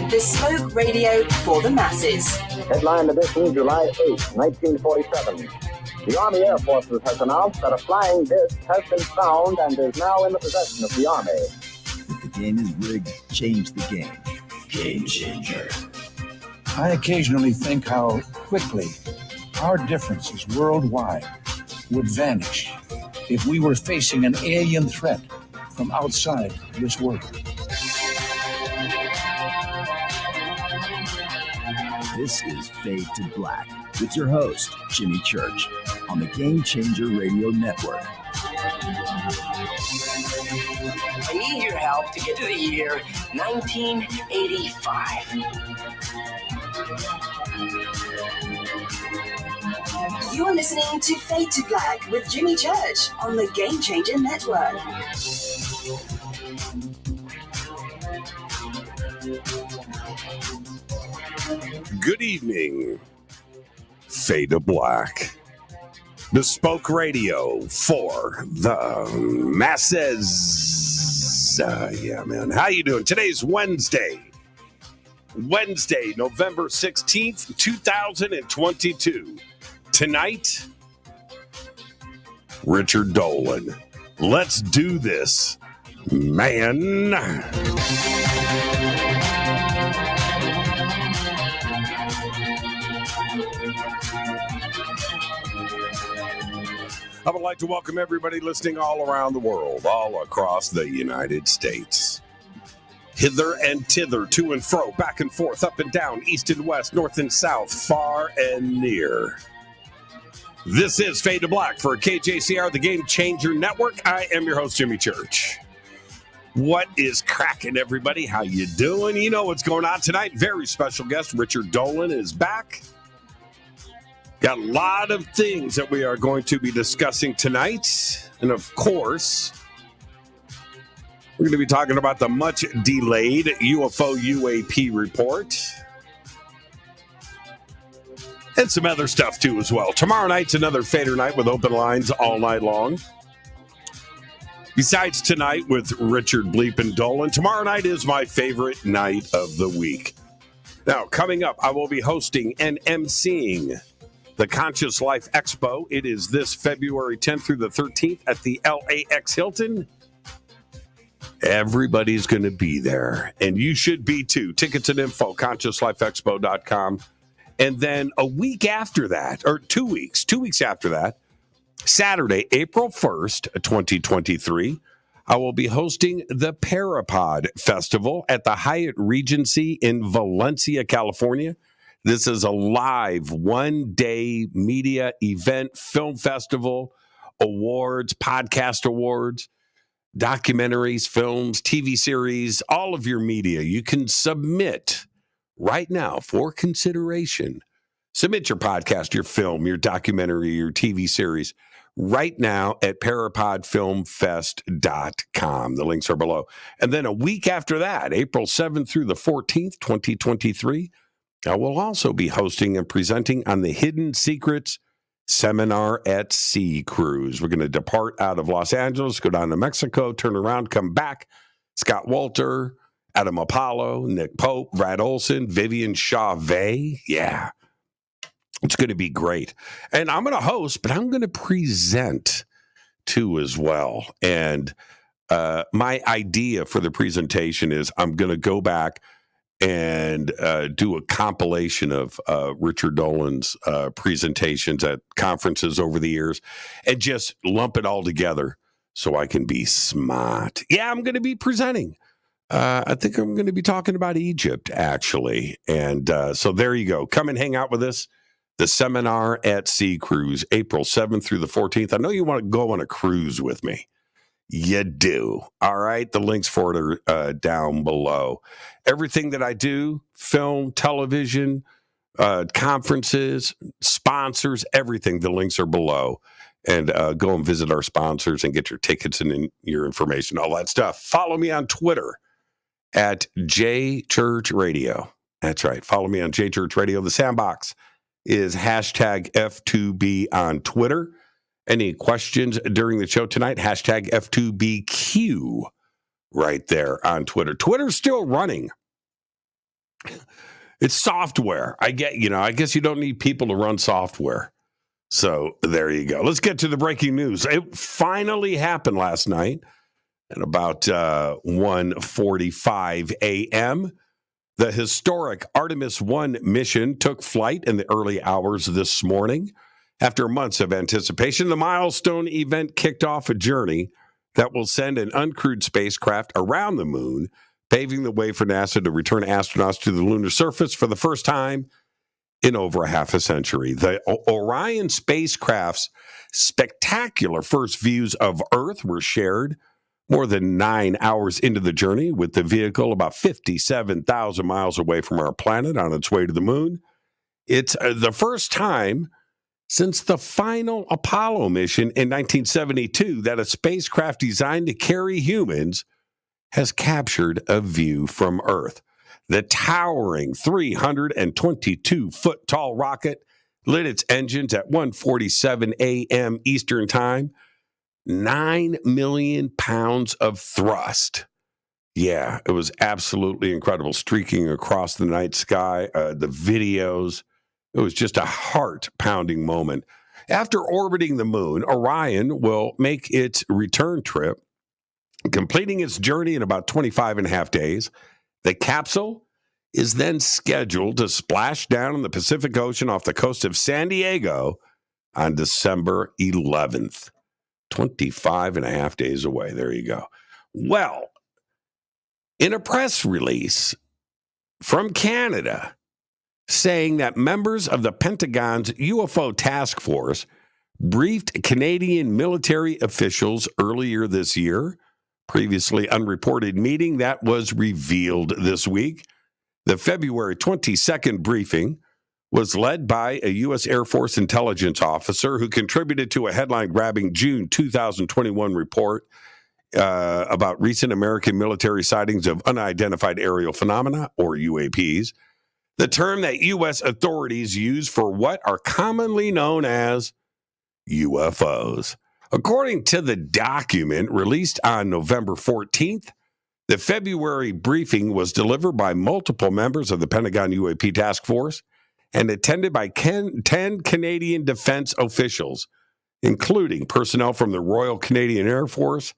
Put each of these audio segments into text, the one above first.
Bespoke radio for the masses. Headline edition, July 8, 1947. The Army Air Forces has announced that a flying disc has been found and is now in the possession of the Army. If the game is rigged, change the game. Game changer. I occasionally think how quickly our differences worldwide would vanish if we were facing an alien threat from outside this world. This is Fade to Black with your host, Jimmy Church, on the Game Changer Radio Network. I need your help to get to the year 1985. You're listening to Fade to Black with Jimmy Church on the Game Changer Network. Good evening. Fade to Black. Bespoke radio for the masses. Yeah, man. How you doing? Today's Wednesday, November 16th, 2022. Tonight, Richard Dolan. Let's do this, man. I would like to welcome everybody listening all around the world, all across the United States. Hither and thither, to and fro, back and forth, up and down, east and west, north and south, far and near. This is Fade to Black for KJCR, the Game Changer Network. I am your host, Jimmy Church. What is cracking, everybody? How you doing? You know what's going on tonight. Very special guest, Richard Dolan, is back. Got a lot of things that we are going to be discussing tonight. And of course, we're going to be talking about the much delayed UFO UAP report. And some other stuff too as well. Tomorrow night's another Fader night with open lines all night long. Besides tonight with Richard Bleepin' Dolan, tomorrow night is my favorite night of the week. Now, coming up, I will be hosting and emceeing the Conscious Life Expo. It is this February 10th through the 13th at the LAX Hilton. Everybody's going to be there, and you should be too. Tickets and info, consciouslifeexpo.com. And then a week after that, or 2 weeks after that, Saturday, April 1st, 2023, I will be hosting the Parapod Festival at the Hyatt Regency in Valencia, California. This is a live one-day media event, film festival, awards, podcast awards, documentaries, films, TV series, all of your media. You can submit right now for consideration. Submit your podcast, your film, your documentary, your TV series right now at parapodfilmfest.com. The links are below. And then a week after that, April 7th through the 14th, 2023, I will also be hosting and presenting on the Hidden Secrets Seminar at Sea cruise. We're going to depart out of Los Angeles, go down to Mexico, turn around, come back. Scott Walter, Adam Apollo, Nick Pope, Brad Olson, Vivian Chauvet. Yeah, it's going to be great. And I'm going to host, but I'm going to present too as well. And my idea for the presentation is I'm going to go back and do a compilation of Richard Dolan's presentations at conferences over the years and just lump it all together so I can be smart. Yeah, I'm going to be presenting. I think I'm going to be talking about Egypt, actually. And so there you go. Come and hang out with us. The Seminar at Sea cruise, April 7th through the 14th. I know you want to go on a cruise with me. You do. All right. The links for it are down below. Everything that I do, film, television, conferences, sponsors, everything, the links are below. And go and visit our sponsors and get your tickets and your information, all that stuff. Follow me on Twitter at JChurchRadio. That's right. Follow me on JChurchRadio. The Sandbox is hashtag F2B on Twitter. Any questions during the show tonight? Hashtag F2BQ right there on Twitter. Twitter's still running. It's software. I guess you don't need people to run software. So there you go. Let's get to the breaking news. It finally happened last night at about 1:45 a.m. The historic Artemis 1 mission took flight in the early hours this morning. After months of anticipation, the milestone event kicked off a journey that will send an uncrewed spacecraft around the moon, paving the way for NASA to return astronauts to the lunar surface for the first time in over a half a century. The Orion spacecraft's spectacular first views of Earth were shared more than 9 hours into the journey, with the vehicle about 57,000 miles away from our planet on its way to the moon. It's the first time since the final Apollo mission in 1972 that a spacecraft designed to carry humans has captured a view from Earth. The towering 322-foot-tall rocket lit its engines at 1:47 a.m. Eastern Time. 9 million pounds of thrust. Yeah, it was absolutely incredible, streaking across the night sky. The videos, it was just a heart-pounding moment. After orbiting the moon, Orion will make its return trip, completing its journey in about 25 and a half days. The capsule is then scheduled to splash down in the Pacific Ocean off the coast of San Diego on December 11th. 25 and a half days away. There you go. Well, in a press release from Canada saying that members of the Pentagon's UFO task force briefed Canadian military officials earlier this year, previously unreported meeting that was revealed this week. The February 22nd briefing was led by a U.S. Air Force intelligence officer who contributed to a headline-grabbing June 2021 report about recent American military sightings of unidentified aerial phenomena, or UAPs, the term that U.S. authorities use for what are commonly known as UFOs. According to the document released on November 14th, the February briefing was delivered by multiple members of the Pentagon UAP task force and attended by 10 Canadian defense officials, including personnel from the Royal Canadian Air Force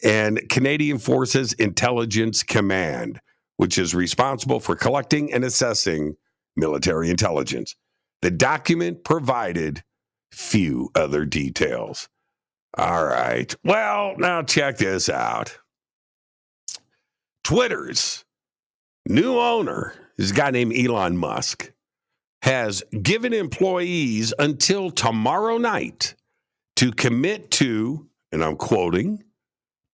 and Canadian Forces Intelligence Command, which is responsible for collecting and assessing military intelligence. The document provided few other details. All right. Well, now check this out. Twitter's new owner is a guy named Elon Musk, has given employees until tomorrow night to commit to, and I'm quoting,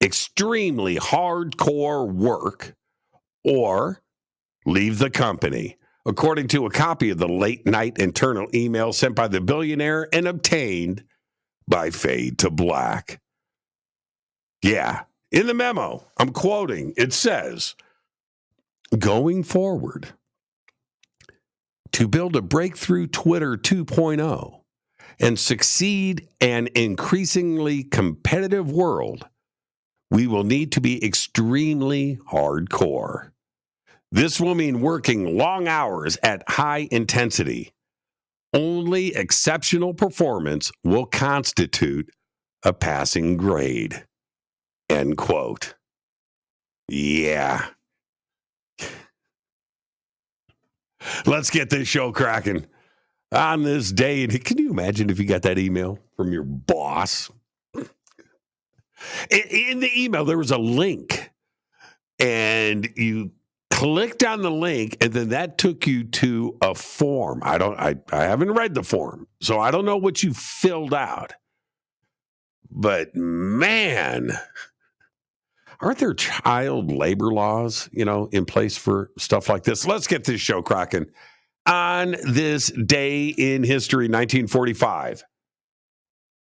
extremely hardcore work or leave the company, according to a copy of the late-night internal email sent by the billionaire and obtained by Fade to Black. Yeah, in the memo, I'm quoting, it says, going forward, to build a breakthrough Twitter 2.0 and succeed an increasingly competitive world, we will need to be extremely hardcore. This will mean working long hours at high intensity. Only exceptional performance will constitute a passing grade. End quote. Yeah. Let's get this show cracking on this day. And can you imagine if you got that email from your boss? In the email, there was a link, and you clicked on the link, and then that took you to a form. I haven't read the form, so I don't know what you filled out. But man, aren't there child labor laws, in place for stuff like this? Let's get this show cracking. On this day in history, 1945,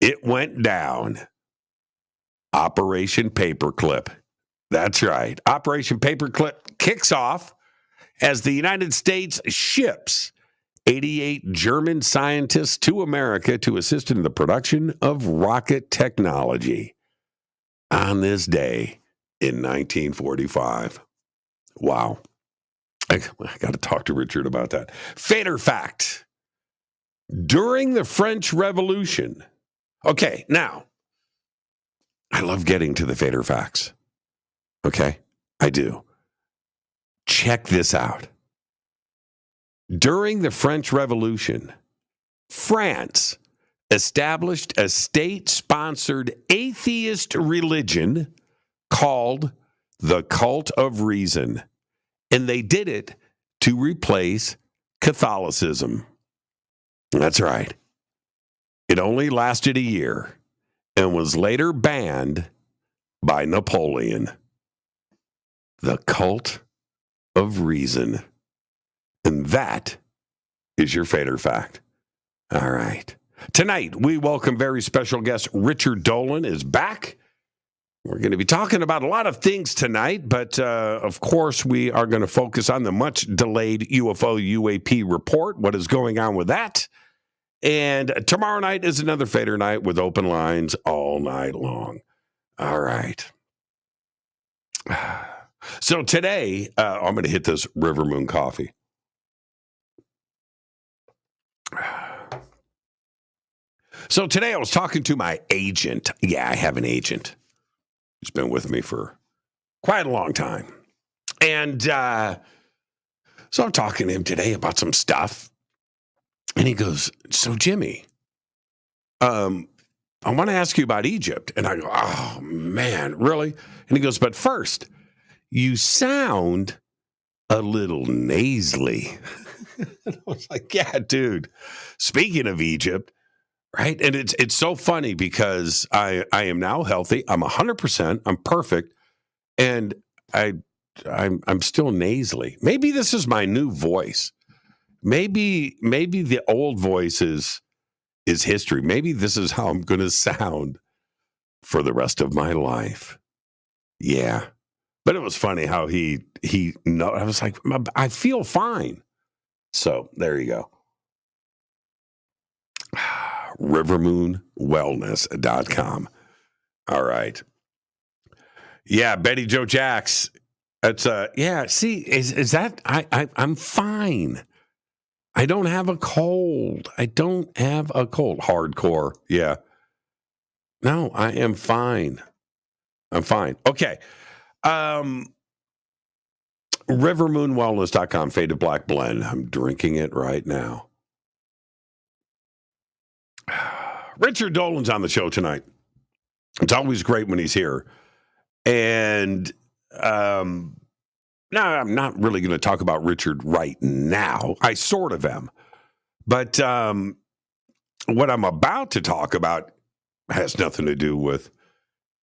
it went down. Operation Paperclip. That's right. Operation Paperclip kicks off as the United States ships 88 German scientists to America to assist in the production of rocket technology. On this day in 1945. Wow. I got to talk to Richard about that. Fader fact. During the French Revolution. Okay, now, I love getting to the Fader facts. Okay, I do. Check this out. During the French Revolution, France established a state-sponsored atheist religion called the Cult of Reason. And they did it to replace Catholicism. That's right. It only lasted a year and was later banned by Napoleon. The Cult of Reason. And that is your Fader fact. All right. Tonight, we welcome very special guest Richard Dolan is back. We're going to be talking about a lot of things tonight, but of course, we are going to focus on the much-delayed UFO UAP report, what is going on with that. And tomorrow night is another Fader night with open lines all night long. All right. So today, I'm going to hit this River Moon coffee. So today I was talking to my agent. Yeah, I have an agent. He's been with me for quite a long time. And so I'm talking to him today about some stuff. And he goes, so Jimmy, I want to ask you about Egypt. And I go, oh, man, really? And he goes, but first, you sound a little nasally. And I was like, yeah, dude. Speaking of Egypt, right? And it's so funny because I am now healthy. I'm 100%. I'm perfect. And I'm still nasally. Maybe this is my new voice. Maybe the old voice is history. Maybe this is how I'm going to sound for the rest of my life. Yeah. But it was funny how I was like, I feel fine. So there you go. rivermoonwellness.com. All right. Yeah, Betty Joe Jacks. That's yeah, see, is that I'm fine. I don't have a cold. Hardcore. Yeah. No, I am fine. I'm fine. Okay. Rivermoonwellness.com, Faded Black Blend. I'm drinking it right now. Richard Dolan's on the show tonight. It's always great when he's here. And now I'm not really going to talk about Richard right now. I sort of am. But what I'm about to talk about has nothing to do with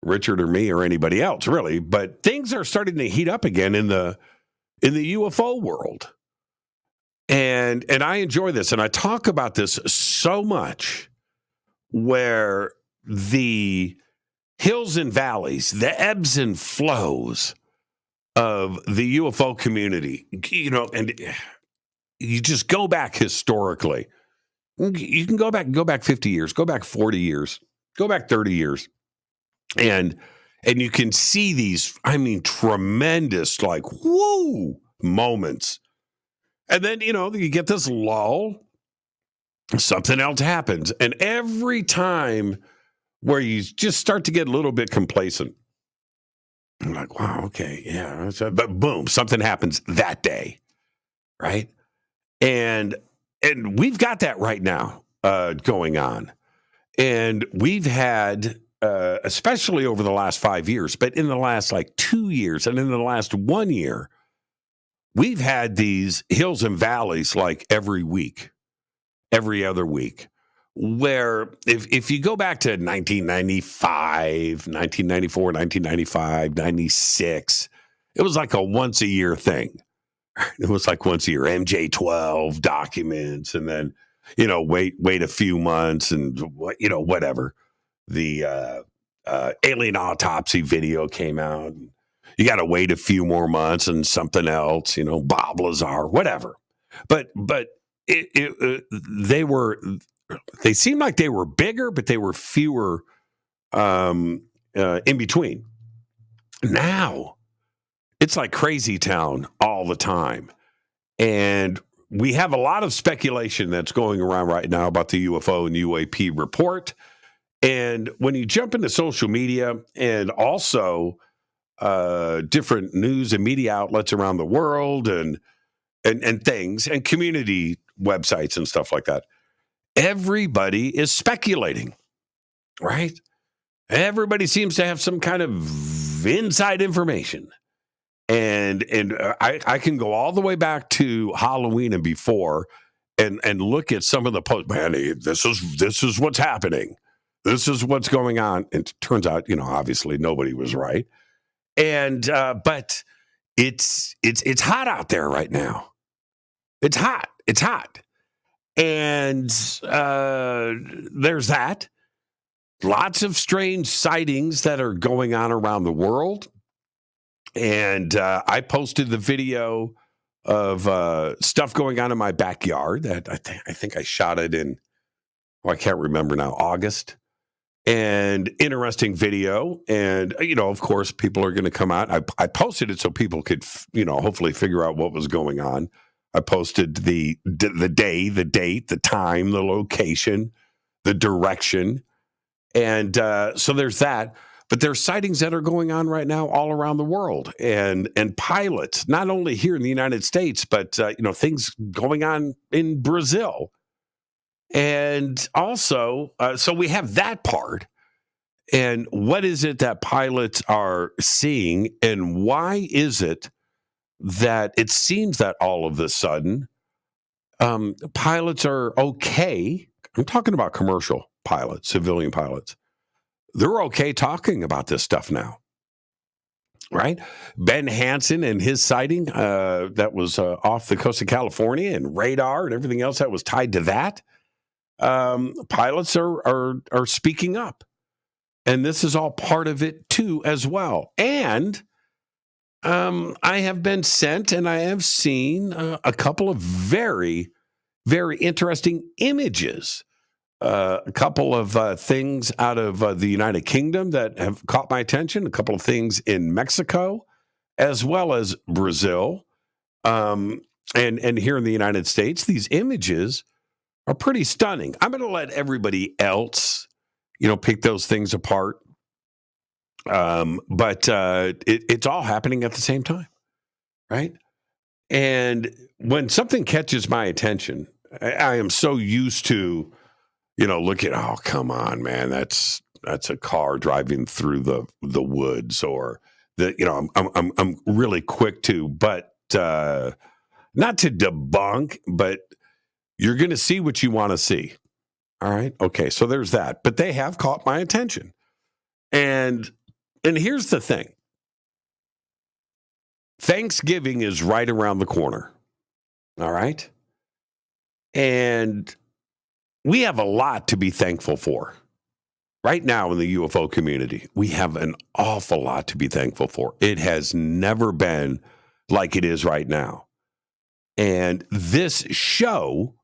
Richard or me or anybody else, really. But things are starting to heat up again in the UFO world. And I enjoy this. And I talk about this so much, where the hills and valleys, the ebbs and flows of the UFO community, and you just go back historically. You can go back 50 years, go back 40 years, go back 30 years. And you can see these, tremendous, woo moments. And then, you get this lull, something else happens. And every time where you just start to get a little bit complacent, I'm like, wow, okay, yeah. But boom, something happens that day, right? And we've got that right now going on. And we've had, especially over the last 5 years, but in the last 2 years and in the last 1 year, we've had these hills and valleys every week, every other week, where if you go back to 1995, 1994, 1995, 96, it was like a once a year thing. It was like once a year, MJ-12 documents, and then, wait a few months and, whatever. The alien autopsy video came out. You got to wait a few more months and something else, Bob Lazar, whatever. But they seemed like they were bigger, but they were fewer in between. Now, it's like crazy town all the time. And we have a lot of speculation that's going around right now about the UFO and UAP report. And when you jump into social media and also different news and media outlets around the world and things and community websites and stuff like that, everybody is speculating, right? Everybody seems to have some kind of inside information. And I can go all the way back to Halloween and before and look at some of the posts. Man, this is what's happening. This is what's going on. And it turns out, obviously nobody was right. And but it's hot out there right now. It's hot. It's hot. And there's that. Lots of strange sightings that are going on around the world. And I posted the video of stuff going on in my backyard that I think I shot it in, I can't remember now, August. And interesting video. And, of course, people are going to come out. I posted it so people could, hopefully figure out what was going on. I posted the day, the date, the time, the location, the direction. And so there's that. But there's sightings that are going on right now all around the world, and pilots, not only here in the United States, but things going on in Brazil, and also so we have that part. And what is it that pilots are seeing, and why is it that it seems that all of a sudden pilots are okay? I'm talking about commercial pilots, civilian pilots. They're okay talking about this stuff now, right? Ben Hansen and his sighting that was off the coast of California, and radar and everything else that was tied to that. Pilots are speaking up, and this is all part of it too, as well. And I have been sent, and I have seen a couple of very, very interesting images. A couple of things out of the United Kingdom that have caught my attention, a couple of things in Mexico, as well as Brazil, and here in the United States. These images are pretty stunning. I'm going to let everybody else, pick those things apart, but it's all happening at the same time, right? And when something catches my attention, I am so used to look at, oh, come on, man, that's a car driving through the woods, or I'm really quick to, but not to debunk, but you're going to see what you want to see. All right. Okay. So there's that, but they have caught my attention. And here's the thing. Thanksgiving is right around the corner. All right. And we have a lot to be thankful for. Right now in the UFO community, we have an awful lot to be thankful for. It has never been like it is right now. And this show,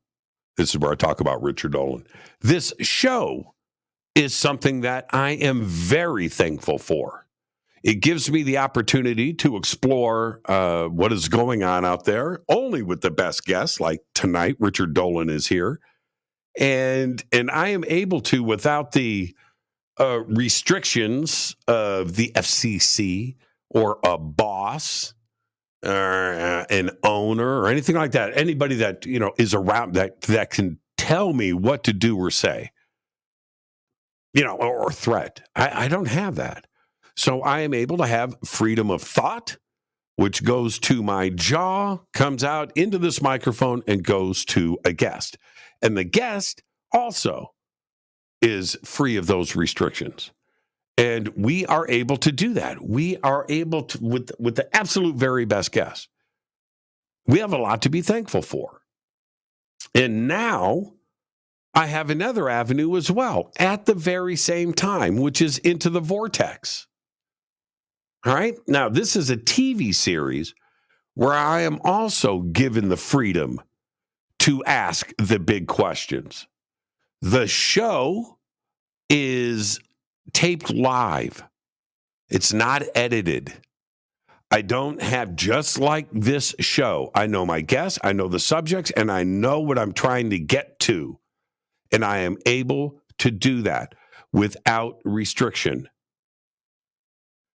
this is where I talk about Richard Dolan, this show is something that I am very thankful for. It gives me the opportunity to explore what is going on out there, only with the best guests, like tonight, Richard Dolan is here. And I am able to, without the restrictions of the FCC or a boss or an owner or anything like that, anybody that is around that can tell me what to do or say, or threat. I don't have that. So I am able to have freedom of thought, which goes to my jaw, comes out into this microphone, and goes to a guest. And the guest also is free of those restrictions. And we are able to do that. We are able to, with the absolute very best guests. We have a lot to be thankful for. And now I have another avenue as well at the very same time, which is Into the Vortex. All right. Now, this is a TV series where I am also given the freedom to ask the big questions. The show is taped live. It's not edited. I don't have, just like this show, I know my guests, I know the subjects, and I know what I'm trying to get to. And I am able to do that without restriction.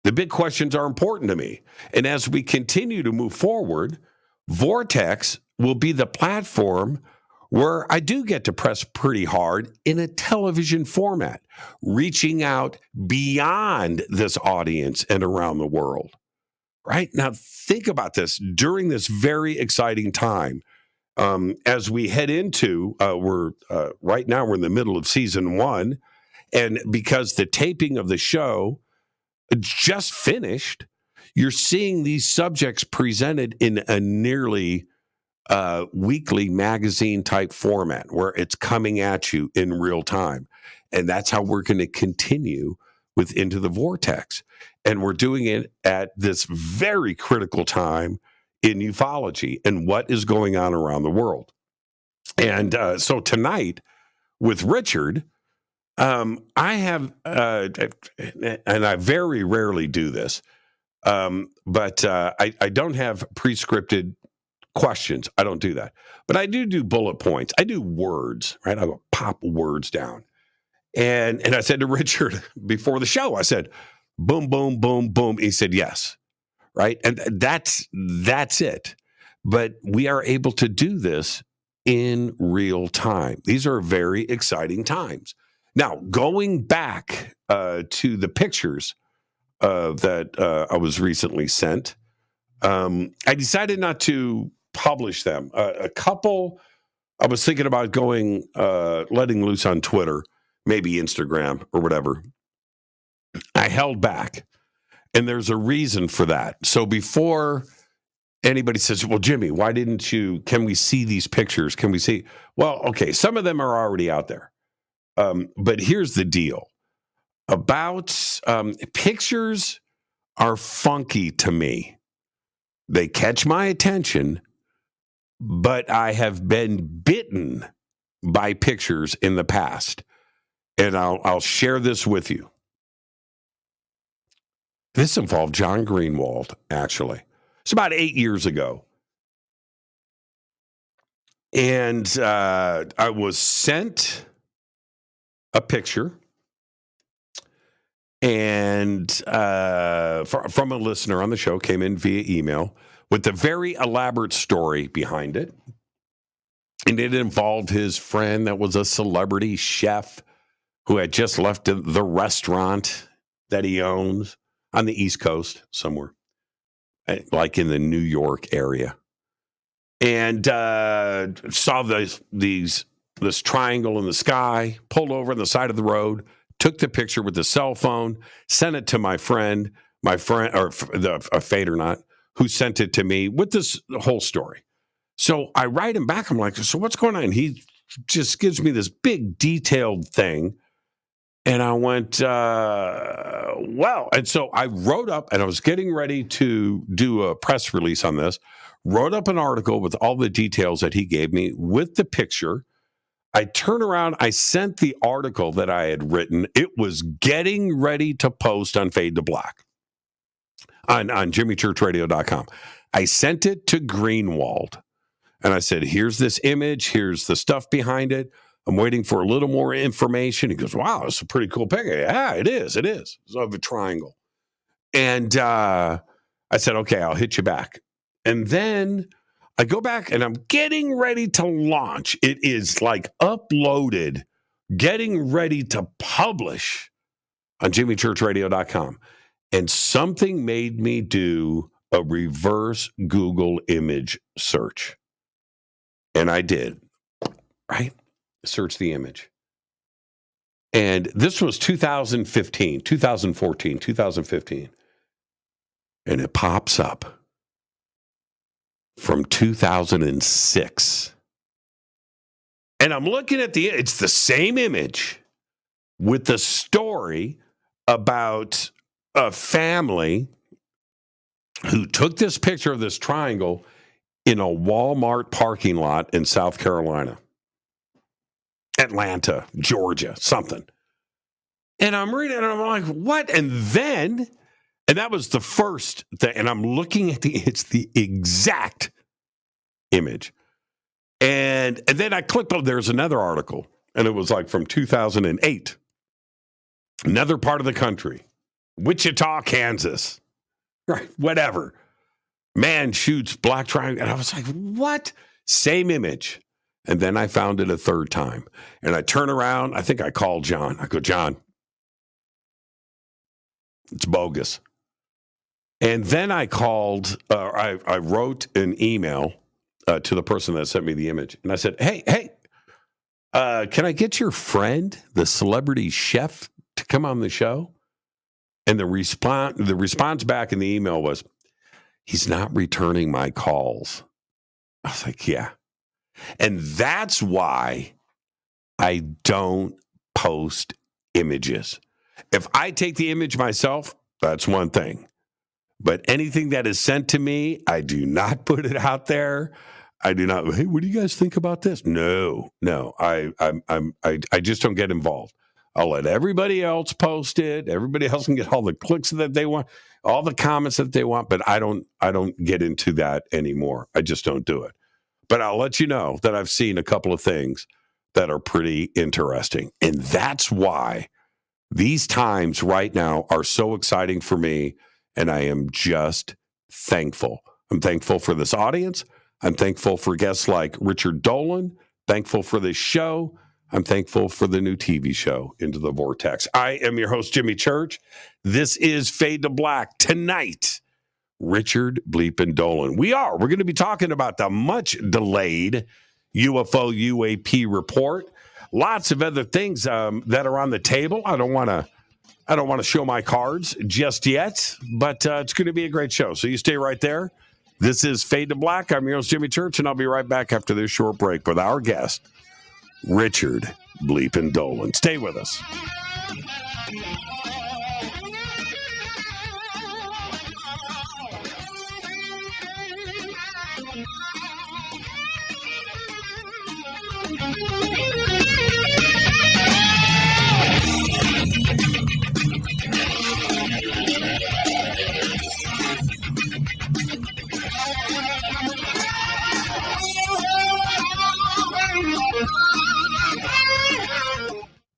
The big questions are important to me. And as we continue to move forward, Vortex will be the platform where I do get to press pretty hard in a television format, reaching out beyond this audience and around the world. Right? Now, think about this during this very exciting time. As we head into, right now we're in the middle of season 1. And because the taping of the show just finished, you're seeing these subjects presented in a nearly weekly magazine type format where it's coming at you in real time. And that's how we're going to continue with Into the Vortex. And we're doing it at this very critical time in ufology and what is going on around the world. And so tonight with Richard, I have, and I very rarely do this, but I don't have pre-scripted questions. I don't do that. But I do bullet points. I do words, right? I will pop words down. And I said to Richard before the show, I said, boom, boom, boom, boom. He said, yes. Right. And that's it. But we are able to do this in real time. These are very exciting times. Now, going back to the pictures that I was recently sent, I decided not to publish them. A couple, I was thinking about letting loose on Twitter, maybe Instagram or whatever. I held back. And there's a reason for that. So before anybody says, well, Jimmy, why didn't you, can we see these pictures? Can we see? Well, okay, some of them are already out there. But here's the deal. About pictures are funky to me. They catch my attention, but I have been bitten by pictures in the past. And I'll share this with you. This involved John Greenwald, actually. It's about 8 years ago. And I was sent a picture and from a listener on the show, came in via email with a very elaborate story behind it. And it involved his friend that was a celebrity chef who had just left the restaurant that he owns on the East Coast somewhere, like in the New York area, and saw this triangle in the sky, pulled over on the side of the road, took the picture with the cell phone, sent it to my friend, or a fate or not, who sent it to me with this whole story. So I write him back. I'm like, so what's going on? He just gives me this big detailed thing. And I went, well, and so I wrote up, and I was getting ready to do a press release on this, wrote up an article with all the details that he gave me with the picture. I turned around, I sent the article that I had written. It was getting ready to post on Fade to Black on jimmychurchradio.com. I sent it to Greenwald, and I said, here's this image, here's the stuff behind it. I'm waiting for a little more information. He goes, wow, it's a pretty cool picture. Yeah, it is. It is. It's of a triangle. And I said, okay, I'll hit you back. And then I go back and I'm getting ready to launch. It is like uploaded, getting ready to publish on jimmychurchradio.com. And something made me do a reverse Google image search. And I did, right? Search the image. And this was 2015, 2014, 2015. And it pops up from 2006. And I'm looking at it's the same image with the story about a family who took this picture of this triangle in a Walmart parking lot in South Carolina. Atlanta, Georgia, something. And I'm reading it and I'm like, what? And then And that was the first thing. And I'm looking at it's the exact image. And then I clicked on, there's another article, and it was like from 2008. Another part of the country, Wichita, Kansas, right? Whatever. Man shoots black triangle. And I was like, what? Same image. And then I found it a third time. And I turn around. I think I called John. I go, John, it's bogus. And then I called, I wrote an email to the person that sent me the image. And I said, hey, can I get your friend, the celebrity chef, to come on the show? And the response back in the email was, he's not returning my calls. I was like, yeah. And that's why I don't post images. If I take the image myself, that's one thing. But anything that is sent to me, I do not put it out there. I do not. Hey, what do you guys think about this? No. I just don't get involved. I'll let everybody else post it. Everybody else can get all the clicks that they want, all the comments that they want. But I don't get into that anymore. I just don't do it. But I'll let you know that I've seen a couple of things that are pretty interesting, and that's why these times right now are so exciting for me. And I am just thankful. I'm thankful for this audience. I'm thankful for guests like Richard Dolan. Thankful for this show. I'm thankful for the new TV show, Into the Vortex. I am your host, Jimmy Church. This is Fade to Black. Tonight, Richard Bleepin' Dolan. We're going to be talking about the much delayed UFO UAP report. Lots of other things that are on the table. I don't want to show my cards just yet, but it's going to be a great show. So you stay right there. This is Fade to Black. I'm your host, Jimmy Church, and I'll be right back after this short break with our guest, Richard Bleepin' Dolan. Stay with us.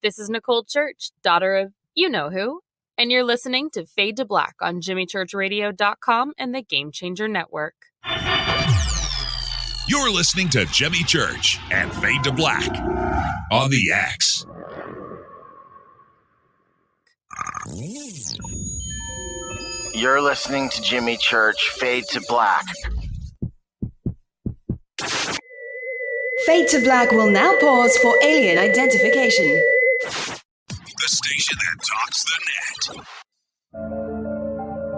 This is Nicole Church, daughter of you-know-who, and you're listening to Fade to Black on JimmyChurchRadio.com and the Game Changer Network. You're listening to Jimmy Church and Fade to Black on the X. You're listening to Jimmy Church, Fade to Black. Fade to Black will now pause for alien identification. The station that talks the net.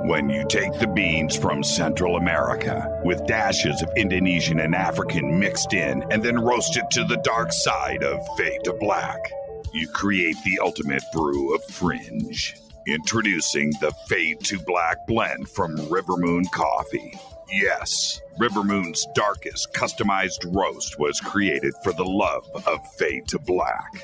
When you take the beans from Central America with dashes of Indonesian and African mixed in and then roast it to the dark side of Fade to Black, you create the ultimate brew of fringe. Introducing the Fade to Black blend from River Moon Coffee. Yes, River Moon's darkest customized roast was created for the love of Fade to Black.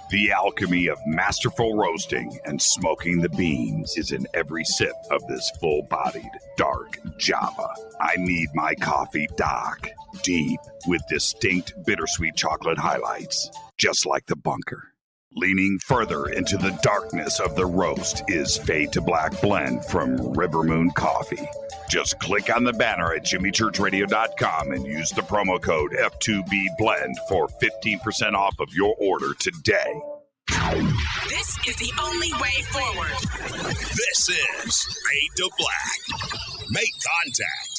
The alchemy of masterful roasting and smoking the beans is in every sip of this full-bodied, dark Java. I need my coffee dark, deep, with distinct bittersweet chocolate highlights, just like the bunker. Leaning further into the darkness of the roast is Fade to Black blend from River Moon Coffee. Just click on the banner at JimmyChurchRadio.com and use the promo code F2BBLEND for 15% off of your order today. This is the only way forward. This is Fade to Black. Make contact.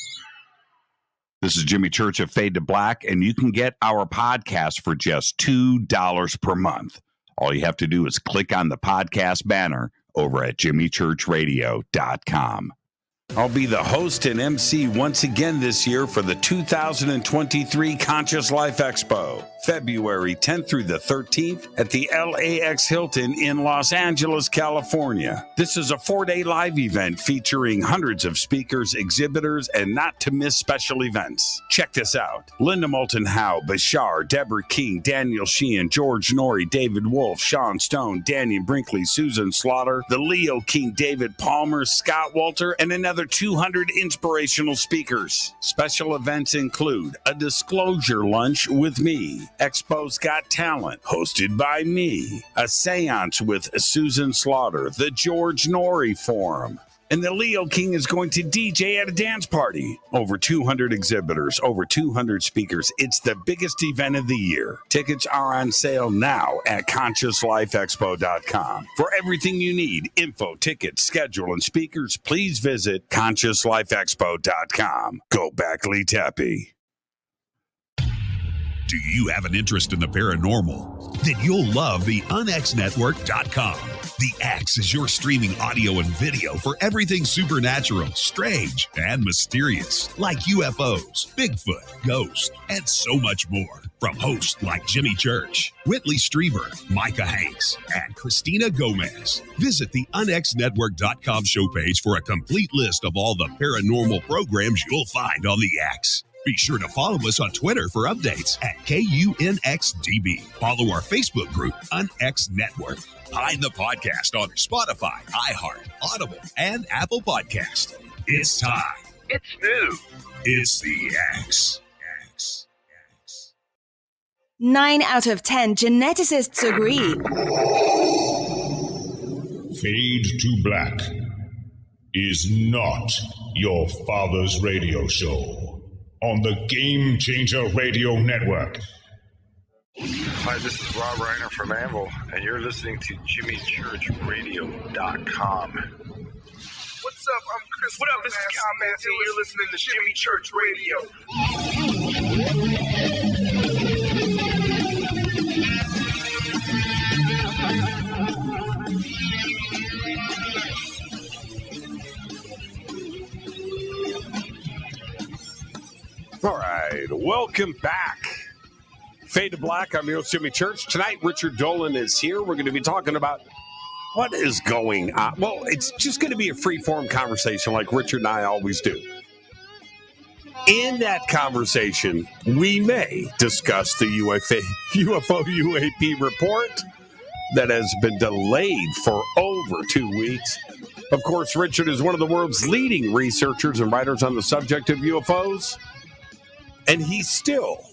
This is Jimmy Church of Fade to Black, and you can get our podcast for just $2 per month. All you have to do is click on the podcast banner over at JimmyChurchRadio.com. I'll be the host and MC once again this year for the 2023 Conscious Life Expo, February 10th through the 13th at the LAX Hilton in Los Angeles, California. This is a 4-day live event featuring hundreds of speakers, exhibitors, and not-to-miss special events. Check this out. Linda Moulton Howe, Bashar, Deborah King, Daniel Sheehan, George Norrie, David Wolf, Sean Stone, Danny Brinkley, Susan Slaughter, the Leo King, David Palmer, Scott Walter, and another 200 inspirational speakers. Special events include a disclosure lunch with me, Expo's Got Talent, hosted by me, a seance with Susan Slaughter, the George Norrie Forum, and the Leo King is going to DJ at a dance party. Over 200 exhibitors, over 200 speakers. It's the biggest event of the year. Tickets are on sale now at ConsciousLifeExpo.com. For everything you need, info, tickets, schedule, and speakers, please visit ConsciousLifeExpo.com. Go back, Lee Tappy. Do you have an interest in the paranormal? Then you'll love the UnXNetwork.com. The X is your streaming audio and video for everything supernatural, strange, and mysterious, like UFOs, Bigfoot, ghosts, and so much more. From hosts like Jimmy Church, Whitley Strieber, Micah Hanks, and Christina Gomez. Visit the UnXNetwork.com show page for a complete list of all the paranormal programs you'll find on the X. Be sure to follow us on Twitter for updates at KUNXDB. Follow our Facebook group, UnX Network. Find the podcast on Spotify, iHeart, Audible, and Apple Podcast. It's time. It's new. It's the X. 9 out of 10 geneticists agree. Fade to Black is not your father's radio show on the Game Changer Radio Network. Hi, this is Rob Reiner from Anvil, and you're listening to JimmyChurchRadio.com. What's up? I'm Chris. What up? This is Kyle Manson. You're listening to Jimmy Church Radio. All right, welcome back. Fade to Black, I'm your host, Jimmy Church. Tonight, Richard Dolan is here. We're going to be talking about what is going on. Well, it's just going to be a free-form conversation like Richard and I always do. In that conversation, we may discuss the UFO UAP report that has been delayed for over 2 weeks. Of course, Richard is one of the world's leading researchers and writers on the subject of UFOs. And he still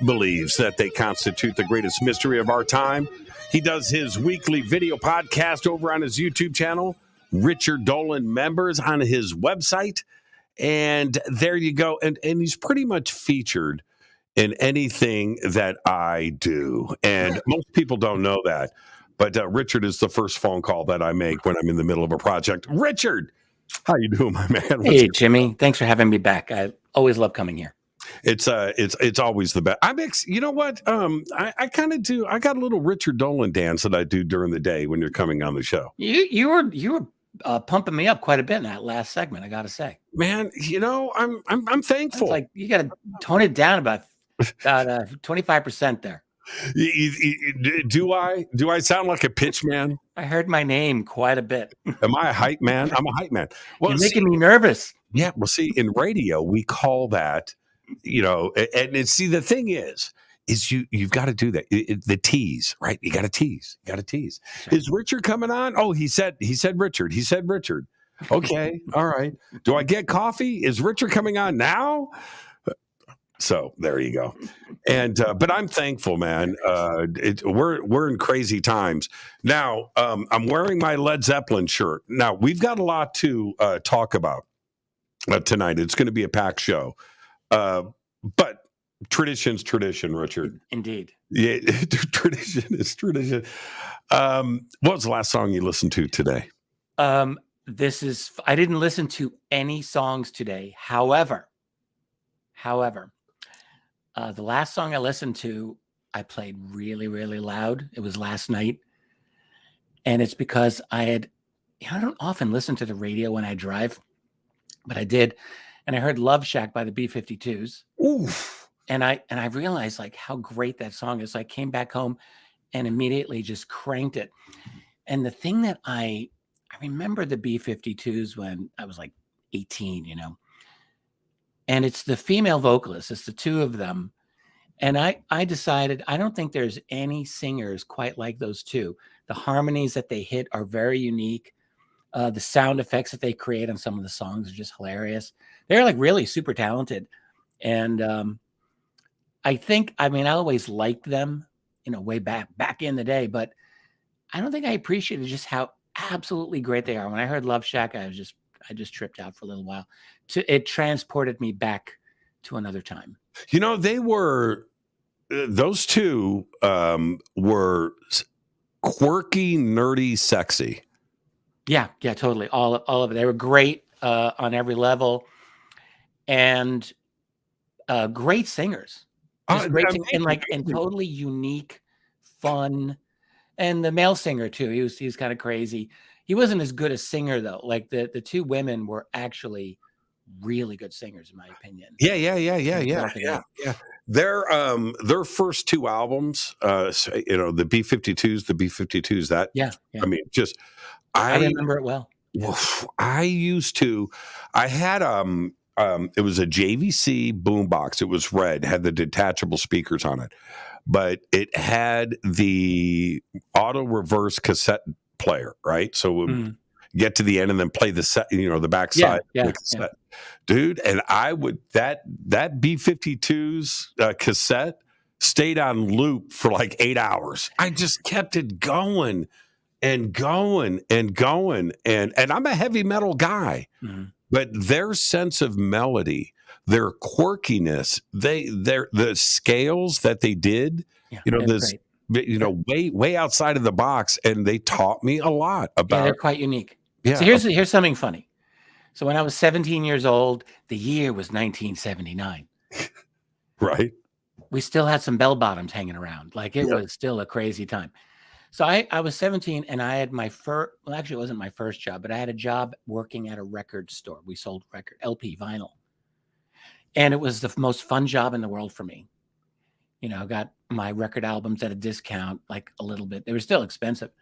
believes that they constitute the greatest mystery of our time. He does his weekly video podcast over on his YouTube channel, Richard Dolan Members, on his website. And there you go. And he's pretty much featured in anything that I do. And most people don't know that. But Richard is the first phone call that I make when I'm in the middle of a project. Richard, how you doing, my man? Hey, Jimmy. Thanks for having me back. I always love coming here. It's always the best. You know what? I kind of do. I got a little Richard Dolan dance that I do during the day when you're coming on the show. You were pumping me up quite a bit in that last segment. I got to say, man. You know, I'm thankful. It's like you got to tone it down about 25% there. Do I sound like a pitch man? I heard my name quite a bit. Am I a hype man? I'm a hype man. Well, you're making me nervous. Yeah. Well, see, in radio we call that. You know, and see, the thing is you've got to do that. The tease, right? You got to tease. Sure. Is Richard coming on? Oh, he said Richard. He said Richard. Okay. All right. Do I get coffee? Is Richard coming on now? So there you go. And, but I'm thankful, man. We're in crazy times now. I'm wearing my Led Zeppelin shirt. Now we've got a lot to talk about tonight. It's going to be a packed show. But tradition's tradition, Richard. Indeed. Yeah, tradition is tradition. What was the last song you listened to today? I didn't listen to any songs today. However, the last song I listened to, I played really, really loud. It was last night. And it's because I don't often listen to the radio when I drive. but I did. And I heard Love Shack by the B-52s. Oof. And I realized like how great that song is. So I came back home and immediately just cranked it. And the thing that I remember the B-52s when I was like 18, you know, and it's the female vocalists. It's the two of them. And I decided, I don't think there's any singers quite like those two. The harmonies that they hit are very unique. The sound effects that they create on some of the songs are just hilarious. They're like really super talented. And I always liked them, you know, way back in the day, but I don't think I appreciated just how absolutely great they are. When I heard Love Shack, I just tripped out for a little while. It transported me back to another time. You know, they were, those two were quirky, nerdy, sexy. Yeah, totally. All of it. They were great on every level, and great singers. Just great and totally unique, fun. And the male singer too. He was kind of crazy. He wasn't as good a singer though. Like the two women were actually really good singers, in my opinion. Yeah. Their first two albums, you know, the B-52s. That I mean, just I remember it well. I had it was a JVC boombox. It was red, had the detachable speakers on it, but it had the auto reverse cassette player, right? So it would get to the end and then play the set, you know, the back side of the cassette. Dude, and I would that B-52s cassette stayed on loop for like 8 hours. I just kept it going and going and going. And I'm a heavy metal guy, but their sense of melody, their quirkiness, the scales that they did, you know, this, you know, way outside of the box, and they taught me a lot about. Yeah, they're quite unique. Yeah. So here's something funny. So when I was 17 years old, the year was 1979. Right. We still had some bell bottoms hanging around. Like it was still a crazy time. So I was 17 and I had my first, well, actually it wasn't my first job, but I had a job working at a record store. We sold LP vinyl. And it was the most fun job in the world for me. You know, I got my record albums at a discount, like a little bit. They were still expensive.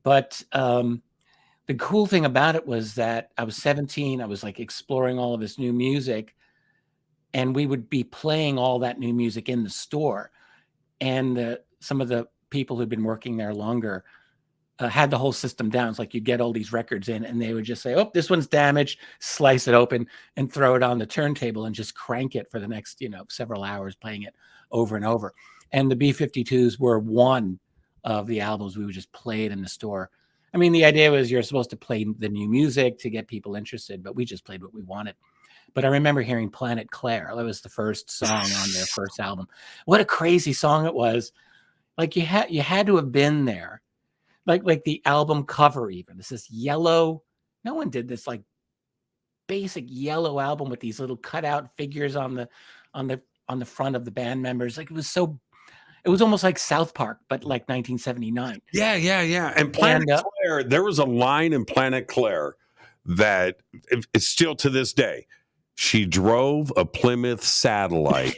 But the cool thing about it was that I was 17. I was like exploring all of this new music. And we would be playing all that new music in the store. And some of the people who'd been working there longer had the whole system down. It's like you get all these records in and they would just say, oh, this one's damaged, slice it open and throw it on the turntable and just crank it for the next, you know, several hours, playing it over and over. And the B-52s were one of the albums we would just play it in the store. I mean, the idea was you're supposed to play the new music to get people interested, but we just played what we wanted. But I remember hearing Planet Claire. That was the first song on their first album. What a crazy song it was. Like you had to have been there. Like the album cover even. This is yellow. No one did this like basic yellow album with these little cutout figures on the front of the band members. Like it was almost like South Park, but like 1979. Yeah. And Planet Claire, there was a line in Planet Claire that it's still to this day. She drove a Plymouth Satellite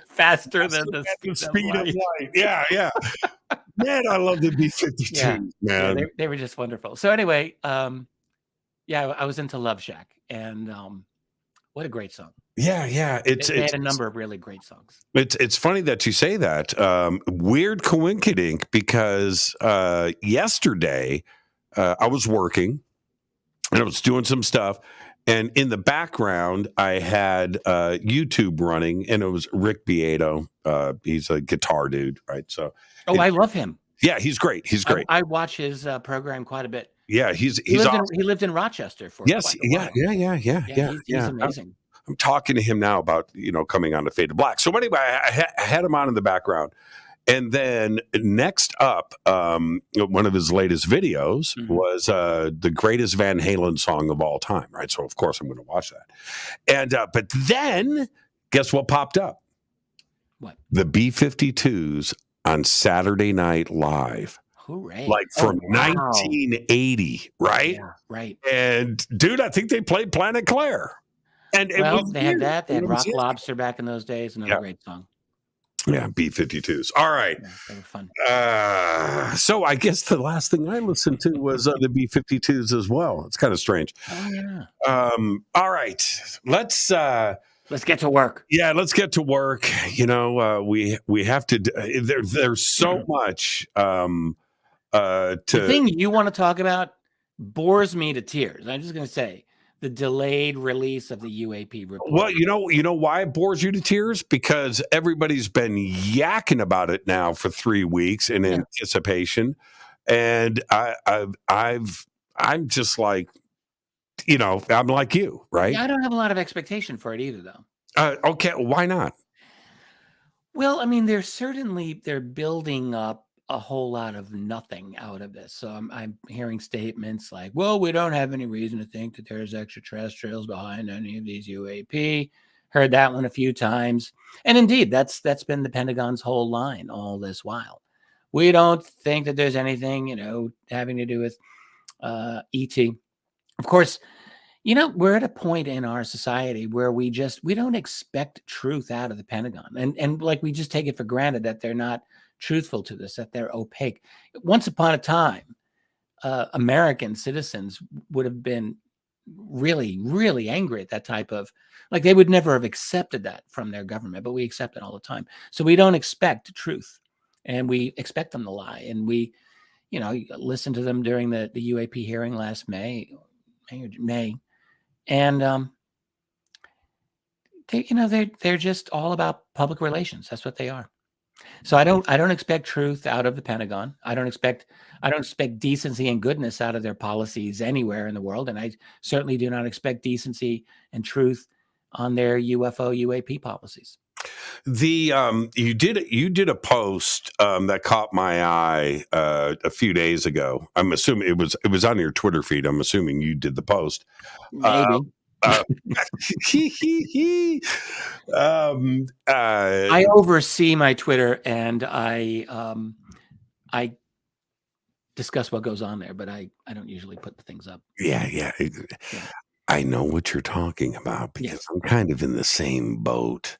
faster than the speed of light. Yeah. Man, I love the B-52s, man. Yeah, they were just wonderful. So anyway, I was into Love Shack, and what a great song. Yeah. They had a number of really great songs. It's funny that you say that. Weird coincidence, because yesterday I was working and I was doing some stuff. And in the background, I had YouTube running, and it was Rick Beato. He's a guitar dude, right? So, I love him. Yeah, he's great. He's great. I watch his program quite a bit. Yeah, he lived in Rochester for quite a while. Yeah. He's amazing. I'm talking to him now about, you know, coming on to Fade to Black. So anyway, I had him on in the background. And then next up, one of his latest videos was the greatest Van Halen song of all time, right? So, of course, I'm going to watch that. And but then, guess what popped up? What? The B-52s on Saturday Night Live. hooray. Like from 1980, right? Yeah, right. And dude, I think they played Planet Claire. And it Well, was they had weird. that. They had It was Rock it. Lobster back in those days. Another great song. Yeah, B-52s. All right. Yeah, they were fun. So I guess the last thing I listened to was the B-52s as well. It's kind of strange. Oh, yeah. All right. Let's get to work. Yeah, let's get to work. You know, we have to. There's so much. The thing you want to talk about bores me to tears. I'm just going to say the delayed release of the UAP report. Well, you know why it bores you to tears? Because everybody's been yakking about it now for 3 weeks in anticipation, and I'm just like, you know, I'm like you, right? Yeah, I don't have a lot of expectation for it either, though. Okay, why not? Well, I mean, they're building up a whole lot of nothing out of this. So I'm hearing statements like, well, we don't have any reason to think that there's extraterrestrials behind any of these UAP. Heard that one a few times. And indeed, that's been the Pentagon's whole line all this while. We don't think that there's anything, you know, having to do with ET. Of course, you know, we're at a point in our society where we don't expect truth out of the Pentagon. And like, we just take it for granted that they're not truthful to this, that they're opaque. Once upon a time, American citizens would have been really, really angry at that type of, like, they would never have accepted that from their government, but we accept it all the time. So we don't expect truth, and we expect them to lie. And we, you know, listen to them during the UAP hearing last May. And they're just all about public relations. That's what they are. So I don't expect truth out of the Pentagon. I don't expect decency and goodness out of their policies anywhere in the world, and I certainly do not expect decency and truth on their UFO UAP policies. You did a post that caught my eye a few days ago. I'm assuming it was on your Twitter feed. I'm assuming you did the post. Maybe. I oversee my Twitter, and I discuss what goes on there, but I don't usually put the things up. Yeah. I know what you're talking about because I'm kind of in the same boat.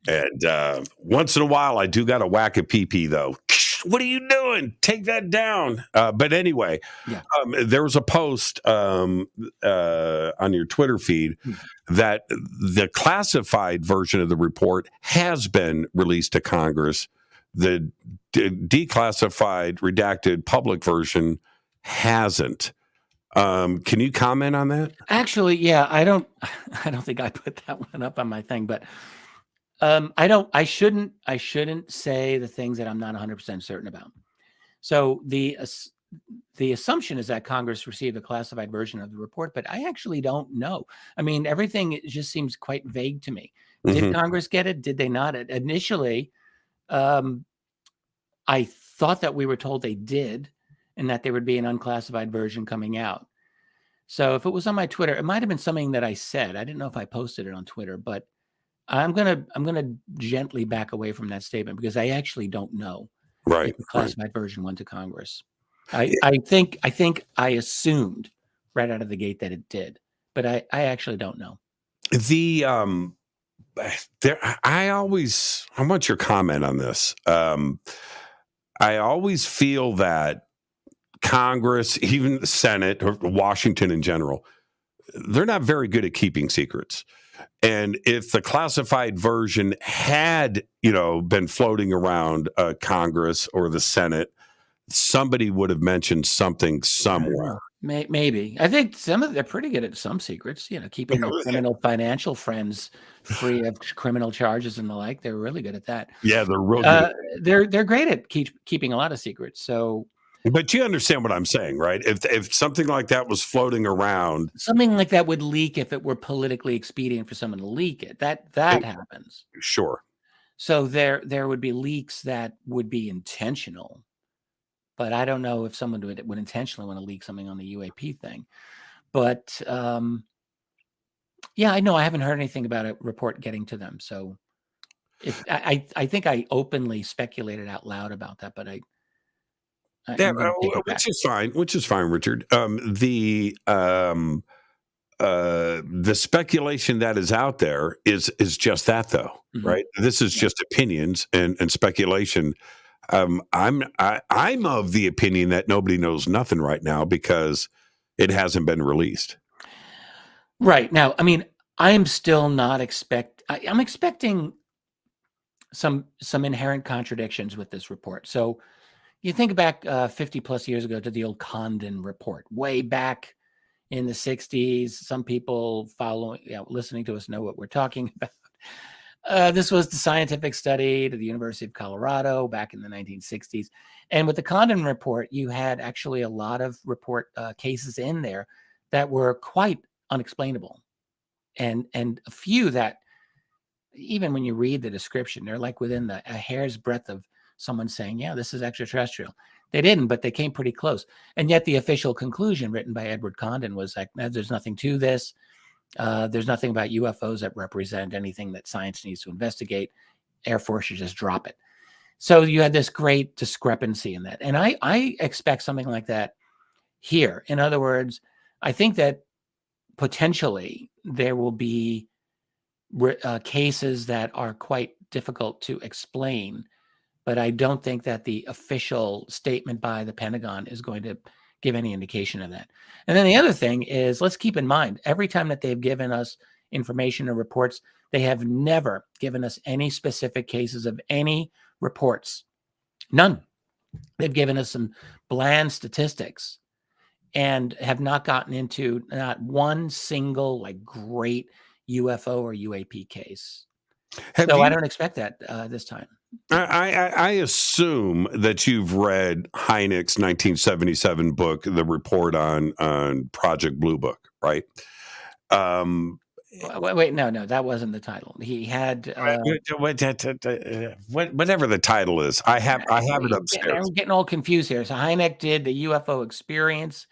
And once in a while, I do got to whack a pee-pee, though. What are you doing? Take that down. But anyway, there was a post on your Twitter feed that the classified version of the report has been released to Congress. The declassified, redacted public version hasn't. Can you comment on that? Actually, yeah, I don't think I put that one up on my thing, but I shouldn't say the things that I'm not 100% certain about. So the assumption is that Congress received a classified version of the report, but I actually don't know. I mean, everything just seems quite vague to me. Did Congress get it? Did they not? Initially, I thought that we were told they did, and that there would be an unclassified version coming out. So if it was on my Twitter, it might have been something that I said. I didn't know if I posted it on Twitter, but I'm gonna gently back away from that statement because I actually don't know. Right. If the classified version went to Congress. I think I assumed right out of the gate that it did, but I actually don't know. I want your comment on this. I always feel that Congress, even the Senate, or Washington in general, they're not very good at keeping secrets. And if the classified version had, been floating around Congress or the Senate, somebody would have mentioned something somewhere. Maybe. I think they're pretty good at some secrets, keeping their criminal financial friends free of criminal charges and the like. They're really good at that. Yeah, they're real good. They're great at keeping a lot of secrets. So, but you understand what I'm saying, right? If something like that was floating around, something like that would leak if it were politically expedient for someone to leak it. That happens. Sure. So there would be leaks that would be intentional. But I don't know if someone would intentionally want to leak something on the UAP thing. But I know I haven't heard anything about a report getting to them. So I think I openly speculated out loud about that, but Yeah, which is fine, Richard. The speculation that is out there is just that, though, right? This is just opinions and speculation. I'm of the opinion that nobody knows nothing right now because it hasn't been released. Right now, I mean, I'm still not I'm expecting some inherent contradictions with this report. So you think back 50 plus years ago to the old Condon report, way back in the 60s. Some people listening to us know what we're talking about. This was the scientific study to the University of Colorado back in the 1960s. And with the Condon report, you had actually a lot of cases in there that were quite unexplainable. And a few that, even when you read the description, they're like within a hair's breadth of someone saying, yeah, this is extraterrestrial. They didn't, but they came pretty close. And yet the official conclusion written by Edward Condon was like, there's nothing to this. There's nothing about UFOs that represent anything that science needs to investigate. Air Force should just drop it. So you had this great discrepancy in that. And I expect something like that here. In other words, I think that potentially there will be cases that are quite difficult to explain, but I don't think that the official statement by the Pentagon is going to give any indication of that. And then the other thing is, let's keep in mind, every time that they've given us information or reports, they have never given us any specific cases of any reports. None. They've given us some bland statistics and have not gotten into not one single great UFO or UAP case. I don't expect that this time. I assume that you've read Hynek's 1977 book, The Report on Project Blue Book, right? Wait, no, that wasn't the title. He had whatever the title is. I have it upstairs. I'm getting all confused here. So Hynek did the UFO Experience,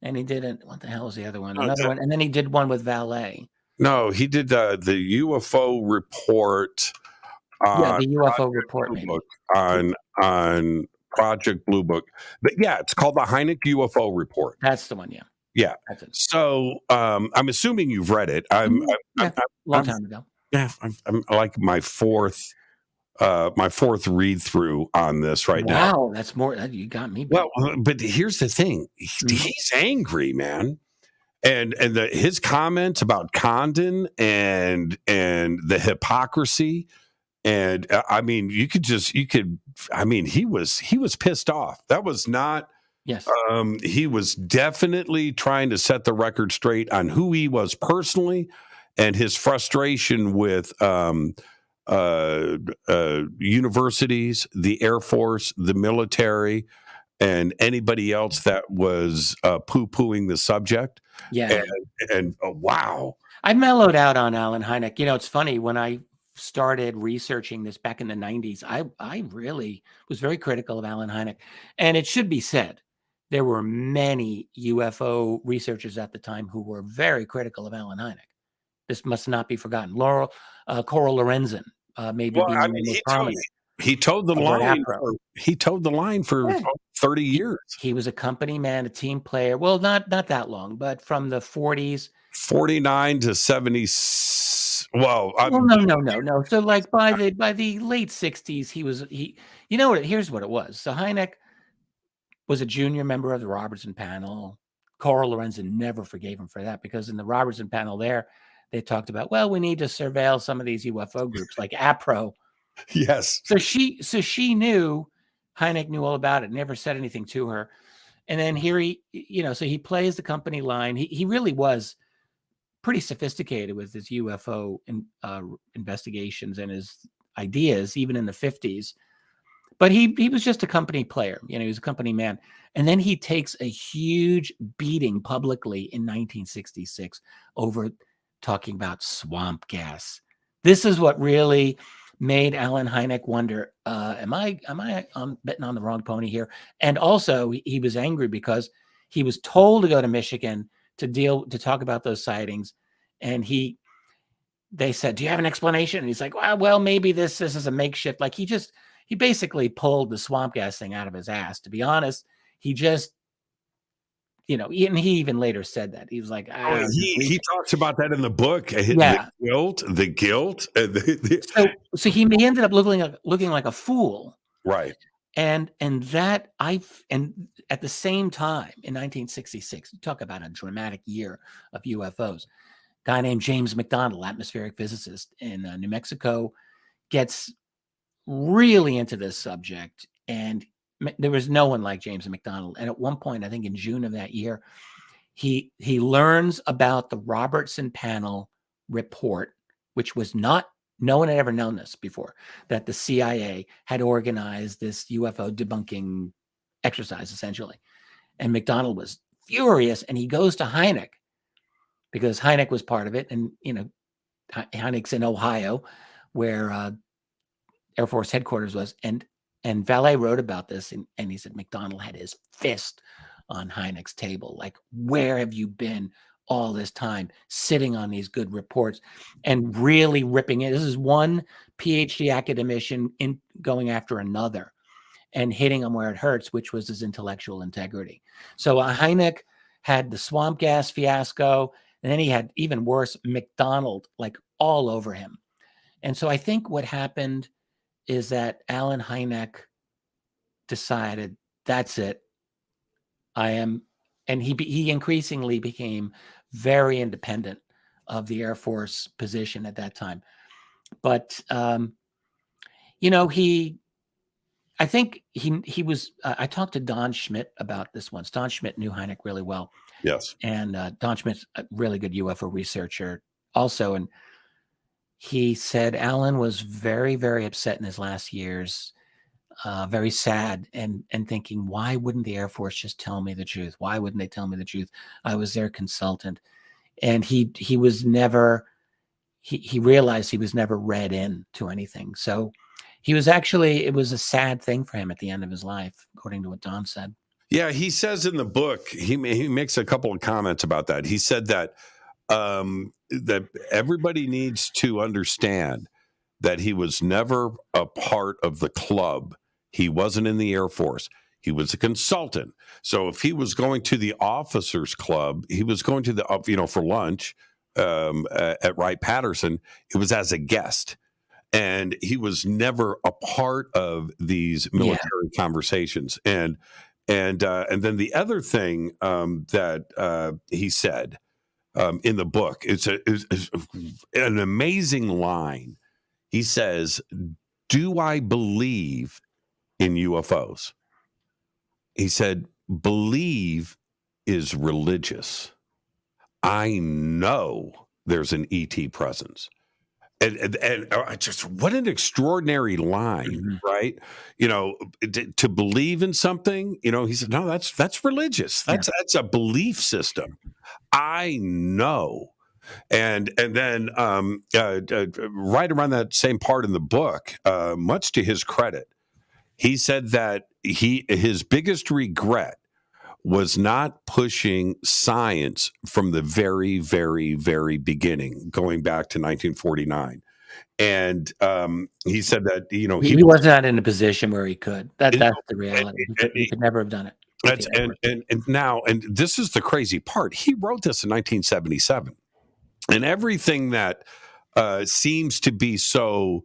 and he did what the hell was the other one? Another one, and then he did one with Valet. No, he did the UFO report. The UFO report on Project Blue Book. But yeah, it's called the Hynek UFO report. That's the one. Yeah. Yeah. So I'm assuming you've read it. I'm long time ago. Yeah, I'm like my fourth read through on this right now. Wow, that's more. You got me. Well, but here's the thing: he's angry, man. And his comments about Condon and the hypocrisy, and I mean, he was pissed off. That was not. Yes. He was definitely trying to set the record straight on who he was personally, and his frustration with universities, the Air Force, the military, and anybody else that was poo-pooing the subject. Yeah. And wow. I mellowed out on Alan Hynek. You know, it's funny, when I started researching this back in the 90s, I really was very critical of Alan Hynek. And it should be said, there were many UFO researchers at the time who were very critical of Alan Hynek. This must not be forgotten. Coral Lorenzen, maybe being the most prominent. He towed the line. He towed the line for 30 years. He was a company man, a team player. Well, not that long, but from the 40s, 49 to 70. Well, no. So, like by the late 60s, he. You know what? Here's what it was. So Hynek was a junior member of the Robertson panel. Coral Lorenzen never forgave him for that, because in the Robertson panel there, they talked about, well, we need to surveil some of these UFO groups like APRO. Yes. So she knew, Hynek knew all about it, never said anything to her. And then here so he plays the company line. He really was pretty sophisticated with his UFO investigations and his ideas, even in the 50s. But he was just a company player. He was a company man. And then he takes a huge beating publicly in 1966 over talking about swamp gas. This is what really made Alan Hynek wonder, am I betting on the wrong pony here? And also he was angry because he was told to go to Michigan to talk about those sightings. And they said, do you have an explanation? And he's like, well, maybe this is a makeshift. Like he he basically pulled the swamp gas thing out of his ass. To be honest, he just, and he even later said that he was like, he talks about that in the book. Yeah. The guilt. So he ended up looking like a fool. Right. And at the same time in 1966, you talk about a dramatic year of UFOs. Guy named James McDonald, atmospheric physicist in New Mexico, gets really into this subject, and there was no one like James McDonald. And at one point, I think in June of that year, he learns about the Robertson Panel report, which was no one had ever known this before, that the CIA had organized this UFO debunking exercise, essentially. And McDonald was furious, and he goes to Hynek, because Hynek was part of it. And, Hynek's in Ohio, where Air Force headquarters was. And Valet wrote about this, and he said McDonald had his fist on Hynek's table. Like, where have you been all this time, sitting on these good reports and really ripping it? This is one PhD academician going after another and hitting him where it hurts, which was his intellectual integrity. So Hynek had the swamp gas fiasco, and then he had, even worse, McDonald like all over him. And so I think what happened is that Alan Hynek decided, that's it. And he increasingly became very independent of the Air Force position at that time. But, I think he was, I talked to Don Schmidt about this once. Don Schmidt knew Hynek really well. Yes. And Don Schmidt's a really good UFO researcher also. And he said Alan was very, very upset in his last years, very sad and thinking, why wouldn't the Air Force just tell me the truth? Why wouldn't they tell me the truth? I was their consultant. And he was never, he realized he was never read in to anything. So he was it was a sad thing for him at the end of his life, according to what Don said. Yeah, he says in the book, he makes a couple of comments about that. He said that that everybody needs to understand that he was never a part of the club. He wasn't in the Air Force. He was a consultant. So if he was going to the officers club, he was going to the, for lunch at Wright-Patterson, it was as a guest. And he was never a part of these military conversations. And then the other thing that he said in the book, it's an amazing line. He says, "Do I believe in UFOs?" He said, "Believe is religious. I know there's an ET presence." And just what an extraordinary line, right? To believe in something, he said, no, that's religious. That's a belief system. I know. And then right around that same part in the book, much to his credit, he said that his biggest regret was not pushing science from the very, very, very beginning, going back to 1949. And he said that, he was not in a position where he could. That's the reality. He could never have done it. And this is the crazy part. He wrote this in 1977. And everything that seems to be so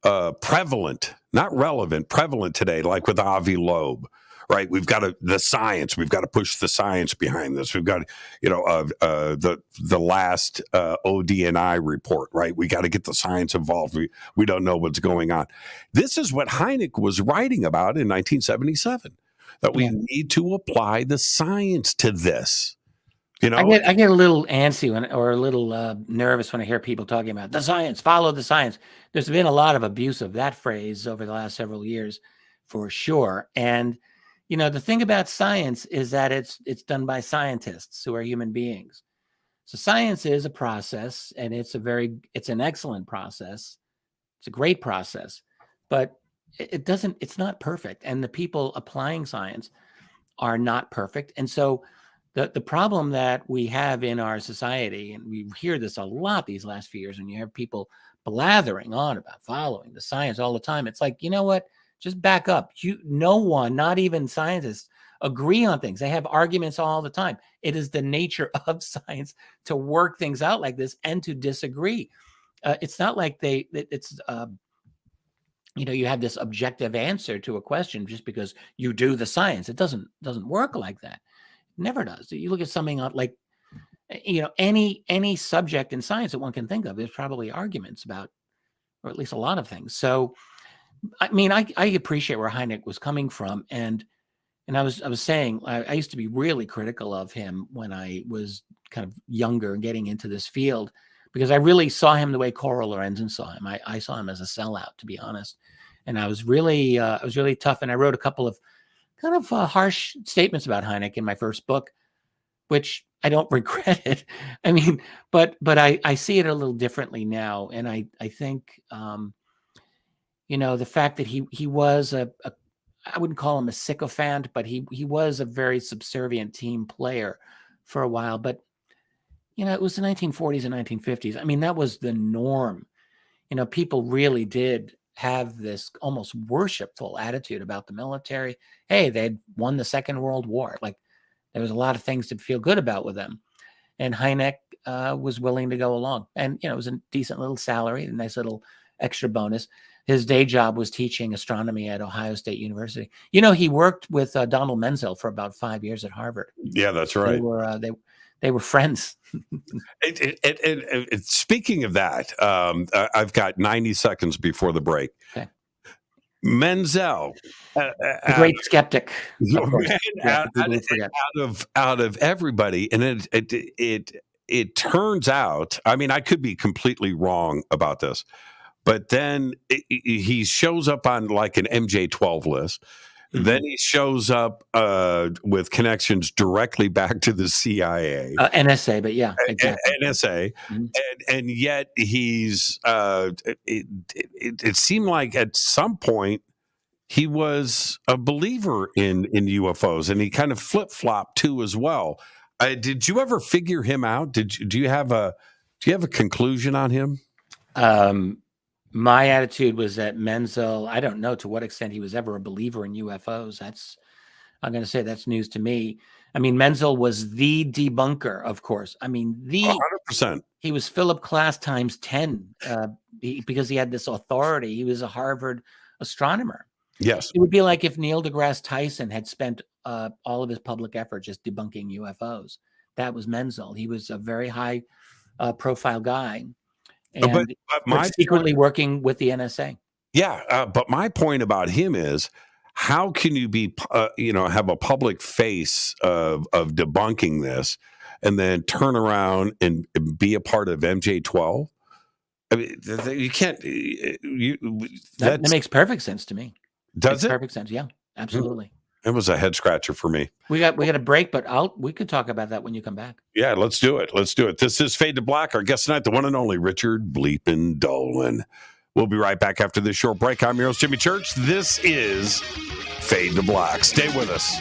prevalent, not relevant, prevalent today, like with Avi Loeb, right? We've got the science. We've got to push the science behind this. We've got, the last ODNI report, right? We got to get the science involved. We don't know what's going on. This is what Hynek was writing about in 1977, that we need to apply the science to this. I get a little antsy or a little nervous when I hear people talking about the science, follow the science. There's been a lot of abuse of that phrase over the last several years, for sure. And the thing about science is that it's done by scientists who are human beings. So science is a process, and it's an excellent process. It's a great process, but it's not perfect. And the people applying science are not perfect. And so the problem that we have in our society, and we hear this a lot these last few years, when you have people blathering on about following the science all the time, it's like, you know what? Just back up. No one, not even scientists, agree on things. They have arguments all the time. It is the nature of science to work things out like this and to disagree. It's not like you have this objective answer to a question just because you do the science. It doesn't work like that. It never does. You look at something like, any subject in science that one can think of, there's probably arguments about, or at least a lot of things. So, I mean, I appreciate where Hynek was coming from, and I was saying I used to be really critical of him when I was kind of younger and getting into this field, because I really saw him the way Coral Lorenzen saw him. I saw him as a sellout, to be honest, and I was really tough. And I wrote a couple of kind of harsh statements about Hynek in my first book, which I don't regret it. I mean, but I see it a little differently now, and I think. The fact that he was I wouldn't call him a sycophant, but he was a very subservient team player for a while. But, it was the 1940s and 1950s. I mean, that was the norm. People really did have this almost worshipful attitude about the military. Hey, they'd won the Second World War. Like, there was a lot of things to feel good about with them. And Hynek was willing to go along. And, it was a decent little salary, a nice little extra bonus. His day job was teaching astronomy at Ohio State University. He worked with Donald Menzel for about 5 years at Harvard. Yeah, that's right. They were friends. Speaking of that, I've got 90 seconds before the break. Okay. Menzel, the great skeptic, out of everybody, and it turns out. I mean, I could be completely wrong about this. But then he shows up on like an MJ-12 list. Mm-hmm. Then he shows up with connections directly back to the CIA. NSA, but yeah, exactly. NSA. Mm-hmm. And yet he's, it seemed like at some point he was a believer in UFOs, and he kind of flip-flopped too as well. Did you ever figure him out? Do you have a conclusion on him? My attitude was that Menzel, I don't know to what extent he was ever a believer in UFOs. I'm going to say that's news to me. I mean, Menzel was the debunker, of course. I mean, 100%. He was Philip Klass times 10 because he had this authority. He was a Harvard astronomer. Yes. It would be like if Neil deGrasse Tyson had spent all of his public effort just debunking UFOs. That was Menzel. He was a very high profile guy. And but secretly working with the NSA. Yeah, but my point about him is, how can you be, have a public face of debunking this, and then turn around and be a part of MJ-12? I mean, you can't. That makes perfect sense to me. Does it? Perfect sense. Yeah, absolutely. It was a head scratcher for me. We got a break, but we could talk about that when you come back. Yeah, let's do it. This is Fade to Black. Our guest tonight, the one and only Richard Bleepin' Dolan. We'll be right back after this short break. I'm your host, Jimmy Church. This is Fade to Black. Stay with us.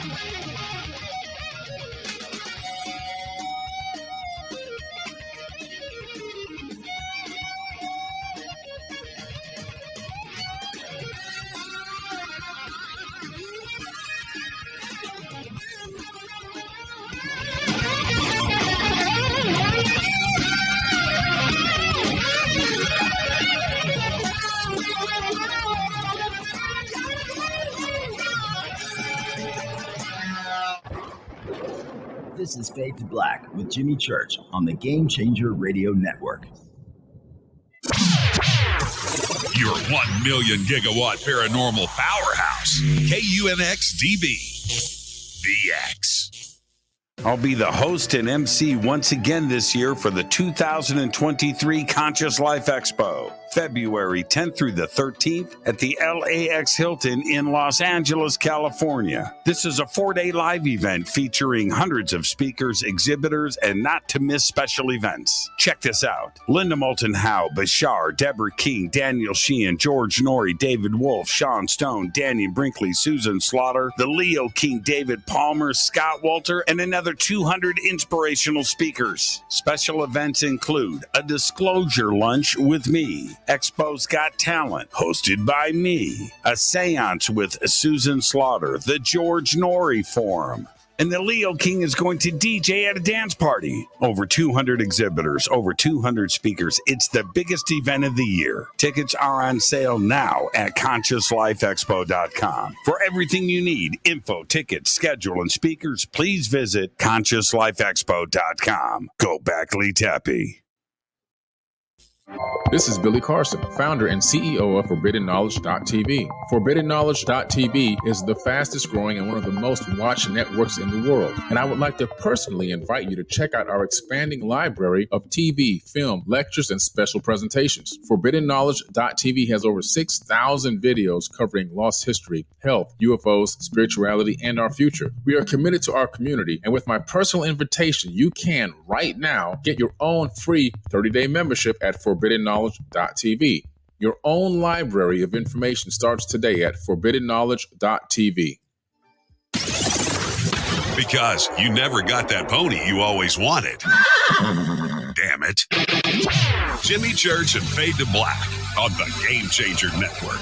This is Fade to Black with Jimmy Church on the Game Changer Radio Network. Your 1 million gigawatt paranormal powerhouse, KUNX-DB, VX. I'll be the host and MC once again this year for the 2023 Conscious Life Expo, February 10th through the 13th at the LAX Hilton in Los Angeles, California. This is a 4-day live event featuring hundreds of speakers, exhibitors, and not-to-miss special events. Check this out. Linda Moulton Howe, Bashar, Deborah King, Daniel Sheehan, George Norrie, David Wolf, Sean Stone, Danny Brinkley, Susan Slaughter, the Leo King, David Palmer, Scott Walter, and another another 200 inspirational speakers. Special events include a disclosure lunch with me, Expo's Got Talent, hosted by me, a seance with Susan Slaughter, the George Norrie Forum, and the Leo King is going to DJ at a dance party. Over 200 exhibitors, over 200 speakers. It's the biggest event of the year. Tickets are on sale now at ConsciousLifeExpo.com. For everything you need, info, tickets, schedule, and speakers, please visit ConsciousLifeExpo.com. Go back, Lee Tappy. This is Billy Carson, founder and CEO of ForbiddenKnowledge.tv. ForbiddenKnowledge.tv is the fastest growing and one of the most watched networks in the world. And I would like to personally invite you to check out our expanding library of TV, film, lectures, and special presentations. ForbiddenKnowledge.tv has over 6,000 videos covering lost history, health, UFOs, spirituality, and our future. We are committed to our community, and with my personal invitation, you can, right now, get your own free 30-day membership at ForbiddenKnowledge.tv. Your own library of information starts today at ForbiddenKnowledge.tv. Because you never got that pony you always wanted. Damn it. Jimmy Church and Fade to Black on the Game Changer Network.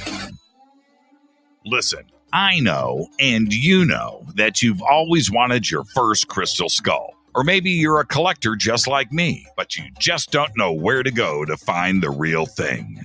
Listen, I know, and you know, that you've always wanted your first crystal skull. Or maybe you're a collector just like me, but you just don't know where to go to find the real thing.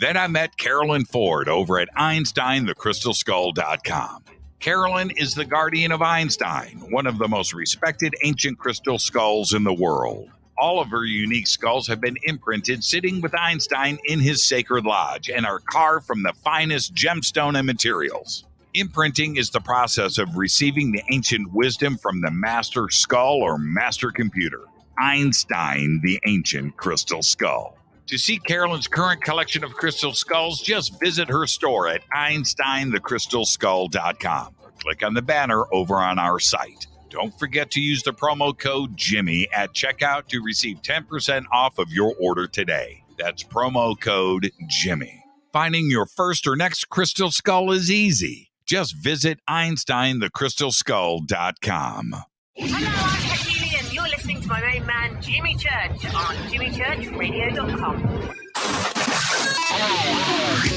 Then I met Carolyn Ford over at EinsteinTheCrystalSkull.com. Carolyn is the guardian of Einstein, one of the most respected ancient crystal skulls in the world. All of her unique skulls have been imprinted sitting with Einstein in his sacred lodge and are carved from the finest gemstone and materials. Imprinting is the process of receiving the ancient wisdom from the master skull or master computer, Einstein, the ancient crystal skull. To see Carolyn's current collection of crystal skulls, just visit her store at EinsteinTheCrystalSkull.com or click on the banner over on our site. Don't forget to use the promo code Jimmy at checkout to receive 10% off of your order today. That's promo code Jimmy. Finding your first or next crystal skull is easy. Just visit EinsteinTheCrystalSkull.com. Hello, I'm Katie, and you're listening to my main man, Jimmy Church, on JimmyChurchRadio.com.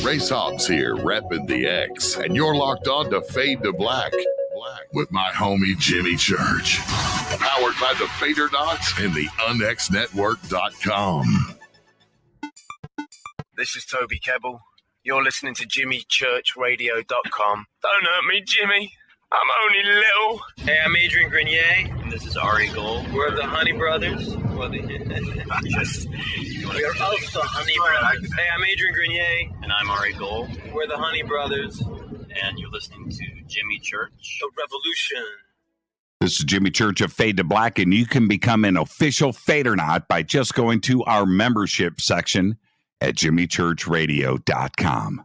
Ray Hobbs here, repping the X, and you're locked on to Fade to Black with my homie Jimmy Church. Powered by the Fader Dots and the UnXNetwork.com. This is Toby Kebbell. You're listening to JimmyChurchRadio.com. Don't hurt me, Jimmy. I'm only little. Hey, I'm Adrian Grenier. And this is Ari Gold. We're the Honey Brothers. We're of the Honey Brothers. Hey, I'm Adrian Grenier. And I'm Ari Gold. We're the Honey Brothers. And you're listening to Jimmy Church. The Revolution. This is Jimmy Church of Fade to Black, and you can become an official Fadernaut by just going to our membership section at JimmyChurchRadio.com.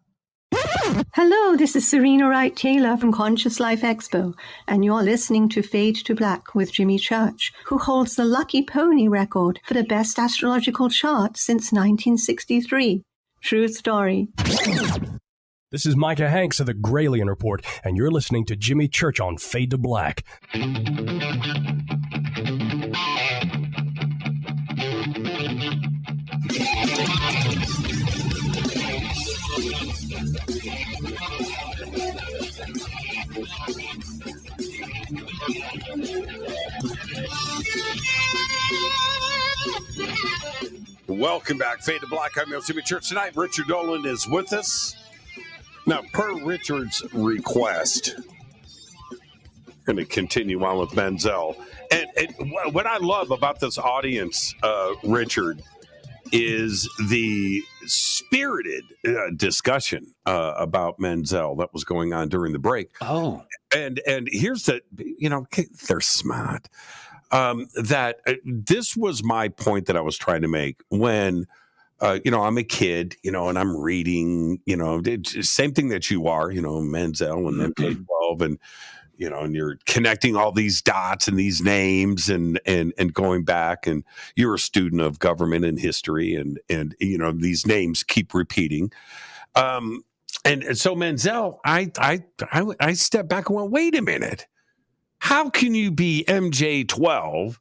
Hello, this is Serena Wright Taylor from Conscious Life Expo, and you're listening to Fade to Black with Jimmy Church, who holds the Lucky Pony record for the best astrological chart since 1963. True story. This is Micah Hanks of the Gralien Report, and you're listening to Jimmy Church on Fade to Black. Welcome back, Fade to Black. I'm Jimmy Church. Tonight, Richard Dolan is with us. Now, per Richard's request, we're going to continue on with Menzel. And what I love about this audience, Richard, is the spirited discussion about Menzel that was going on during the break. Oh. And here's the, they're smart. This was my point that I was trying to make when, I'm a kid, and I'm reading, same thing that you are, Menzel and then K-12 and, and you're connecting all these dots and these names and going back, and you're a student of government and history and these names keep repeating. And so Menzel, I stepped back and went, wait a minute. how can you be MJ-12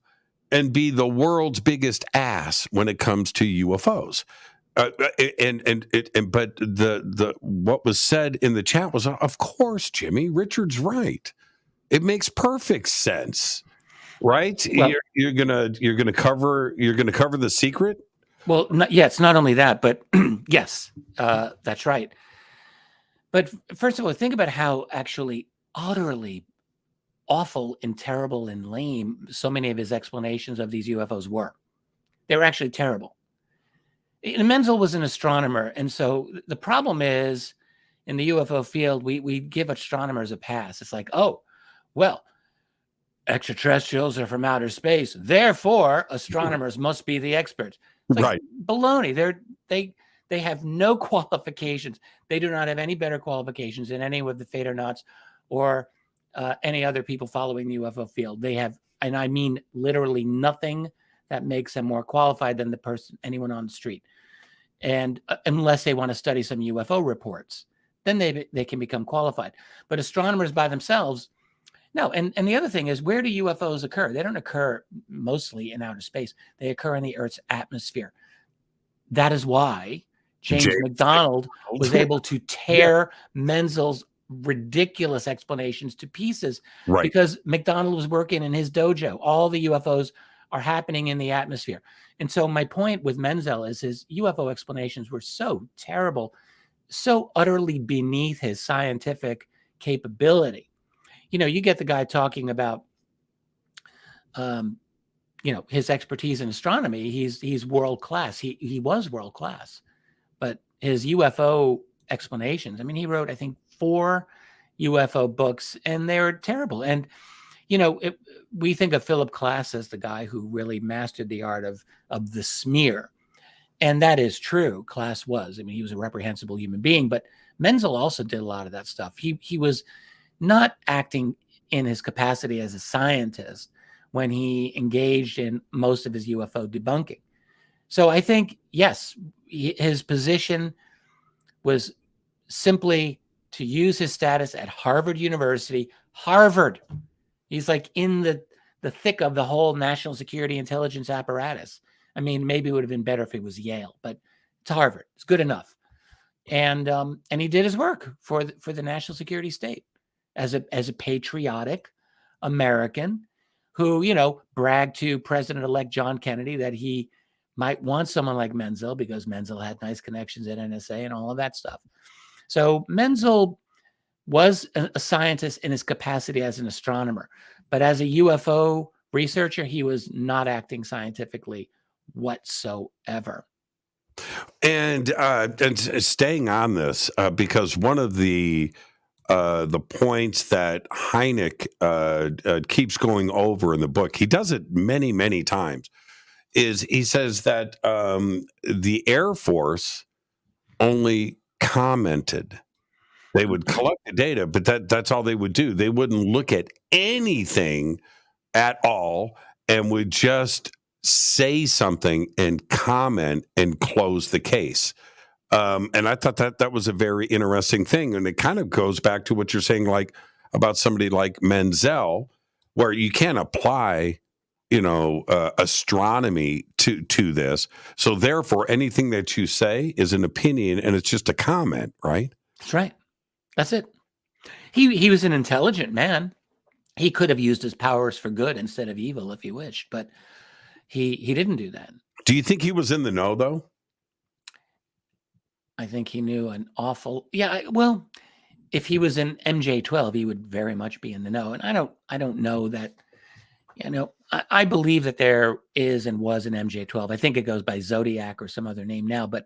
and be the world's biggest ass when it comes to UFOs? But the what was said in the chat was, of course, Jimmy, Richard's right. It makes perfect sense, right? Well, you're gonna cover the secret. Well, it's not only that, but yes, that's right. But first of all, think about how actually utterly awful and terrible and lame so many of his explanations of these UFOs were. They were actually terrible. And Menzel was an astronomer, and so the problem is, in the UFO field, we give astronomers a pass. It's like, oh, well, extraterrestrials are from outer space, therefore astronomers must be the experts. It's like right? Baloney. They have no qualifications. They do not have any better qualifications than any of the Fadernauts or any other people following the UFO field. They have, and I mean literally nothing that makes them more qualified than anyone on the street. And unless they want to study some UFO reports, then they can become qualified. But astronomers by themselves, no. And the other thing is, where do UFOs occur? They don't occur mostly in outer space. They occur in the Earth's atmosphere. That is why James McDonald was able to tear Menzel's ridiculous explanations to pieces, right? Because McDonald was working in his dojo. All the UFOs are happening in the atmosphere. And so my point with Menzel is his UFO explanations were so terrible, so utterly beneath his scientific capability. You know, you get the guy talking about, his expertise in astronomy. He's world class. He was world class, but his UFO explanations, I mean, he wrote, I think, 4 UFO books, and they're terrible. And, we think of Philip Klass as the guy who really mastered the art of the smear. And that is true. Klass was. I mean, he was a reprehensible human being, but Menzel also did a lot of that stuff. He was not acting in his capacity as a scientist when he engaged in most of his UFO debunking. So I think, yes, his position was simply to use his status at Harvard University. Harvard. He's like in the thick of the whole national security intelligence apparatus. I mean, maybe it would have been better if it was Yale, but it's Harvard. It's good enough. And he did his work for the national security state as a patriotic American who, bragged to President-elect John Kennedy that he might want someone like Menzel because Menzel had nice connections at NSA and all of that stuff. So Menzel was a scientist in his capacity as an astronomer, but as a UFO researcher, he was not acting scientifically whatsoever. And staying on this, because one of the points that Hynek keeps going over in the book, he does it many, many times, is he says that the Air Force only commented. They would collect the data, but that's all they would do. They wouldn't look at anything at all and would just say something and comment and close the case. And I thought that was a very interesting thing. And it kind of goes back to what you're saying, like about somebody like Menzel, where you can't apply, astronomy to this. So therefore, anything that you say is an opinion and it's just a comment, right? That's right. That's it. He was an intelligent man. He could have used his powers for good instead of evil if he wished, but he didn't do that. Do you think he was in the know, though? I think he knew an awful. Yeah, well, if he was in MJ-12, he would very much be in the know. And I don't know that. I believe that there is and was an MJ-12. I think it goes by Zodiac or some other name now, but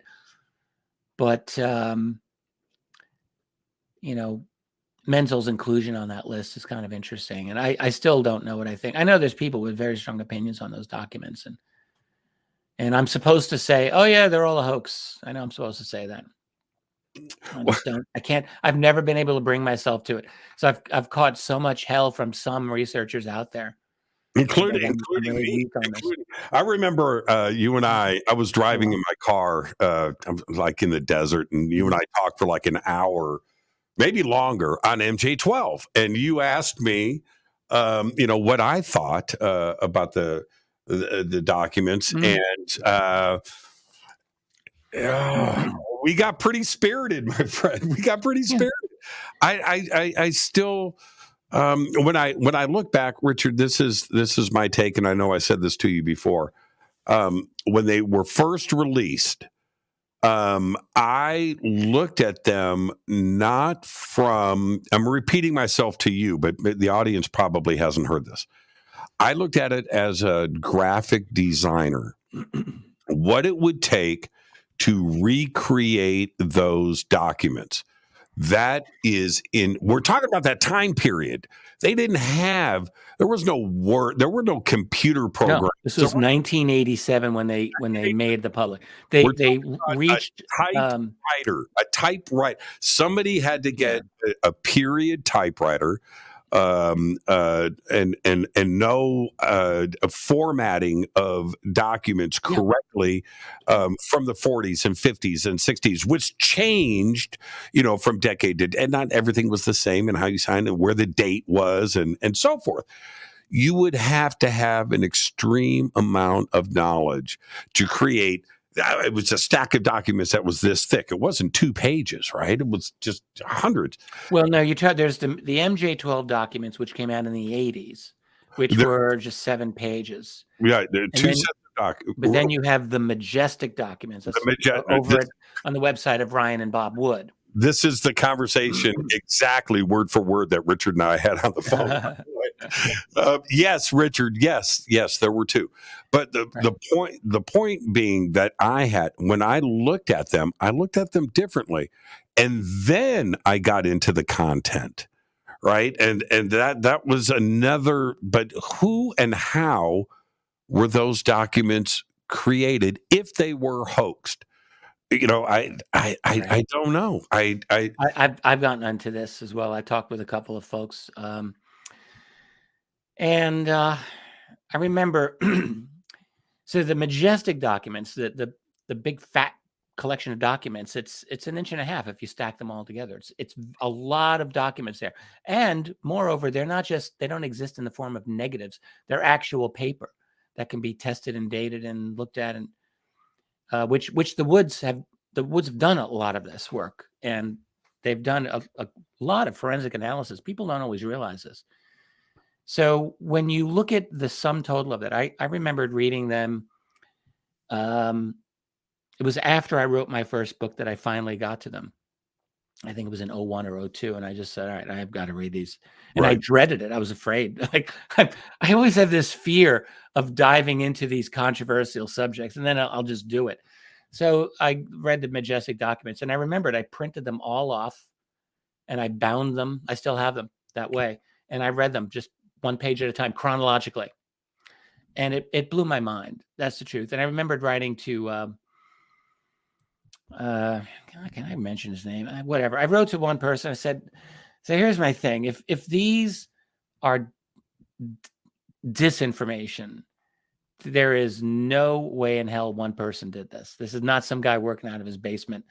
Menzel's inclusion on that list is kind of interesting. And I still don't know what I think. I know there's people with very strong opinions on those documents. And I'm supposed to say, oh, yeah, they're all a hoax. I know I'm supposed to say that. I can't. I've never been able to bring myself to it. So I've caught so much hell from some researchers out there. Including me. I remember you and I was driving in my car, like in the desert, and you and I talked for like an hour, maybe longer, on MJ-12. And you asked me what I thought about the documents, and we got pretty spirited, my friend. We got pretty spirited. I still, when I look back, Richard, this is my take, and I know I said this to you before. When they were first released, I looked at them not from, I'm repeating myself to you, but the audience probably hasn't heard this. I looked at it as a graphic designer, what it would take to recreate those documents. That is we're talking about that time period. There was no word, there were no computer programs. No, this was 1987 when they made the public. They reached a typewriter. Somebody had to get a period typewriter, and know formatting of documents correctly from the 40s and 50s and 60s, which changed, from decade to, and not everything was the same, and how you signed and where the date was and so forth. You would have to have an extreme amount of knowledge to create. It was a stack of documents that was this thick. It wasn't 2 pages, right? It was just hundreds. Well, no, there's the MJ-12 documents, which came out in the 80s, which were just 7 pages. Yeah, there are 2 sets of documents. But then you have the Majestic documents over on the website of Ryan and Bob Wood. This is the conversation exactly word for word that Richard and I had on the phone. Yes, Richard. Yes, there were 2. But the point being that I had, when I looked at them differently, and then I got into the content, right? And that was another. But who and how were those documents created if they were hoaxed? I don't know. I've gotten into this as well. I talked with a couple of folks, and I remember. So the Majestic documents, the big fat collection of documents, it's 1.5 inches if you stack them all together. It's a lot of documents there, and moreover, they don't exist in the form of negatives. They're actual paper that can be tested and dated and looked at, and which the Woods have done a lot of this work, and they've done a lot of forensic analysis. People don't always realize this. So when you look at the sum total of it, I remembered reading them. It was after I wrote my first book that I finally got to them. I think it was in 01 or 02. And I just said, all right, I've got to read these. And I dreaded it. I was afraid. Like I always have this fear of diving into these controversial subjects, and then I'll just do it. So I read the Majestic documents, and I remembered I printed them all off and I bound them. I still have them that way. And I read them just 1 page at a time chronologically. And it blew my mind. That's the truth. And I remembered writing to, can I mention his name? Whatever. I wrote to one person. I said, so here's my thing. If these are disinformation, there is no way in hell one person did this. This is not some guy working out of his basement.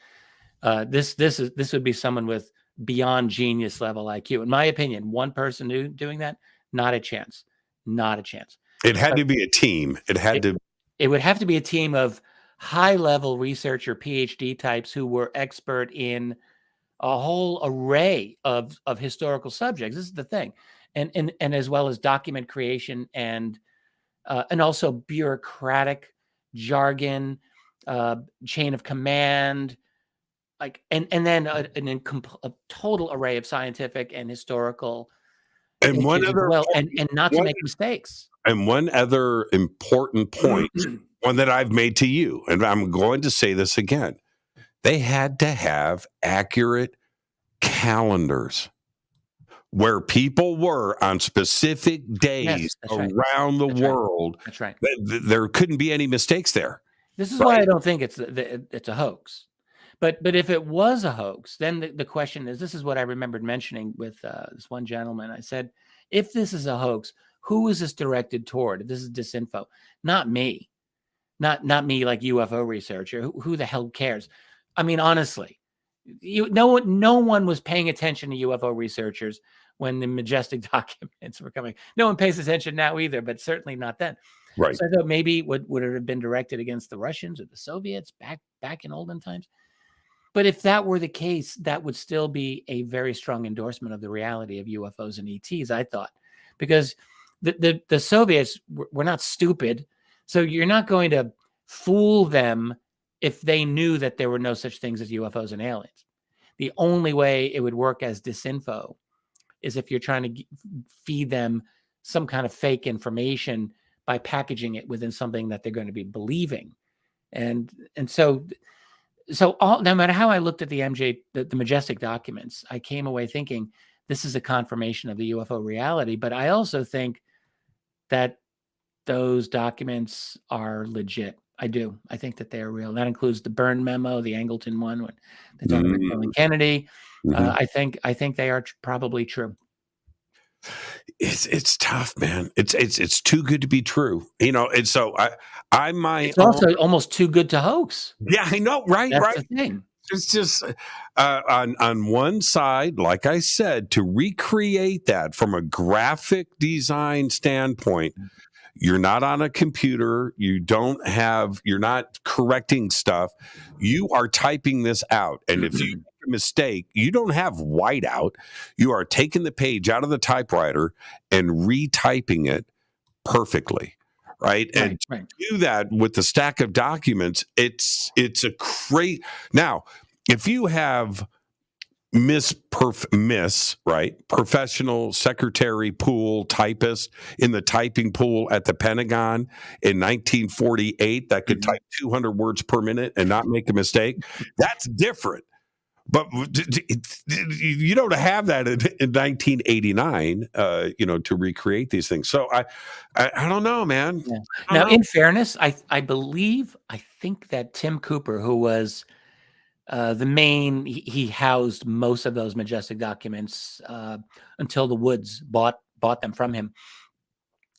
This would be someone with beyond genius level IQ. In my opinion, one person doing that, not a chance. Not a chance. It had to be a team. It would have to be a team of high-level researcher, PhD types who were expert in a whole array of historical subjects. This is the thing, and as well as document creation and also bureaucratic jargon, chain of command, and then a total array of scientific and historical, and one other and not to make mistakes. And one other important point, one that I've made to you, and I'm going to say this again, they had to have accurate calendars where people were on specific days around the world. That's right. There couldn't be any mistakes there. This is why I don't think it's a hoax. But if it was a hoax, then the question is, this is what I remembered mentioning with this one gentleman. I said, if this is a hoax, who is this directed toward? If this is disinfo, not me, not me, like UFO researcher. Who the hell cares? I mean, honestly, no one was paying attention to UFO researchers when the majestic documents were coming. No one pays attention now either, but certainly not then. Right. So I thought maybe would it have been directed against the Russians or the Soviets back in olden times? But if that were the case, that would still be a very strong endorsement of the reality of UFOs and ETs, I thought, because the Soviets were not stupid. So you're not going to fool them if they knew that there were no such things as UFOs and aliens. The only way it would work as disinfo is if you're trying to feed them some kind of fake information by packaging it within something that they're going to be believing. And so no matter how I looked at the majestic documents, I came away thinking this is a confirmation of the UFO reality. But I also think that those documents are legit. I do. I think that they're real. That includes the Byrne memo, the Angleton one, when they talk about killing Kennedy. I think they are probably true. It's tough, man. It's too good to be true, And so it's also almost too good to hoax. Yeah, I know. Right. That's right. The thing. It's just on one side, like I said, to recreate that from a graphic design standpoint. You're not on a computer. You're not correcting stuff. You are typing this out. And if you make a mistake, you don't have whiteout. You are taking the page out of the typewriter and retyping it perfectly. Right. And to do that with the stack of documents, it's a great. Now, if you have professional secretary pool typist in the typing pool at the Pentagon in 1948 that could type 200 words per minute and not make a mistake, that's different. But you don't have that in 1989, to recreate these things. So I don't know, man. Yeah. Now, in fairness, I think that Tim Cooper, who was he housed most of those majestic documents until the Woods bought them from him.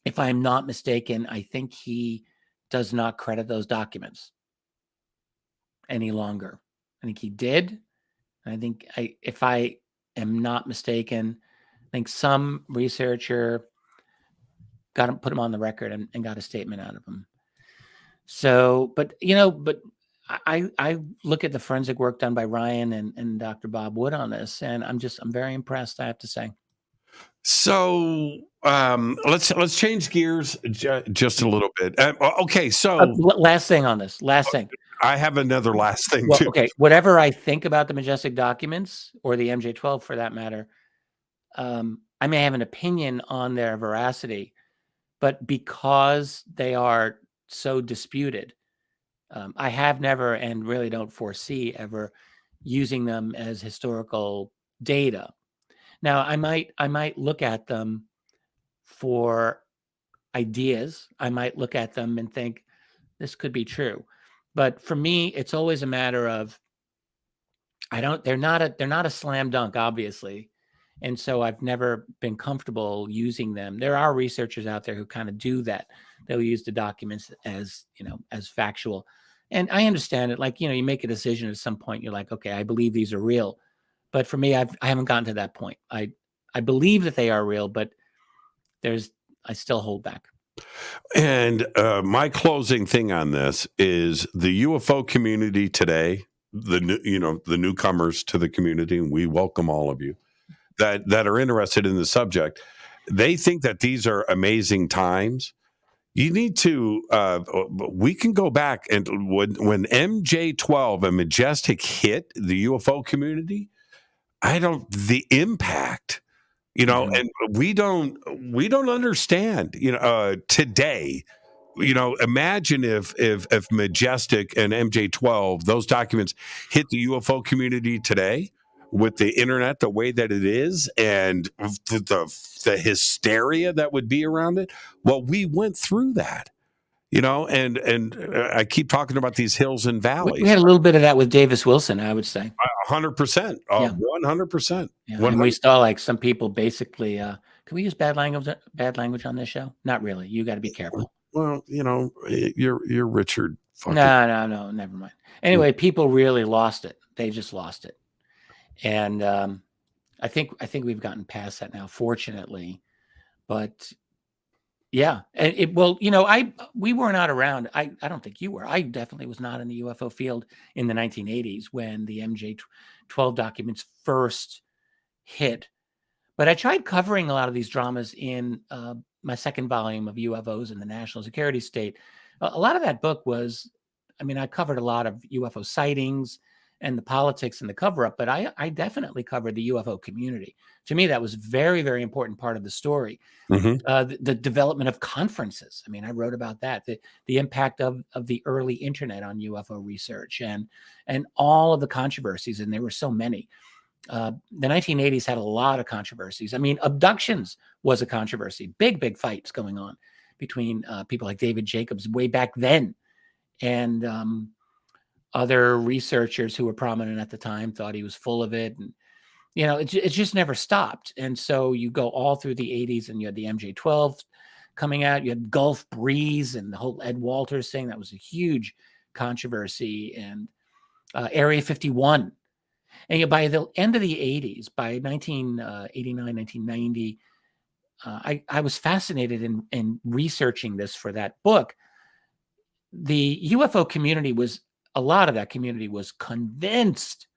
If I'm not mistaken, I think he does not credit those documents any longer. I think he did. I think if I am not mistaken, I think some researcher put him on the record and got a statement out of him. So, but I look at the forensic work done by Ryan and Dr. Bob Wood on this, and I'm very impressed, I have to say. So let's change gears just a little bit. Okay, so last thing on this. Last thing. I have another last thing too. Okay, whatever I think about the majestic documents or the MJ-12 for that matter, I may have an opinion on their veracity, but because they are so disputed, I have never and really don't foresee ever using them as historical data. Now, I might look at them for ideas. I might look at them and think this could be true. But for me, it's always a matter of they're not a slam dunk, obviously. And so I've never been comfortable using them. There are researchers out there who kind of do that. They'll use the documents as factual. And I understand it. Like, you make a decision at some point. You're like, okay, I believe these are real. But for me, I haven't gotten to that point. I believe that they are real, but I still hold back. And my closing thing on this is the UFO community today, the newcomers to the community, and we welcome all of you that are interested in the subject. They think that these are amazing times. You need to, we can go back and when MJ-12 and Majestic hit the UFO community, the impact, and we don't understand, today, imagine if Majestic and MJ-12, those documents hit the UFO community today with the internet the way that it is and the hysteria that would be around it. Well, we went through that, and I keep talking about these hills and valleys. We had a little bit of that with Davis Wilson, I would say. 100%. 100%. Yeah, and we saw like some people basically, can we use bad language on this show? Not really. You got to be careful. Well, you're Richard. No, never mind. Anyway, people really lost it. They just lost it. And I think we've gotten past that now, fortunately. But yeah, and we were not around. I don't think you were. I definitely was not in the UFO field in the 1980s when the MJ-12 documents first hit. But I tried covering a lot of these dramas in my second volume of UFOs in the National Security State. A lot of that book was, I covered a lot of UFO sightings and the politics and the cover-up, but I definitely covered the UFO community. To me, that was a very, very important part of the story. The development of conferences. I wrote about that, the impact of the early internet on UFO research and all of the controversies, and there were so many. The 1980s had a lot of controversies. Abductions was a controversy. Big fights going on between people like David Jacobs way back then, and other researchers who were prominent at the time thought he was full of it. And, it just never stopped. And so you go all through the 80s and you had the MJ-12 coming out. You had Gulf Breeze and the whole Ed Walters thing. That was a huge controversy. And Area 51. And by the end of the 80s, by 1989, 1990, I was fascinated in researching this for that book. The UFO community a lot of that community was convinced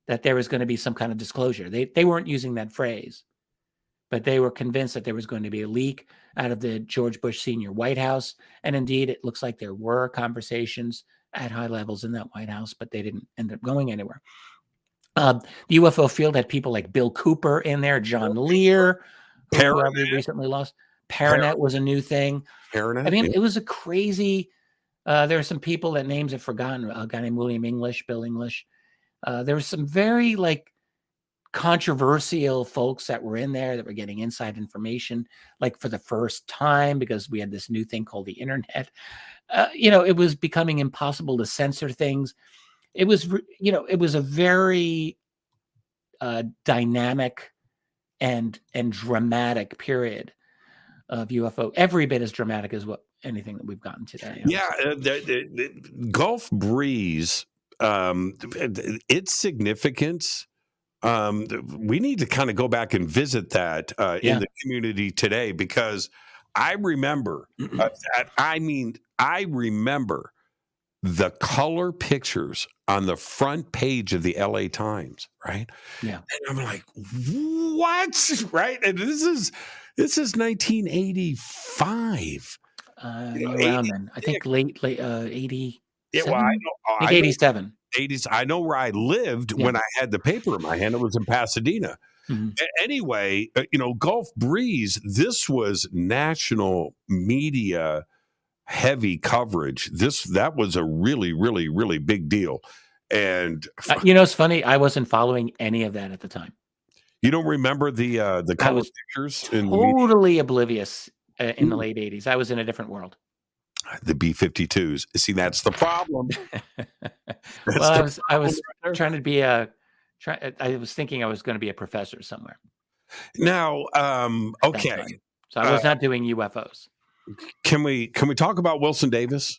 that there was going to be some kind of disclosure. They weren't using that phrase, but they were convinced that there was going to be a leak out of the George Bush Sr. White House. And indeed, it looks like there were conversations at high levels in that White House, but they didn't end up going anywhere. The UFO field had people like Bill Cooper in there, John Lear, who we recently lost. Paranet was a new thing. It was a crazy... there were some people that names I've forgotten. A guy named William English, Bill English. There were some very controversial folks that were in there that were getting inside information, for the first time, because we had this new thing called the internet. It was becoming impossible to censor things. It was, it was a very dynamic and dramatic period of UFO. Every bit as dramatic as anything that we've gotten today. Yeah, the Gulf Breeze, its significance, we need to kind of go back and visit that in the community today, because I remember I remember the color pictures on the front page of the LA Times, right? Yeah. And I'm like, what? Right? And this is 1985. Around then, I think late 80. Yeah, well, I know 87. 80s. I know where I lived when I had the paper in my hand. It was in Pasadena. Mm-hmm. Anyway, Gulf Breeze. This was national media heavy coverage. That was a really, really, really big deal. And it's funny. I wasn't following any of that at the time. You don't remember the color pictures? Totally oblivious. In the late 80s, I was in a different world. The B-52s. See, that's the problem. I was trying to be I was thinking I was going to be a professor somewhere. Now, okay. So I was not doing UFOs. Can we talk about Wilson Davis?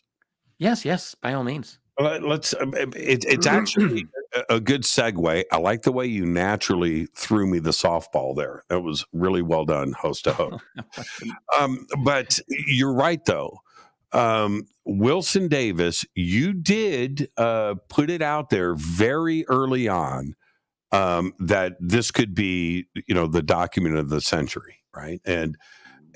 Yes, by all means. Let's. It's actually a good segue. I like the way you naturally threw me the softball there. That was really well done, host to host. But you're right, though. Wilson Davis, you did put it out there very early on that this could be, the document of the century, right?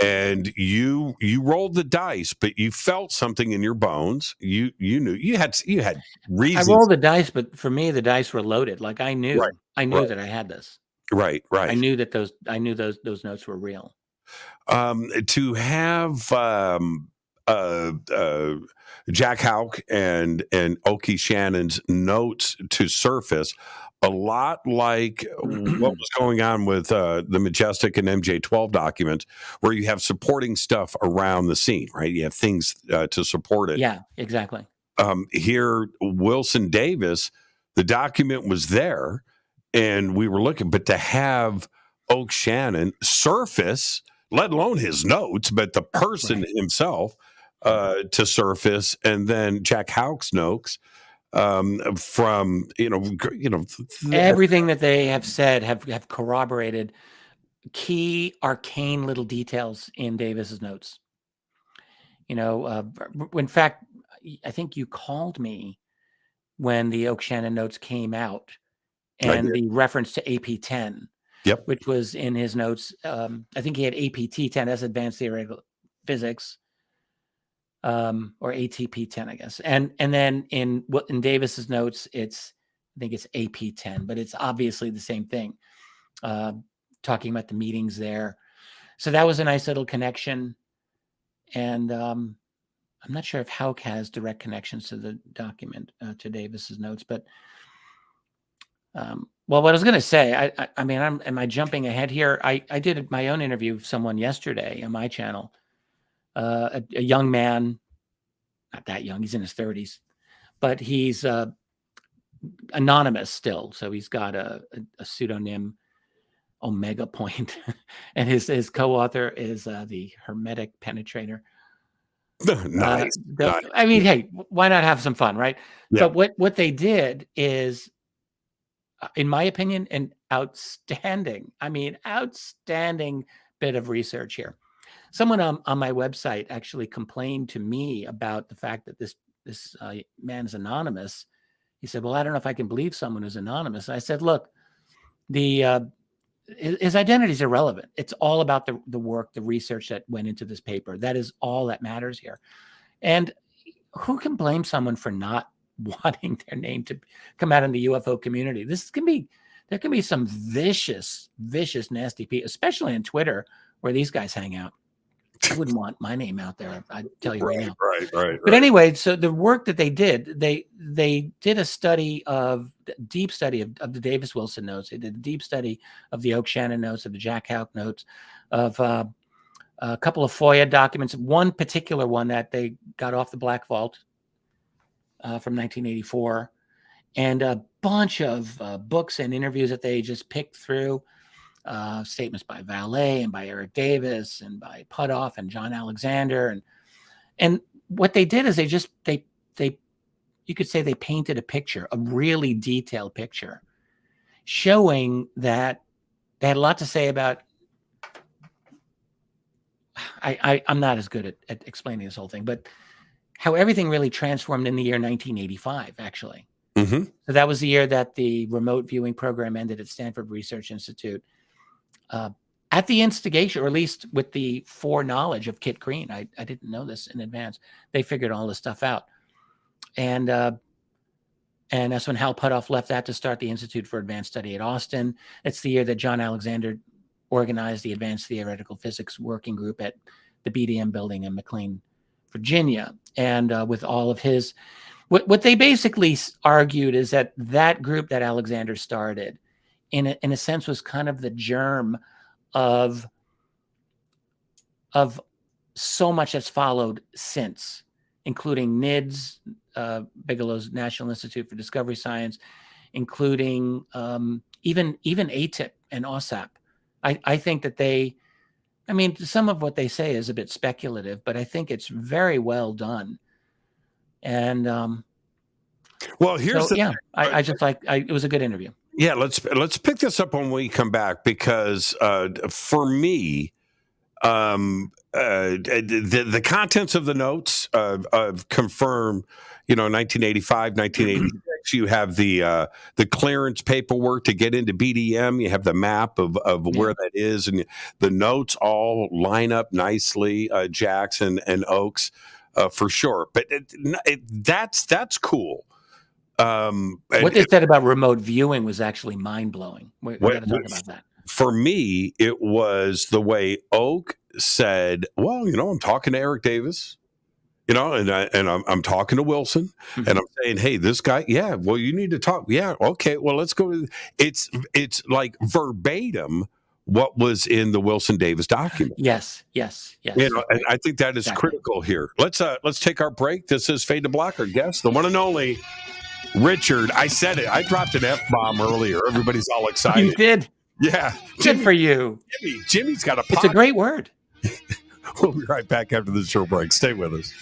And you rolled the dice, but you felt something in your bones. You knew you had reasons. I rolled the dice, but for me, the dice were loaded. I knew that I had this. Right. I knew that those notes were real. To have Jack Houck and Oki Shannon's notes to surface, a lot like what was going on with the Majestic and MJ-12 documents, where you have supporting stuff around the scene, right? You have things to support it. Yeah, exactly. Here, Wilson Davis, the document was there, and we were looking, but to have Oak Shannon surface, let alone his notes, but the person himself to surface, and then Jack Houck's notes, from everything that they have said have corroborated key arcane little details in Davis's notes. In fact, I think you called me when the Oak Shannon notes came out, and the reference to AP10, which was in his notes. I think he had APT10, that's Advanced Theoretical Physics, or ATP10, I guess. And then in Davis's notes, I think it's AP10, but it's obviously the same thing. Talking about the meetings there. So that was a nice little connection. And I'm not sure if Hauk has direct connections to the document, to Davis's notes, but what I was going to say, am I jumping ahead here? I did my own interview with someone yesterday on my channel, a young man, not that young, he's in his 30s, but he's anonymous still. So he's got a pseudonym, Omega Point, and his co-author is the Hermetic Penetrator. Nice. I mean, hey, why not have some fun, right? Yeah. But what they did is, in my opinion, an outstanding bit of research here. Someone on my website actually complained to me about the fact that this man is anonymous. He said, well, I don't know if I can believe someone who's anonymous. And I said, look, his identity is irrelevant. It's all about the work, the research that went into this paper. That is all that matters here. And who can blame someone for not wanting their name to come out in the UFO community? There can be some vicious, nasty people, especially on Twitter, where these guys hang out. I wouldn't want my name out there. I tell you right now. Right. But anyway, so the work that they did, they did a deep study of the Davis Wilson notes. They did a deep study of the Oak Shannon notes, of the Jack Hauk notes, of a couple of FOIA documents. One particular one that they got off the Black Vault from 1984, and a bunch of books and interviews that they just picked through. Statements by Valet and by Eric Davis and by Putoff and John Alexander, and what they did is they you could say they painted a picture, a really detailed picture, showing that they had a lot to say about. I'm not as good at explaining this whole thing, but how everything really transformed in the year 1985, actually. Mm-hmm. So that was the year that the remote viewing program ended at Stanford Research Institute. At the instigation, or at least with the foreknowledge of Kit Green. I didn't know this in advance. They figured all this stuff out. And that's when Hal Putoff left that to start the Institute for Advanced Study at Austin. It's the year that John Alexander organized the Advanced Theoretical Physics Working Group at the BDM building in McLean, Virginia. And with all of his, what they basically argued is that group that Alexander started, in a sense, was kind of the germ of so much that's followed since, including NIDS, Bigelow's National Institute for Discovery Science, including even ATIP and OSAP. I think that some of what they say is a bit speculative, but I think it's very well done. And well, here's it was a good interview. Yeah, let's pick this up when we come back, because for me, the contents of the notes confirm, 1985, 1986. You have the clearance paperwork to get into BDM. You have the map of where that is, and the notes all line up nicely. Jackson and Oaks, for sure. But that's cool. What they said about remote viewing was actually mind-blowing. We got to talk about that. For me, it was the way Oak said, well, I'm talking to Eric Davis, and I'm talking to Wilson, and I'm saying, hey, this guy, yeah, well, you need to talk. Yeah, okay, well, let's go. It's like verbatim what was in the Wilson Davis document. Yes. And I think that is critical here. Let's take our break. This is Fade to Black. Our guest, the one and only Richard. I said it. I dropped an F-bomb earlier. Everybody's all excited. You did? Yeah. Good for you. Jimmy's got a It's a great word. We'll be right back after this short break. Stay with us.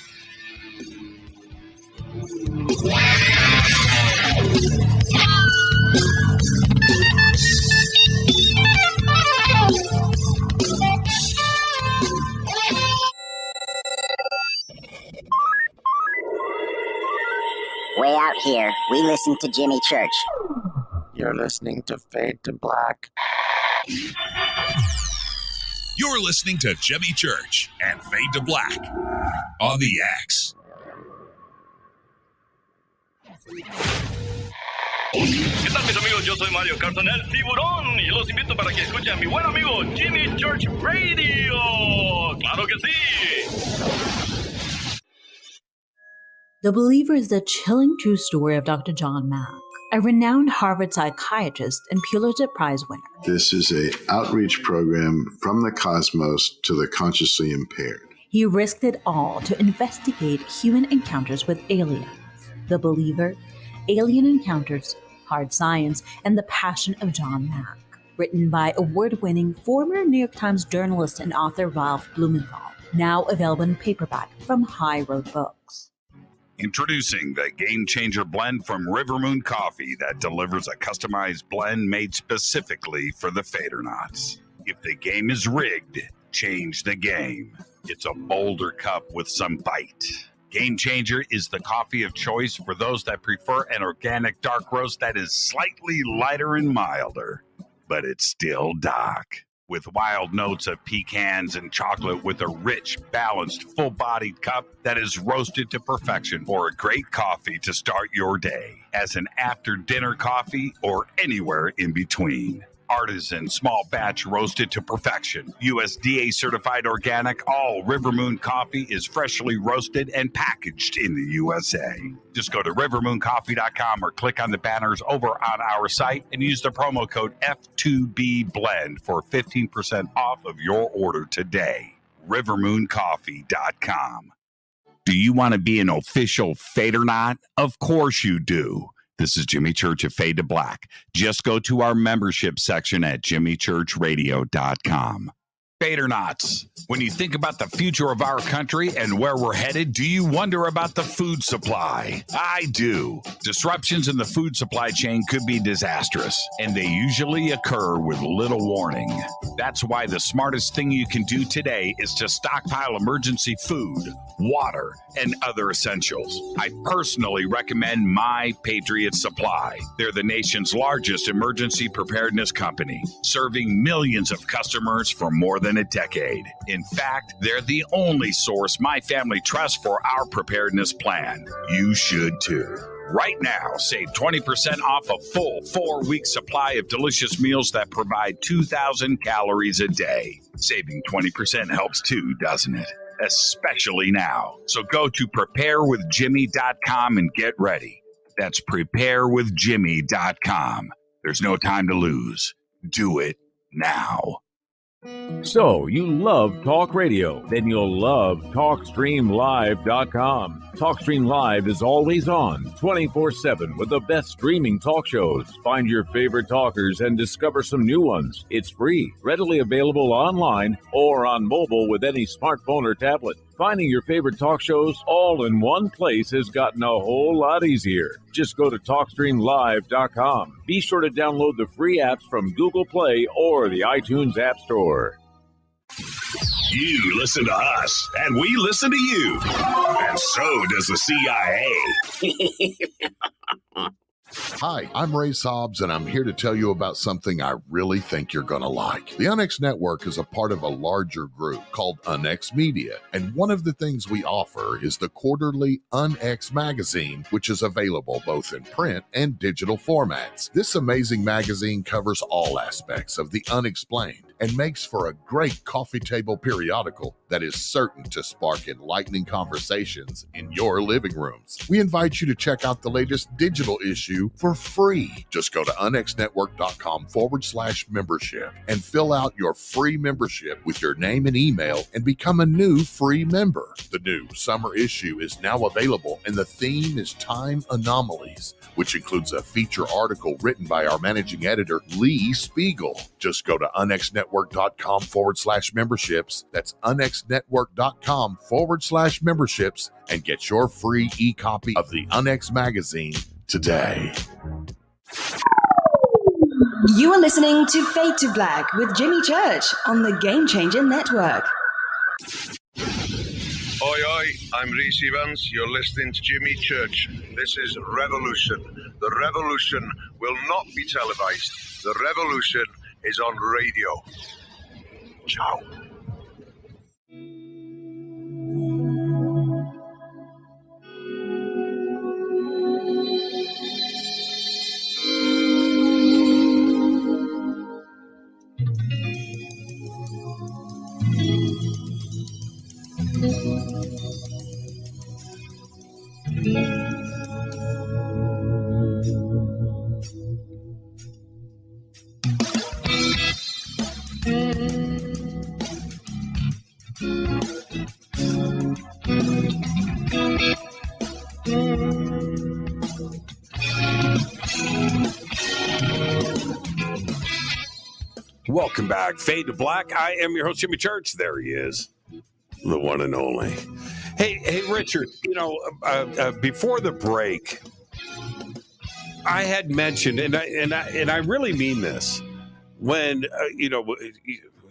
here, we listen to Jimmy Church. You're listening to Fade to Black. You're listening to Jimmy Church and Fade to Black on the X. ¿Qué tal, mis amigos? Yo soy Mario Carson, el tiburón, y los invito para que escuchen a mi buen amigo Jimmy Church Radio. ¡Claro que sí! The Believer is the chilling true story of Dr. John Mack, a renowned Harvard psychiatrist and Pulitzer Prize winner. This is an outreach program from the cosmos to the consciously impaired. He risked it all to investigate human encounters with aliens. The Believer, Alien Encounters, Hard Science, and the Passion of John Mack. Written by award-winning former New York Times journalist and author Ralph Blumenthal. Now available in paperback from High Road Books. Introducing the Game Changer blend from River Moon Coffee that delivers a customized blend made specifically for the Fadernauts. If the game is rigged, change the game. It's a bolder cup with some bite. Game Changer is the coffee of choice for those that prefer an organic dark roast that is slightly lighter and milder, but it's still dark. With wild notes of pecans and chocolate with a rich, balanced, full-bodied cup that is roasted to perfection for a great coffee to start your day, as an after-dinner coffee or anywhere in between. Artisan, small batch roasted to perfection. USDA certified organic, all River Moon coffee is freshly roasted and packaged in the USA. Just go to rivermooncoffee.com or click on the banners over on our site and use the promo code F2BBLEND for 15% off of your order today. rivermooncoffee.com. Do you want to be an official Fadernaut? Of course you do. This is Jimmy Church of Fade to Black. Just go to our membership section at jimmychurchradio.com. Fadernauts, when you think about the future of our country and where we're headed, do you wonder about the food supply? I do. Disruptions in the food supply chain could be disastrous, and they usually occur with little warning. That's why the smartest thing you can do today is to stockpile emergency food, water, and other essentials. I personally recommend My Patriot Supply. They're the nation's largest emergency preparedness company, serving millions of customers for more than a decade. In fact, they're the only source my family trusts for our preparedness plan. You should too. Right now, save 20% off a full 4-week supply of delicious meals that provide 2,000 calories a day. Saving 20% helps too, doesn't it? Especially now. So go to preparewithjimmy.com and get ready. That's preparewithjimmy.com. There's no time to lose. Do it now. So, you love talk radio? Then you'll love TalkStreamLive.com. TalkStream Live is always on, 24/7 with the best streaming talk shows. Find your favorite talkers and discover some new ones. It's free, readily available online or on mobile with any smartphone or tablet. Finding your favorite talk shows all in one place has gotten a whole lot easier. Just go to TalkStreamLive.com. Be sure to download the free apps from Google Play or the iTunes App Store. You listen to us, and we listen to you. And so does the CIA. Hi, I'm Ray Sobbs, and I'm here to tell you about something I really think you're going to like. The UNX Network is a part of a larger group called UNX Media, and one of the things we offer is the quarterly UNX magazine, which is available both in print and digital formats. This amazing magazine covers all aspects of the unexplained and makes for a great coffee table periodical that is certain to spark enlightening conversations in your living rooms. We invite you to check out the latest digital issue for free. Just go to unxnetwork.com/membership and fill out your free membership with your name and email and become a new free member. The new summer issue is now available, and the theme is Time Anomalies, which includes a feature article written by our managing editor, Lee Spiegel. Just go to unxnetwork.com/memberships. That's unxnetwork.com/memberships and get your free e-copy of the UNX magazine today. You are listening to Fade to Black with Jimmy Church on the Game Changer Network. Hoy oi. I'm Reese Evans. You're listening to Jimmy Church. This is Revolution. The revolution will not be televised. The revolution is on radio. Ciao. Welcome back. Fade to Black. I am your host, Jimmy Church. There he is, the one and only. Hey, Richard, before the break, I had mentioned, and I really mean this, when, we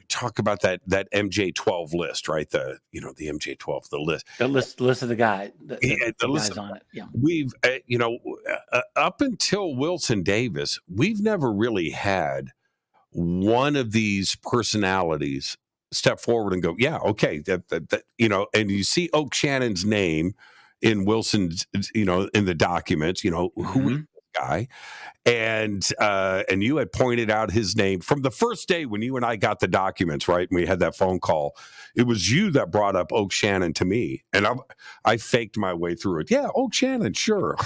talk about that MJ12 list, right? The MJ12, the list of the guy, the list guys on it. Yeah. We've, up until Wilson Davis, we've never really had one of these personalities step forward and go, yeah, okay, that and you see Oak Shannon's name in Wilson's, in the documents, who is this guy, and you had pointed out his name from the first day when you and I got the documents, right? And we had that phone call. It was you that brought up Oak Shannon to me, and I faked my way through it. Yeah, Oak Shannon, sure.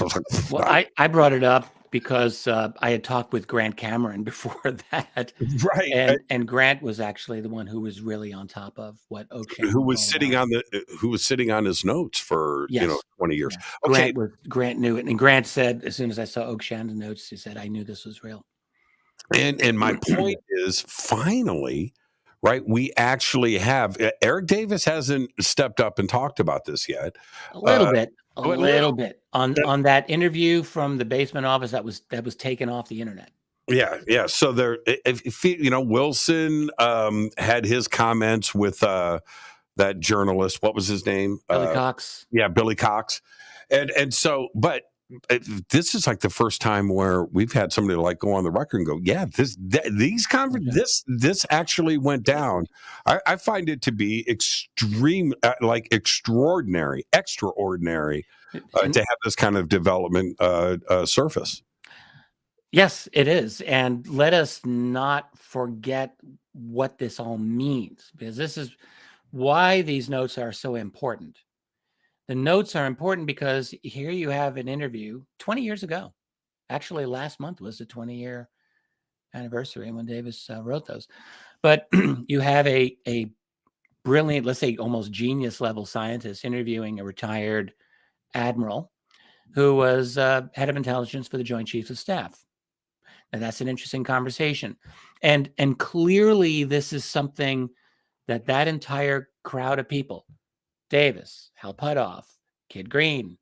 Well, I brought it up because I had talked with Grant Cameron before that, right? And Grant was actually the one who was really on top of what Oak Shannon who was sitting on his notes for 20 years. Yeah. Okay, Grant knew it, and Grant said as soon as I saw Oak Shannon's notes, he said I knew this was real. And my point is, finally, right? We actually have Eric Davis hasn't stepped up and talked about this yet. A little bit on that interview from the basement office that was taken off the internet. Yeah. So there, Wilson had his comments with that journalist. What was his name? Billy Cox. Yeah, Billy Cox. And so, but this is like the first time where we've had somebody like go on the record and go, yeah, this actually went down. I find it to be extraordinary to have this kind of development surface. Yes, it is. And let us not forget what this all means, because this is why these notes are so important. The notes are important because here you have an interview 20 years ago. Actually, last month was the 20-year anniversary when Davis wrote those. But you have a brilliant, let's say almost genius level scientist interviewing a retired admiral who was head of intelligence for the Joint Chiefs of Staff. Now, that's an interesting conversation. And clearly this is something that entire crowd of people, Davis, Hal Puthoff, Kid Green,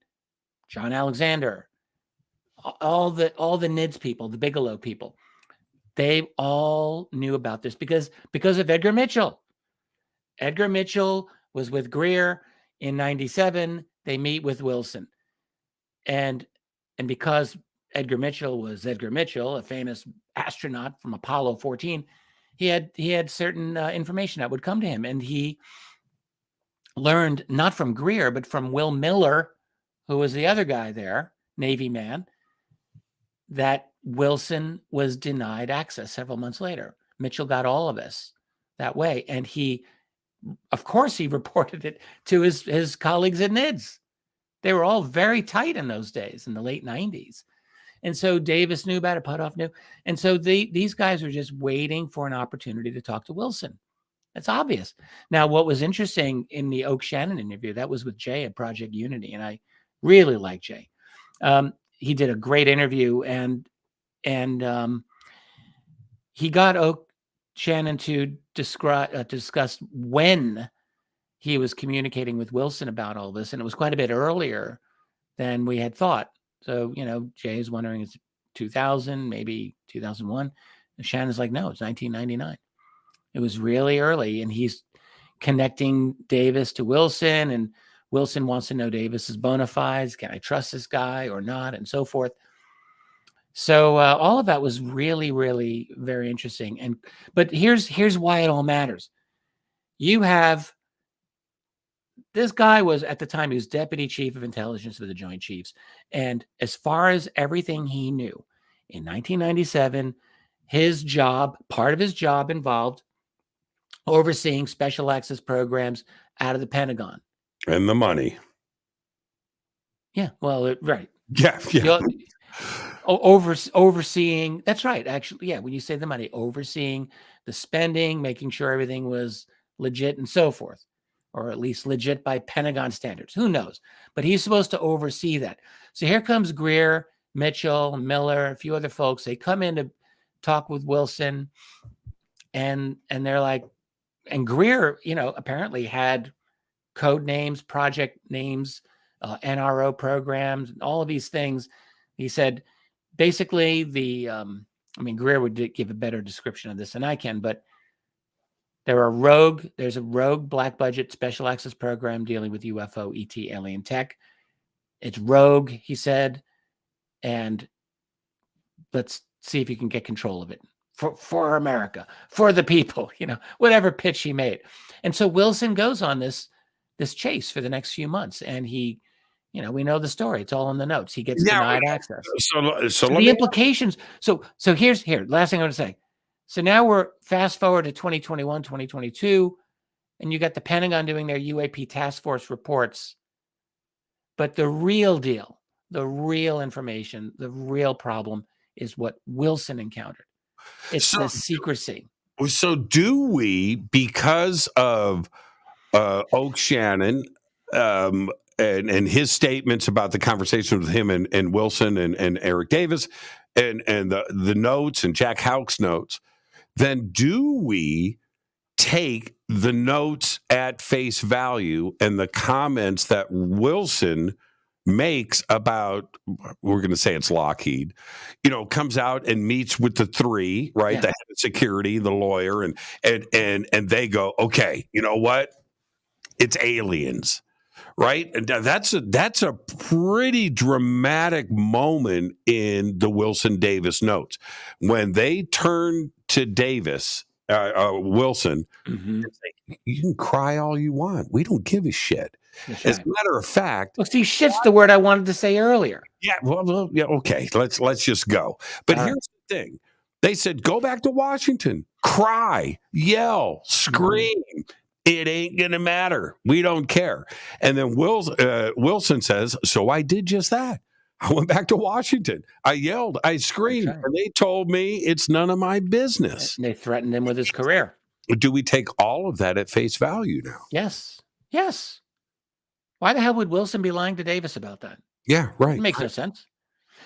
John Alexander, all the NIDS people, the Bigelow people, they all knew about this because of Edgar Mitchell. Edgar Mitchell was with Greer in 97. They meet with Wilson. And because Edgar Mitchell was Edgar Mitchell, a famous astronaut from Apollo 14, he had certain information that would come to him. And he learned not from Greer, but from Will Miller, who was the other guy there, Navy man, that Wilson was denied access several months later. Mitchell got all of this that way. And he, of course, he reported it to his colleagues at NIDS. They were all very tight in those days in the late 90s. And so Davis knew about it, Puthoff knew. And so these guys were just waiting for an opportunity to talk to Wilson. That's obvious. Now, what was interesting in the Oak Shannon interview, that was with Jay at Project Unity, and I really like Jay. He did a great interview, and he got Oak Shannon to discuss when he was communicating with Wilson about all this, and it was quite a bit earlier than we had thought. So, Jay is wondering, it's 2000, maybe 2001. And Shannon's like, no, it's 1999. It was really early, and he's connecting Davis to Wilson, and Wilson wants to know Davis's bona fides. Can I trust this guy or not? And so forth. So all of that was really, really very interesting. But here's why it all matters. You have this guy was at the time, he was deputy chief of intelligence of the Joint Chiefs. And as far as everything he knew, in 1997, his job, part of his job involved overseeing special access programs out of the Pentagon. And the money. Yeah, well, right. Yeah. Overseeing, that's right. Actually, yeah, when you say the money, overseeing the spending, making sure everything was legit and so forth, or at least legit by Pentagon standards. Who knows? But he's supposed to oversee that. So here comes Greer, Mitchell, Miller, a few other folks. They come in to talk with Wilson, and they're like, and Greer, apparently had code names, project names, NRO programs, and all of these things. He said, basically, Greer would give a better description of this than I can, but there's a rogue black budget special access program dealing with UFO, ET, alien tech. It's rogue, he said, and let's see if you can get control of it for America, for the people, whatever pitch he made. And so Wilson goes on this chase for the next few months, and he, we know the story. It's all in the notes. He gets denied access. So the implications. So here, last thing I want to say. So now we're fast forward to 2021, 2022, and you got the Pentagon doing their UAP task force reports. But the real deal, the real information, the real problem is what Wilson encountered. It's the secrecy. So do we, because of Oak Shannon, and his statements about the conversation with him and Wilson and Eric Davis and the notes and Jack Houck's notes, then do we take the notes at face value and the comments that Wilson makes about, we're going to say it's Lockheed, comes out and meets with the three, right? Yeah. The head of security, the lawyer, and they go, okay, you know what? It's aliens. Right. And that's a pretty dramatic moment in the Wilson Davis notes when they turn to Davis, Wilson, and say, you can cry all you want. We don't give a shit. That's As a matter of fact, well, see, shit's the word I wanted to say earlier. Yeah. Well, yeah. OK, let's just go. But here's the thing. They said, go back to Washington, cry, yell, scream. It ain't going to matter. We don't care. And then Wilson says, so I did just that. I went back to Washington. I yelled. I screamed. Right. And they told me it's none of my business. And they threatened him with his career. Do we take all of that at face value now? Yes. Yes. Why the hell would Wilson be lying to Davis about that? Yeah, right. It makes no sense.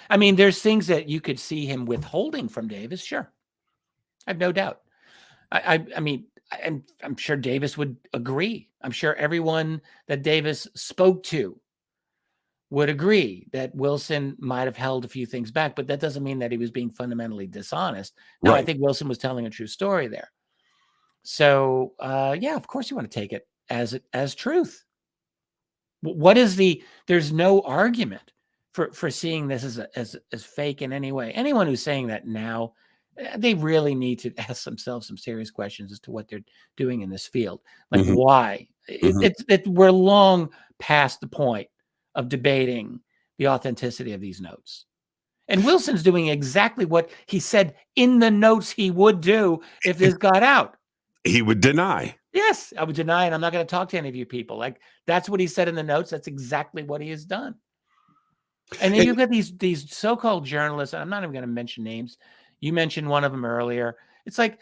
I mean, there's things that you could see him withholding from Davis. Sure. I have no doubt. I mean, and I'm sure Davis would agree. I'm sure everyone that Davis spoke to would agree that Wilson might have held a few things back, but that doesn't mean that he was being fundamentally dishonest. No, right. I think Wilson was telling a true story there. So, yeah, of course you want to take it as truth. What is there's no argument for seeing this as fake in any way. Anyone who's saying that now, they really need to ask themselves some serious questions as to what they're doing in this field. Like, why? We're long past the point of debating the authenticity of these notes. And Wilson's doing exactly what he said in the notes he would do if this got out. He would deny. Yes, I would deny, and I'm not going to talk to any of you people. Like, that's what he said in the notes. That's exactly what he has done. And then you've got these so-called journalists, and I'm not even going to mention names. You mentioned one of them earlier. It's like,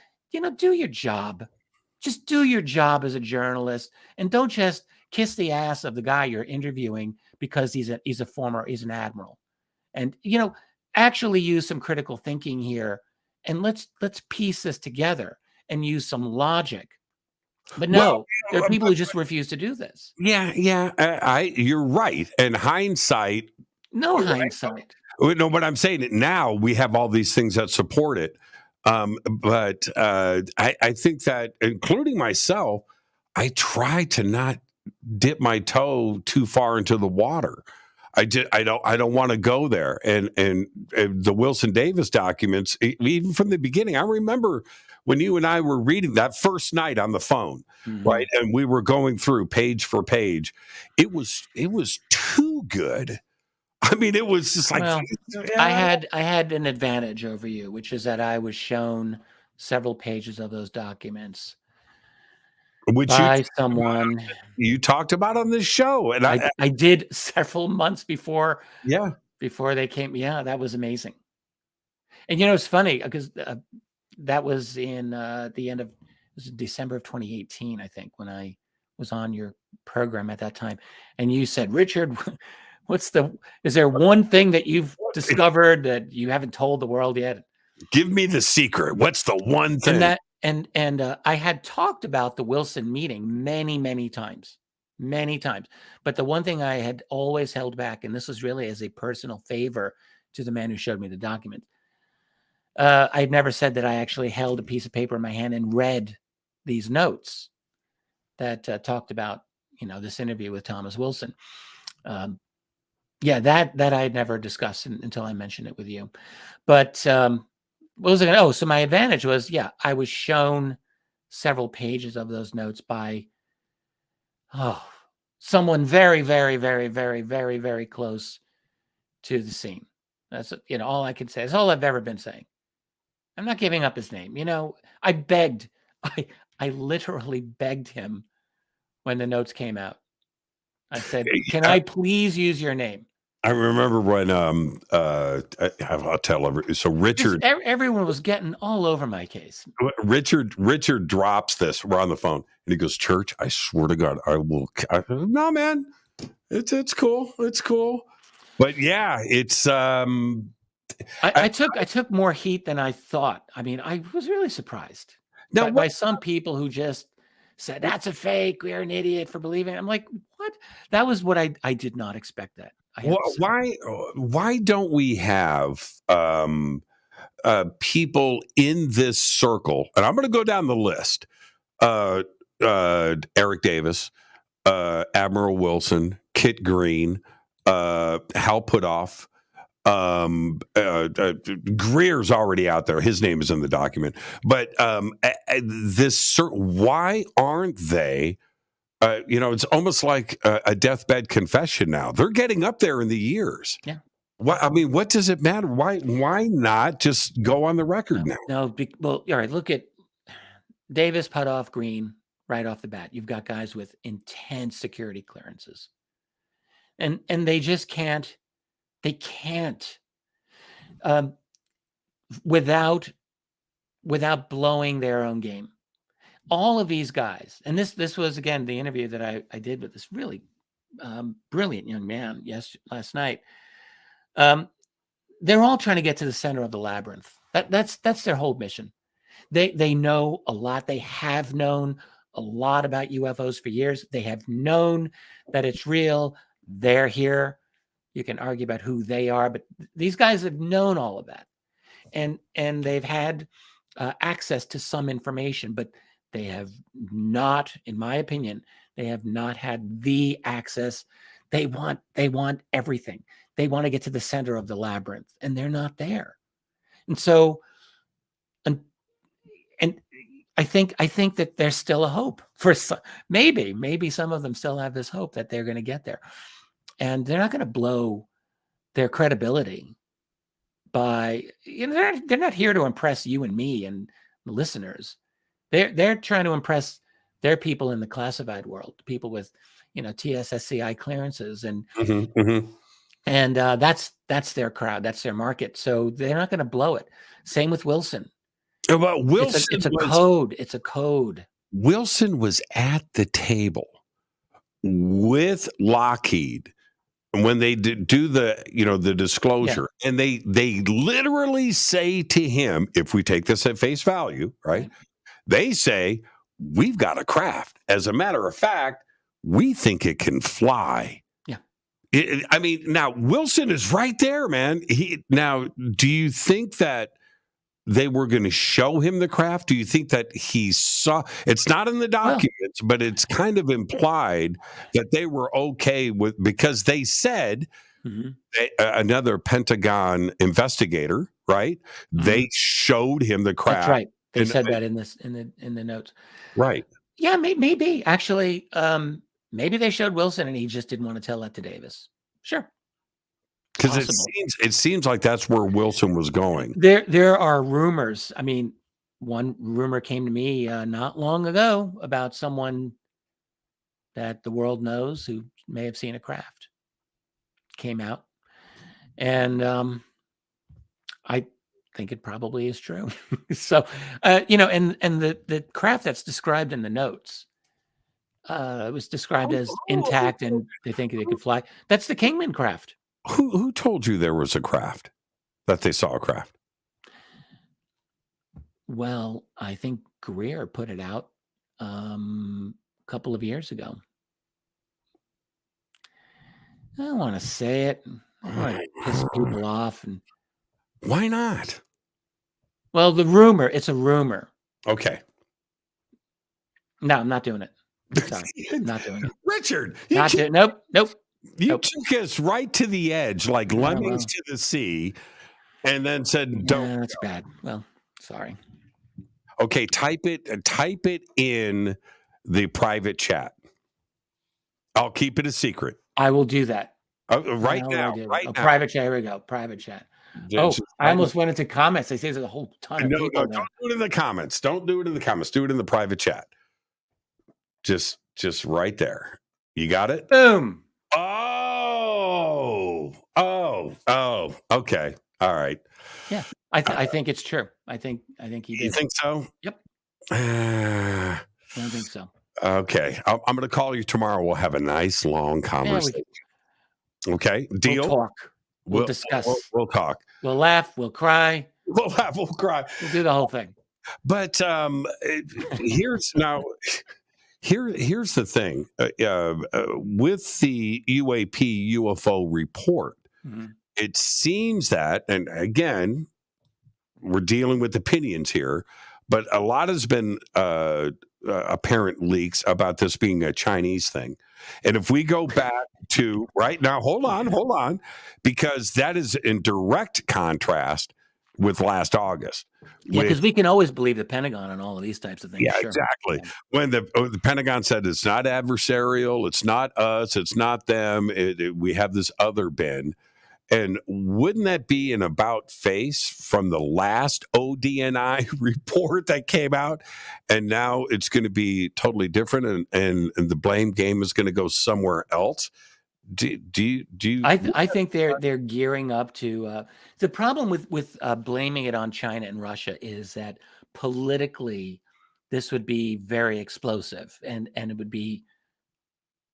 do your job. Just do your job as a journalist, and don't just kiss the ass of the guy you're interviewing because he's an admiral. And actually use some critical thinking here, and let's piece this together and use some logic. But no, there are people who just refuse to do this. Yeah, you're right. And hindsight. No hindsight. No, but I'm saying it now. We have all these things that support it. But I think that, including myself, I try to not dip my toe too far into the water. I don't want to go there. And the Wilson Davis documents, even from the beginning, I remember when you and I were reading that first night on the phone, right? And we were going through page for page. It was too good. I mean, it was just like, well, I had an advantage over you, which is that I was shown several pages of those documents by someone you talked about on this show, and I did several months before. Yeah, before they came. Yeah, that was amazing. And it's funny because that was in the end of December of 2018, I think, when I was on your program at that time, and you said, Richard, is there one thing that you've discovered that you haven't told the world yet? Give me the secret. What's the one thing? And I had talked about the Wilson meeting many times. But the one thing I had always held back, and this was really as a personal favor to the man who showed me the document, I had never said that I actually held a piece of paper in my hand and read these notes that talked about, this interview with Thomas Wilson. That I had never discussed until I mentioned it with you. But what was it? Oh, so my advantage was, I was shown several pages of those notes by someone very, very, very, very, very, very close to the scene. That's all I can say. That's all I've ever been saying. I'm not giving up his name. I literally begged him when the notes came out. I said, "Can I please use your name?" I remember when I'll tell everyone. So Richard, everyone was getting all over my case. Richard drops this. We're on the phone, and he goes, "Church, I swear to God, I will." No, man, it's cool. It's cool. But yeah, it's. I took more heat than I thought. I mean, I was really surprised by some people who just said, "That's a fake. We're an idiot for believing." I'm like, what? That was what I did not expect that. Why don't we have people in this circle? And I'm going to go down the list: Eric Davis, Admiral Wilson, Kit Green, Hal Puthoff. Greer's already out there. His name is in the document. But why aren't they? It's almost like a deathbed confession now. They're getting up there in the years. Yeah. What does it matter? Why not just go on the record now? No, all right, look at Davis, Puthoff, Green, right off the bat. You've got guys with intense security clearances. And they just can't. They can't without blowing their own game. All of these guys, and this was, again, the interview that I did with this really brilliant young man last night. They're all trying to get to the center of the labyrinth. That's their whole mission. They know a lot. They have known a lot about UFOs for years. They have known that it's real. They're here. You can argue about who they are, but these guys have known all of that, and they've had access to some information, but they have not, in my opinion, they have not had the access. They want everything. They want to get to the center of the labyrinth, and they're not there. And so, and I think that there's still a hope for some, maybe some of them still have this hope that they're going to get there. And they're not going to blow their credibility by, they're not here to impress you and me and the listeners. They're trying to impress their people in the classified world, people with, TSSCI clearances, and and that's their crowd, that's their market. So they're not going to blow it. Same with Wilson. Well, Wilson, it's a code. It's a code. Wilson was at the table with Lockheed when they do the disclosure, and they literally say to him, if we take this at face value, right? They say, we've got a craft. As a matter of fact, we think it can fly. Yeah. Now Wilson is right there, man. Now, do you think that they were going to show him the craft? Do you think that he saw? It's not in the documents, but it's kind of implied that they were okay with, because they said another Pentagon investigator, right? They showed him the craft. That's right. They said that in the notes. Right. Yeah, maybe actually, maybe they showed Wilson and he just didn't want to tell that to Davis. Sure. Because it seems like that's where Wilson was going. There are rumors. I mean, one rumor came to me not long ago about someone that the world knows who may have seen a craft. Came out, and I think it probably is true. So, and the craft that's described in the notes, it was described as intact, and they think they could fly. That's the Kingman craft. Who told you there was a craft, that they saw a craft? Well, I think Greer put it out a couple of years ago. I don't want to say it. I don't want to piss people off. And why not? Well, it's a rumor. Okay. No, I'm not doing it. Sorry, I'm not doing it. Richard, nope. You took us right to the edge, like lemmings to the sea, and then said, "Don't." That's bad. Well, sorry. Okay, type it in the private chat. I'll keep it a secret. I will do that. Right now. Private chat. Here we go. Private chat. I almost went into comments. They say there's a whole ton of people. No, don't do it in the comments. Don't do it in the comments. Do it in the private chat. Just right there. You got it? Boom. Oh. Okay. All right. Yeah. I think it's true. I think he did. You think so? Yep. I don't think so. Okay. I'm going to call you tomorrow. We'll have a nice long conversation. Okay. Deal? We'll talk. We'll discuss. We'll talk. We'll laugh. We'll cry. We'll laugh. We'll cry. We'll do the whole thing. But here's the thing. With the UAP UFO report, it seems that, and again, we're dealing with opinions here, but a lot has been apparent leaks about this being a Chinese thing. And if we go back to right now, hold on, because that is in direct contrast with last August. Yeah, because we can always believe the Pentagon on all of these types of things. Yeah, exactly. Yeah. When the Pentagon said it's not adversarial, it's not us, it's not them, we have this other bin. And wouldn't that be an about face from the last ODNI report that came out? And now it's going to be totally different, and the blame game is going to go somewhere else. Do you? I think they're gearing up to. The problem with blaming it on China and Russia is that politically, this would be very explosive, and it would be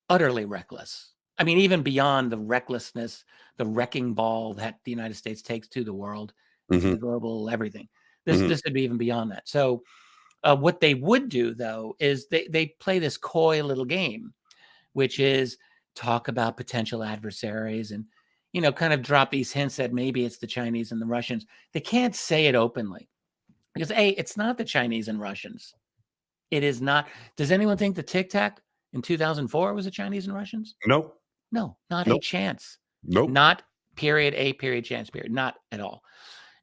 utterly reckless. I mean, even beyond the recklessness, the wrecking ball that the United States takes to the world, to the global everything. This would be even beyond that. So what they would do, though, is they play this coy little game, which is talk about potential adversaries and, kind of drop these hints that maybe it's the Chinese and the Russians. They can't say it openly because, A, it's not the Chinese and Russians. It is not. Does anyone think the Tic Tac in 2004 was the Chinese and Russians? Nope. No, not a chance. Nope. Not period, a period, chance period. Not at all.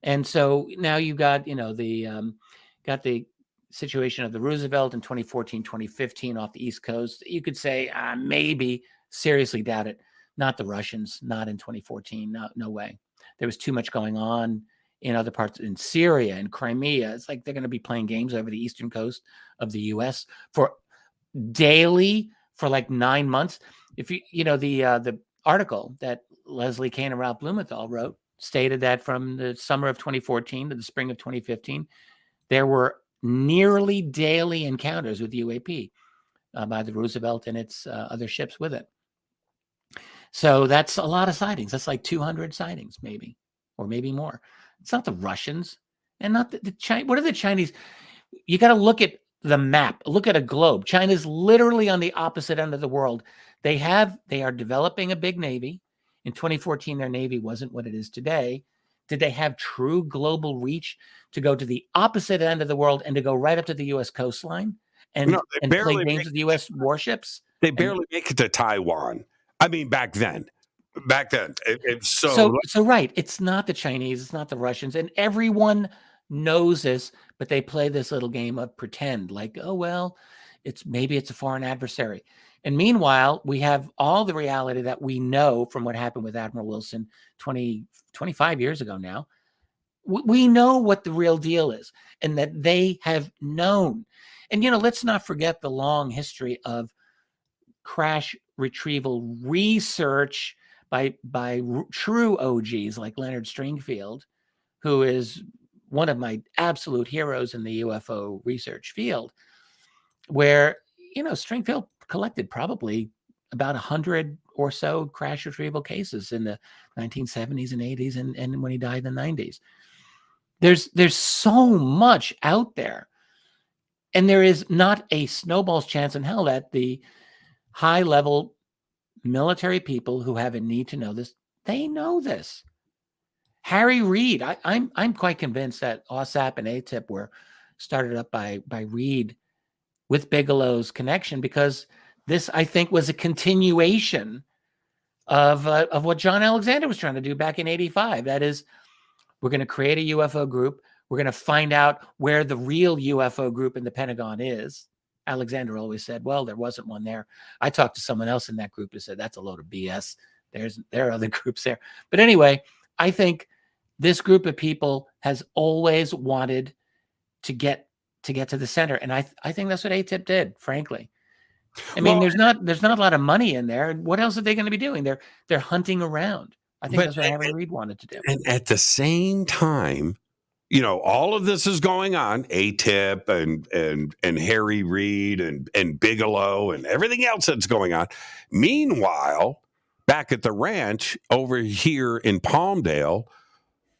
And so now you got, got the situation of the Roosevelt in 2014, 2015 off the East Coast. You could say maybe, seriously doubt it. Not the Russians, not in 2014. No way. There was too much going on in other parts, in Syria and Crimea. It's like they're going to be playing games over the eastern coast of the U.S. for daily for like 9 months. If the article that Leslie Kane and Ralph Blumenthal wrote stated that from the summer of 2014 to the spring of 2015, there were nearly daily encounters with UAP by the Roosevelt and its other ships with it. So that's a lot of sightings. That's like 200 sightings, maybe, or maybe more. It's not the Russians and not the Chinese. What are the Chinese? You got to look at the map. Look at a globe. China's literally on the opposite end of the world. They are developing a big navy. In 2014, their navy wasn't what it is today. Did they have true global reach to go to the opposite end of the world and to go right up to the U.S. coastline and play games with U.S. warships? They barely make it to Taiwan. I mean, back then. So right. It's not the Chinese. It's not the Russians. And everyone knows this, but they play this little game of pretend like, oh, well, maybe it's a foreign adversary. And meanwhile, we have all the reality that we know from what happened with Admiral Wilson 25 years ago now. We know what the real deal is and that they have known. And, let's not forget the long history of crash retrieval research by true OGs like Leonard Stringfield, who is one of my absolute heroes in the UFO research field, where, Stringfield collected probably about 100 or so crash retrieval cases in the 1970s and 80s and when he died in the 90s. There's so much out there. And there is not a snowball's chance in hell that the high-level military people who have a need to know this, they know this. Harry Reid, I'm quite convinced that OSAP and ATIP were started up by Reid with Bigelow's connection, because this, I think, was a continuation of what John Alexander was trying to do back in '85. That is, we're going to create a UFO group. We're going to find out where the real UFO group in the Pentagon is. Alexander always said, well, there wasn't one there. I talked to someone else in that group who said, that's a load of BS. There are other groups there. But anyway, I think this group of people has always wanted to get to the center. And I think that's what ATIP did, frankly. I mean, there's not a lot of money in there. What else are they going to be doing? They're hunting around. I think that's what Harry Reid wanted to do. And at the same time, all of this is going on, ATIP and Harry Reid and Bigelow and everything else that's going on. Meanwhile, back at the ranch over here in Palmdale,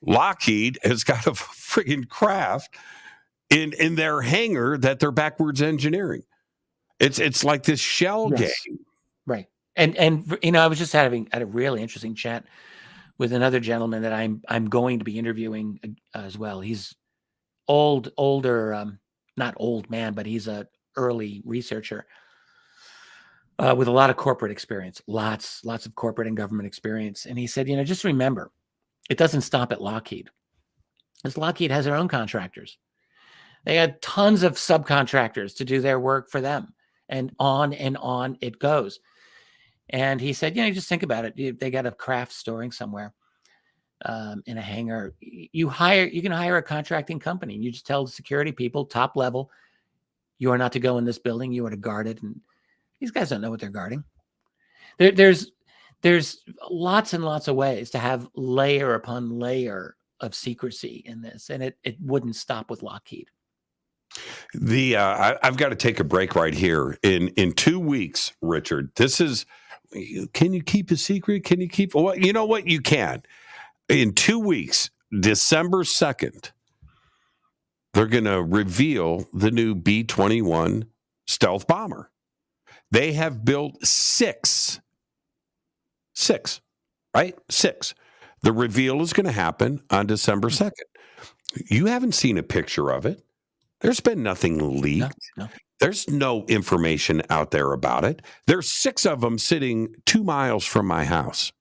Lockheed has got a friggin' craft in their hangar that they're backwards engineering. It's like this shell game. Right. And I was just having a really interesting chat with another gentleman that I'm going to be interviewing as well. He's older, not old man, but he's a early researcher with a lot of corporate experience, lots of corporate and government experience. And he said, just remember, it doesn't stop at Lockheed, because Lockheed has their own contractors. They had tons of subcontractors to do their work for them, and on it goes. And he said, just think about it. They got a craft storing somewhere in a hangar. You can hire a contracting company, and you just tell the security people, top level, you are not to go in this building. You are to guard it. And these guys don't know what they're guarding. There's lots and lots of ways to have layer upon layer of secrecy in this, and it wouldn't stop with Lockheed. I've got to take a break right here. In 2 weeks, Richard, this is. Can you keep a secret? Can you keep? Well, you know what? You can. In 2 weeks, December 2nd, they're going to reveal the new B-21 stealth bomber. They have built six, right? 6. The reveal is going to happen on December 2nd. You haven't seen a picture of it. There's been nothing leaked. No. There's no information out there about it. There's 6 of them sitting 2 miles from my house.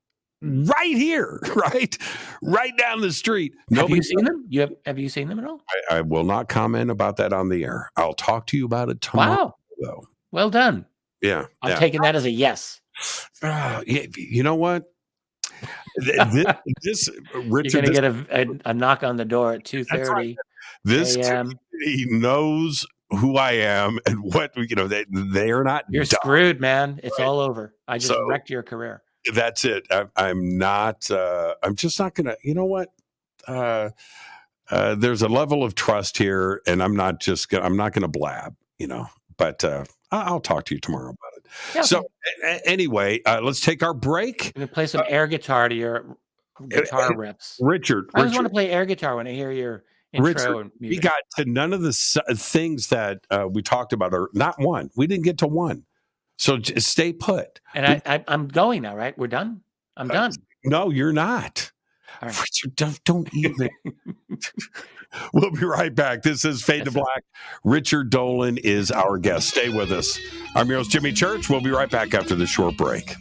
Right here, right down the street. Have you seen them? Have you seen them at all? I will not comment about that on the air. I'll talk to you about it tomorrow. Wow. Though. Well done. Yeah. I'm taking that as a yes. You know what? This Richard, you're going to get a knock on the door at 2:30 This a.m. He knows who I am and what they are not. You're dumb. Screwed, man. It's all over. I just wrecked your career. That's it. I'm not. I'm just not gonna. You know what? There's a level of trust here, and I'm not gonna blab. But I'll talk to you tomorrow about it. Yeah, okay. So anyway, let's take our break. I'm gonna play some air guitar to your guitar rips. Richard, I always want to play air guitar when I hear your intro. Richard, we got to none of the things that we talked about, or not one. We didn't get to one. So just stay put. And I'm going now, right? We're done? I'm done. No, you're not. right. Richard, don't even. We'll be right back. This is Fade to Black. Richard Dolan is our guest. Stay with us. I'm your host, Jimmy Church. We'll be right back after this short break.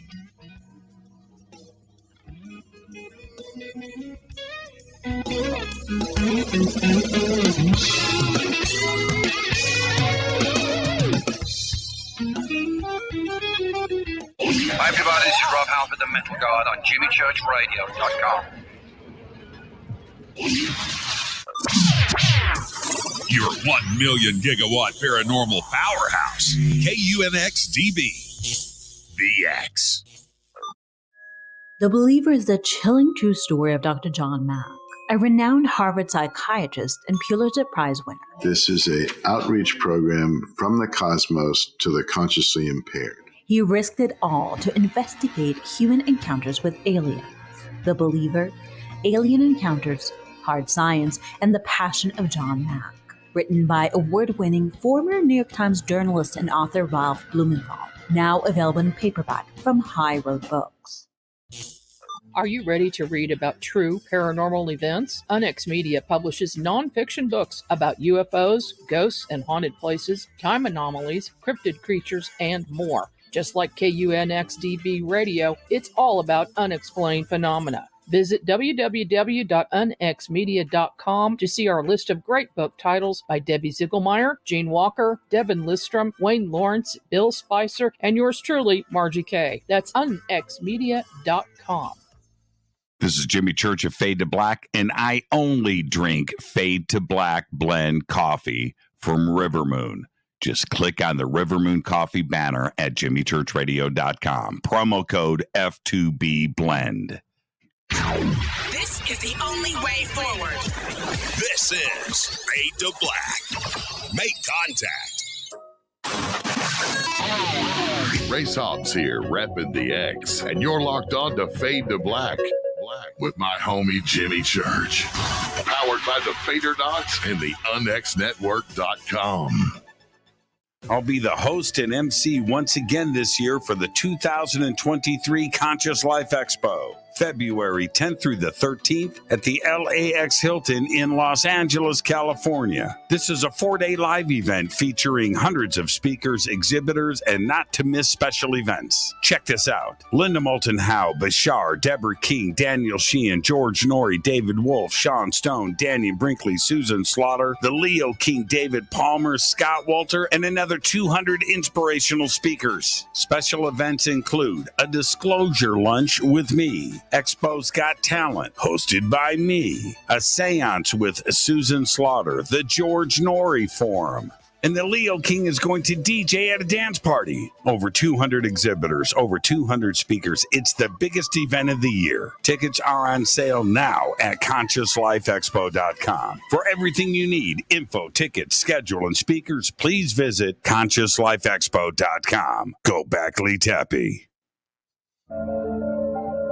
Hi everybody, this is Rob Halford, the Metal Guard on JimmyChurchRadio.com. Your 1 million gigawatt paranormal powerhouse, KUNX-DB, The X. The Believer is the chilling true story of Dr. John Mack, a renowned Harvard psychiatrist and Pulitzer Prize winner. This is an outreach program from the cosmos to the consciously impaired. He risked it all to investigate human encounters with aliens. The Believer, Alien Encounters, Hard Science, and the Passion of John Mack. Written by award-winning former New York Times journalist and author Ralph Blumenthal. Now available in paperback from High Road Books. Are you ready to read about true paranormal events? Unex Media publishes nonfiction books about UFOs, ghosts and haunted places, time anomalies, cryptid creatures, and more. Just like KUNX-DB Radio, it's all about unexplained phenomena. Visit www.unxmedia.com to see our list of great book titles by Debbie Ziegelmeyer, Gene Walker, Devin Listrom, Wayne Lawrence, Bill Spicer, and yours truly, Margie Kay. That's unxmedia.com. This is Jimmy Church of Fade to Black, and I only drink Fade to Black blend coffee from River Moon. Just click on the River Moon Coffee banner at jimmychurchradio.com. Promo code F2B Blend. This is the only way forward. This is Fade to Black. Make contact. Race Hobbs here, repping the X, and you're locked on to Fade to Black with my homie Jimmy Church. Powered by the Fader Docs and the UnXNetwork.com. I'll be the host and MC once again this year for the 2023 Conscious Life Expo, February 10th through the 13th at the LAX Hilton in Los Angeles, California. This is a 4-day live event featuring hundreds of speakers, exhibitors, and not-to-miss special events. Check this out. Linda Moulton Howe, Bashar, Deborah King, Daniel Sheehan, George Norrie, David Wolf, Sean Stone, Danny Brinkley, Susan Slaughter, the Leo King, David Palmer, Scott Walter, and another 200 inspirational speakers. Special events include a disclosure lunch with me, Expo's Got Talent, hosted by me, a seance with Susan Slaughter, the George Norrie Forum, and the Leo King is going to DJ at a dance party. Over 200 exhibitors, over 200 speakers. It's the biggest event of the year. Tickets are on sale now at ConsciousLifeExpo.com. For everything you need, info, tickets, schedule, and speakers, please visit ConsciousLifeExpo.com. Go back, Lee Tappy.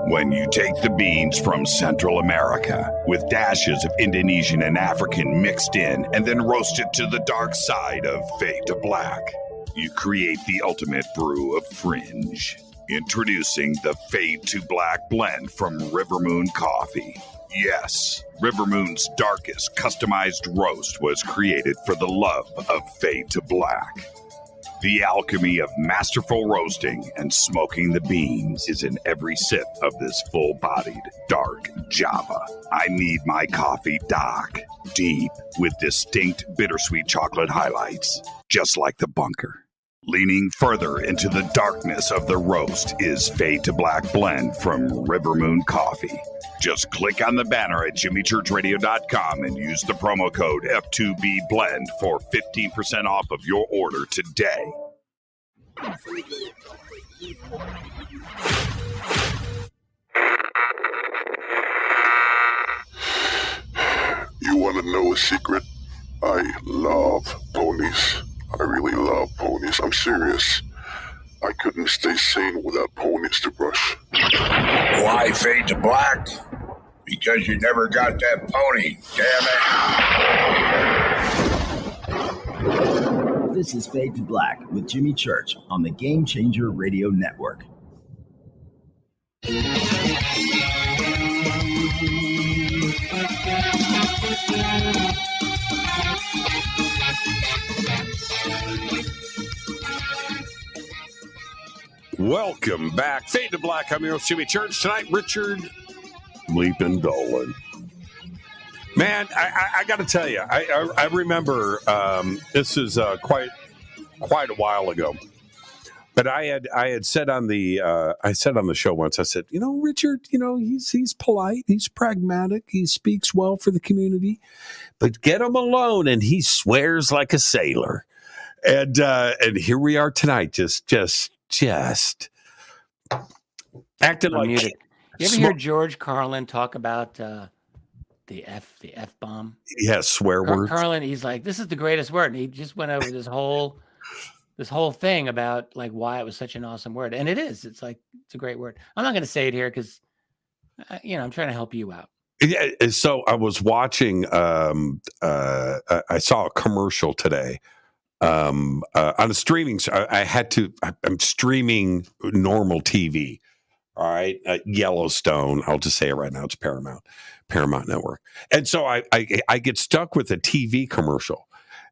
When you take the beans from Central America with dashes of Indonesian and African mixed in and then roast it to the dark side of Fade to Black, you create the ultimate brew of fringe. Introducing the Fade to Black blend from River Moon Coffee. Yes, River Moon's darkest customized roast was created for the love of Fade to Black. The alchemy of masterful roasting and smoking the beans is in every sip of this full-bodied, dark Java. I need my coffee dark, deep, with distinct bittersweet chocolate highlights, just like the bunker. Leaning further into the darkness of the roast is Fade to Black blend from River Moon Coffee. Just click on the banner at jimmychurchradio.com and use the promo code F2BBLEND for 15% off of your order today. You want to know a secret? I love ponies. I really love ponies. I'm serious. I couldn't stay sane without ponies to brush. Why Fade to Black? Because you never got that pony, damn it. This is Fade to Black with Jimmy Church on the Game Changer Radio Network. Welcome back. Fade to Black. I'm your host, Jimmy Church. Tonight, Richard Bleepin' Dolan. Man, I got to tell you, I remember this is quite a while ago, but I had said on the show once, I said, Richard, he's polite, he's pragmatic, he speaks well for the community, but get him alone and he swears like a sailor, and here we are tonight, just acting like. You ever hear George Carlin talk about the F bomb? Yeah, swear word. Carlin, he's like, this is the greatest word, and he just went over this whole thing about like why it was such an awesome word, and it is. It's like it's a great word. I'm not going to say it here because I'm trying to help you out. Yeah, so I was watching. I saw a commercial today. On a streaming, I'm streaming normal TV. All right. Yellowstone. I'll just say it right now. It's Paramount Network. And so I get stuck with a TV commercial,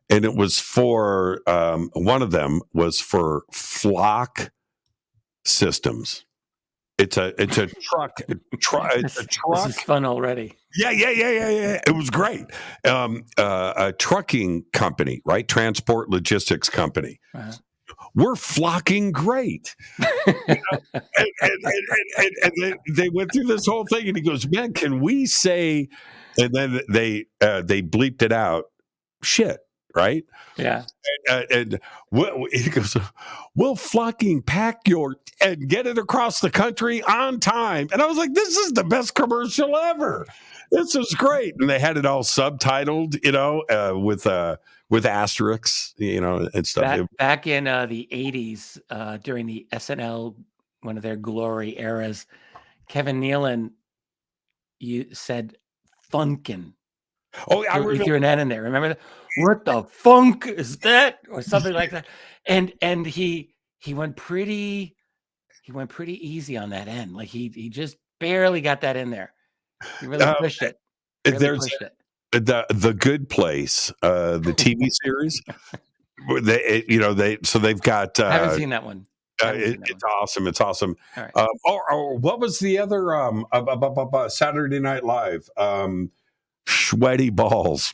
and it was for, one of them was for Flock Systems. It's a truck. It's a truck. This is fun already. Yeah. It was great. A trucking company, right? Transport logistics company. Uh-huh. We're flocking great. And they went through this whole thing, and he goes, man, can we say, and then they bleeped it out, shit. Right? Yeah. And he goes, we'll flocking pack and get it across the country on time. And I was like, this is the best commercial ever. This is great. And they had it all subtitled, with asterisks, and stuff. Back in the 80s, during the SNL, one of their glory eras, Kevin Nealon, you said funkin'. Oh, I you threw an N in there. Remember that? What the funk is that, or something like that? And he went pretty easy on that N. Like he just barely got that in there. He really pushed it. The Good Place, the TV series. They've got. I haven't seen that one. It's awesome. It's awesome. All right. Or what was the other Saturday Night Live? Sweaty balls.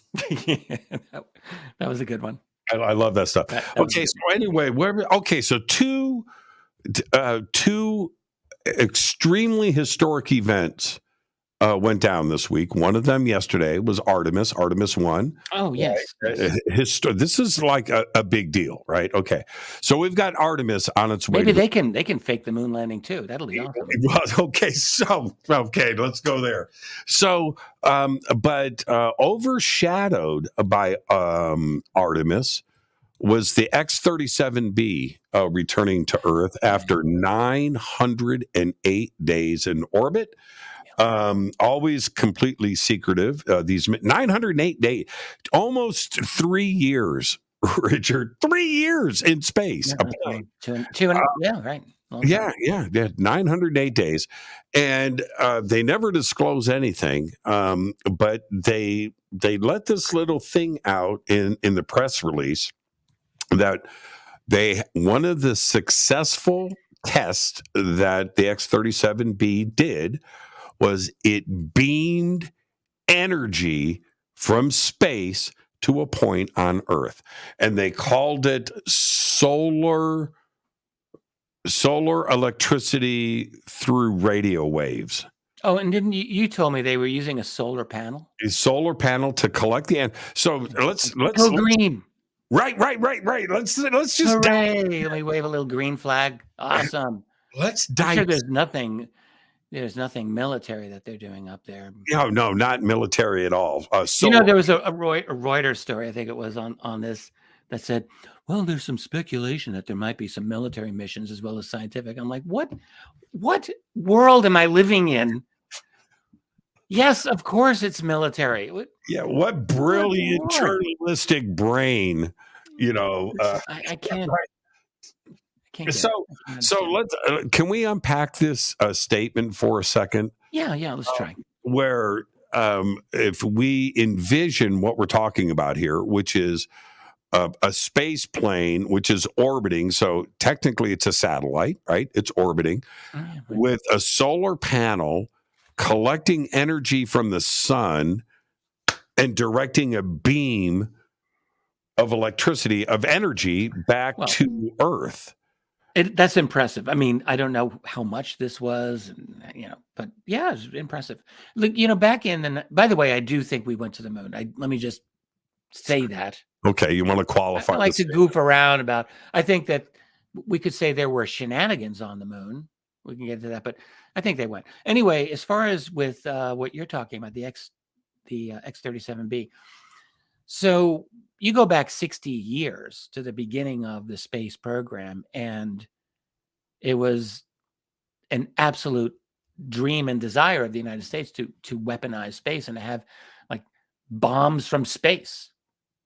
That was a good one. I love that stuff. Okay, so anyway, so two extremely historic events went down this week. One of them yesterday was Artemis 1. Oh, yes. This is like a big deal, right? Okay. So we've got Artemis on its way. Maybe they can fake the moon landing too. That'll be awesome. Okay, let's go there. So, but overshadowed by Artemis was the X-37B returning to Earth after 908 days in orbit. Always completely secretive. These 908 days, almost 3 years, Richard. 3 years in space. Yeah, right. Yeah, 908 days, and they never disclose anything. But they let this little thing out in the press release that one of the successful tests that the X-37B did was it beamed energy from space to a point on Earth, and they called it solar electricity through radio waves. Oh, and didn't you told me they were using a solar panel? A solar panel to collect the so let's go green. Right. Let's just hooray. Let me wave a little green flag. Awesome. Let's dive. Sure there's nothing military that they're doing up there. No, not military at all. There was a Reuters story, I think it was on this, that said, well, there's some speculation that there might be some military missions as well as scientific. I'm like, what world am I living in? Yes, of course it's military. What brilliant journalistic brain, I can't. So let's can we unpack this statement for a second? Yeah, let's try. Where if we envision what we're talking about here, which is a space plane, which is orbiting. So technically it's a satellite, right? It's orbiting with a solar panel collecting energy from the sun and directing a beam of electricity, of energy back to Earth. That's impressive. I mean, I don't know how much this was, but yeah, it's impressive. Look, back in by the way, I do think we went to the moon. Let me just say that. Okay, you want to qualify? I like to goof around about. I think that we could say there were shenanigans on the moon. We can get into that, but I think they went anyway. As far as with what you're talking about, the X-37B. So you go back 60 years to the beginning of the space program, and it was an absolute dream and desire of the United States to weaponize space and to have like bombs from space.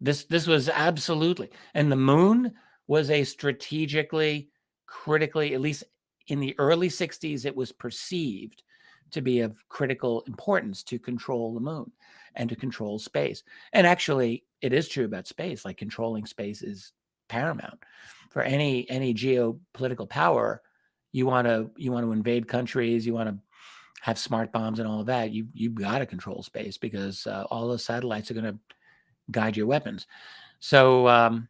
This was absolutely, and the moon was a strategically, critically, at least in the early 60s, it was perceived to be of critical importance to control the moon and to control space. And actually, it is true about space. Like controlling space is paramount for any geopolitical power. You want to invade countries. You want to have smart bombs and all of that. You've got to control space because all those satellites are going to guide your weapons. So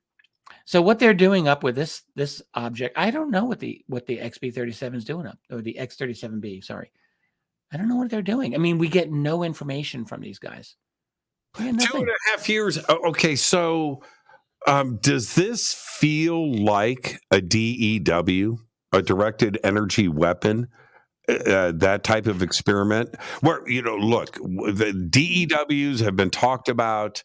so what they're doing up with this object, I don't know what the XB-37 is doing up, or the X-37B. Sorry. I don't know what they're doing. I mean, we get no information from these guys. 2.5 years. Okay, so does this feel like a DEW, a directed energy weapon, that type of experiment? Where, look, the DEWs have been talked about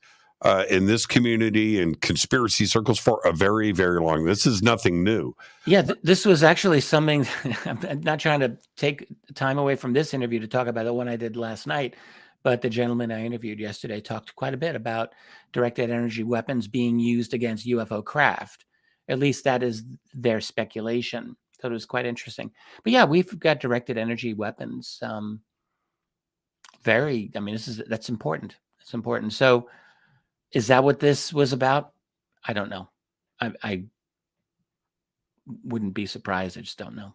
in this community and conspiracy circles for a very, very long. This is nothing new. Yeah, this was actually something. I'm not trying to take time away from this interview to talk about the one I did last night, but the gentleman I interviewed yesterday talked quite a bit about directed energy weapons being used against UFO craft. At least that is their speculation. So it was quite interesting. But yeah, we've got directed energy weapons. That's important. It's important. So is that what this was about? I don't know. I wouldn't be surprised. I just don't know.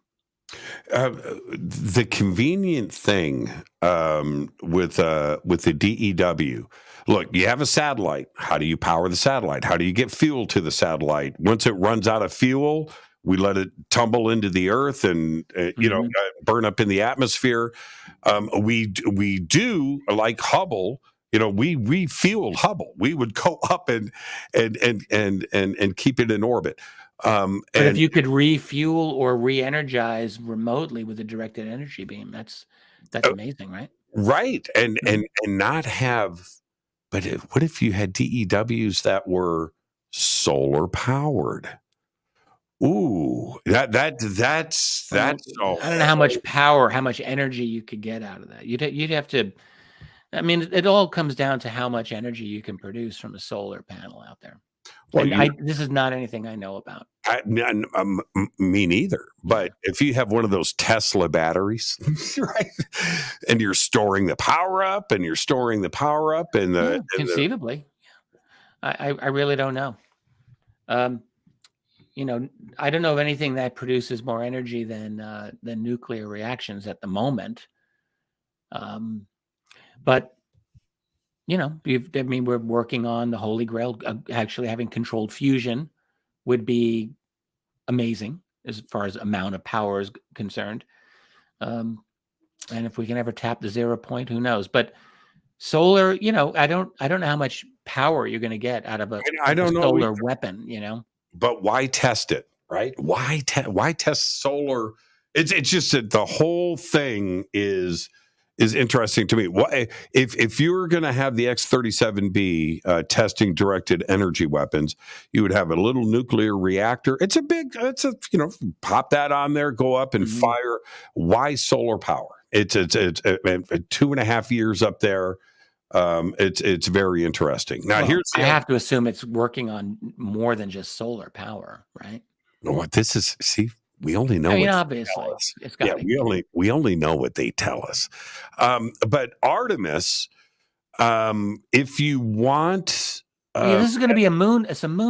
The convenient thing with the DEW, look, you have a satellite. How do you power the satellite? How do you get fuel to the satellite? Once it runs out of fuel, we let it tumble into the earth and burn up in the atmosphere. We do, like Hubble. We refueled Hubble. We would go up and keep it in orbit. But if you could refuel or re-energize remotely with a directed energy beam, that's amazing, right? Right, and not have. But what if you had DEWs that were solar powered? Ooh, that's. I don't know how much power, how much energy you could get out of that. You'd have to. I mean, it all comes down to how much energy you can produce from a solar panel out there. Well, this is not anything I know about. Me neither. But if you have one of those Tesla batteries, right, and you're storing the power up, and conceivably, I really don't know. I don't know of anything that produces more energy than nuclear reactions at the moment. But we're working on the Holy Grail. Actually, having controlled fusion would be amazing as far as amount of power is concerned. And if we can ever tap the 0 point, who knows? But solar, I don't know how much power you're going to get out of a solar weapon. But why test it, right? Why test solar? It's just that the whole thing is interesting to me. If you were going to have the X-37B testing directed energy weapons, you would have a little nuclear reactor. Pop that on there, go up and fire. Why solar power? It's 2.5 years up there. It's very interesting. Now, I have to assume it's working on more than just solar power, right? What this is, see. We only know. Obviously, it's got we only know what they tell us. But Artemis, If you want, this is going to be a moon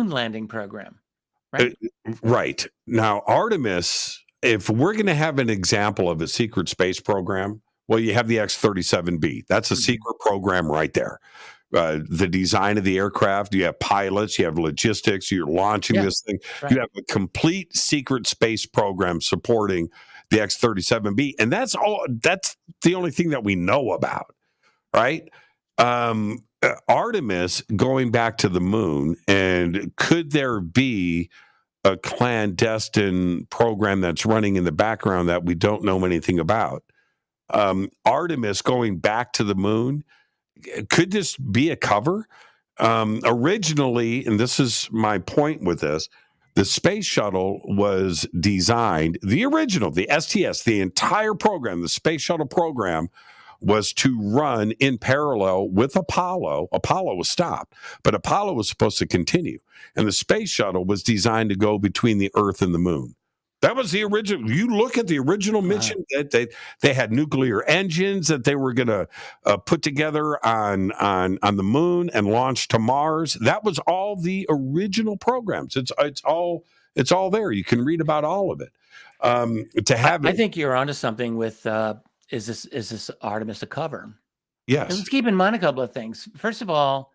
landing program, right? Right. Now, Artemis, if we're going to have an example of a secret space program, well, you have the X-37B. That's a secret program right there. The design of the aircraft, you have pilots, you have logistics, you're launching this thing. Right. You have a complete secret space program supporting the X-37B. And that's the only thing that we know about, right? Artemis going back to the moon, and could there be a clandestine program that's running in the background that we don't know anything about? Artemis going back to the moon, could this be a cover? Originally, and this is my point with this, the space shuttle was designed, the original, the STS, the entire program, the space shuttle program was to run in parallel with Apollo. Apollo was stopped, but Apollo was supposed to continue. And the space shuttle was designed to go between the Earth and the moon. That was the original. You look at the original mission, that they had nuclear engines that they were going to put together on the moon and launch to Mars. That was all the original programs. It's all there. You can read about all of it. I think you're onto something with is this Artemis a cover? Yes. And let's keep in mind a couple of things. First of all,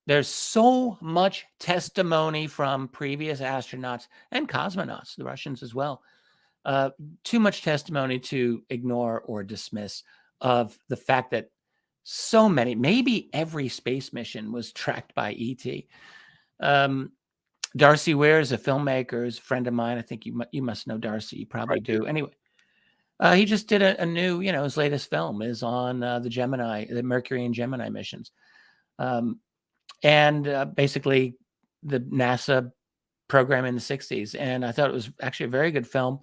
there's so much testimony from previous astronauts and cosmonauts, the Russians as well. Too much testimony to ignore or dismiss of the fact that so many, maybe every space mission was tracked by ET. Darcy Ware is a filmmaker, is a friend of mine. I think you must know Darcy. You probably do. Anyway, he just did a new, his latest film is on the Mercury and Gemini missions. And basically the NASA program in the 60s. And I thought it was actually a very good film.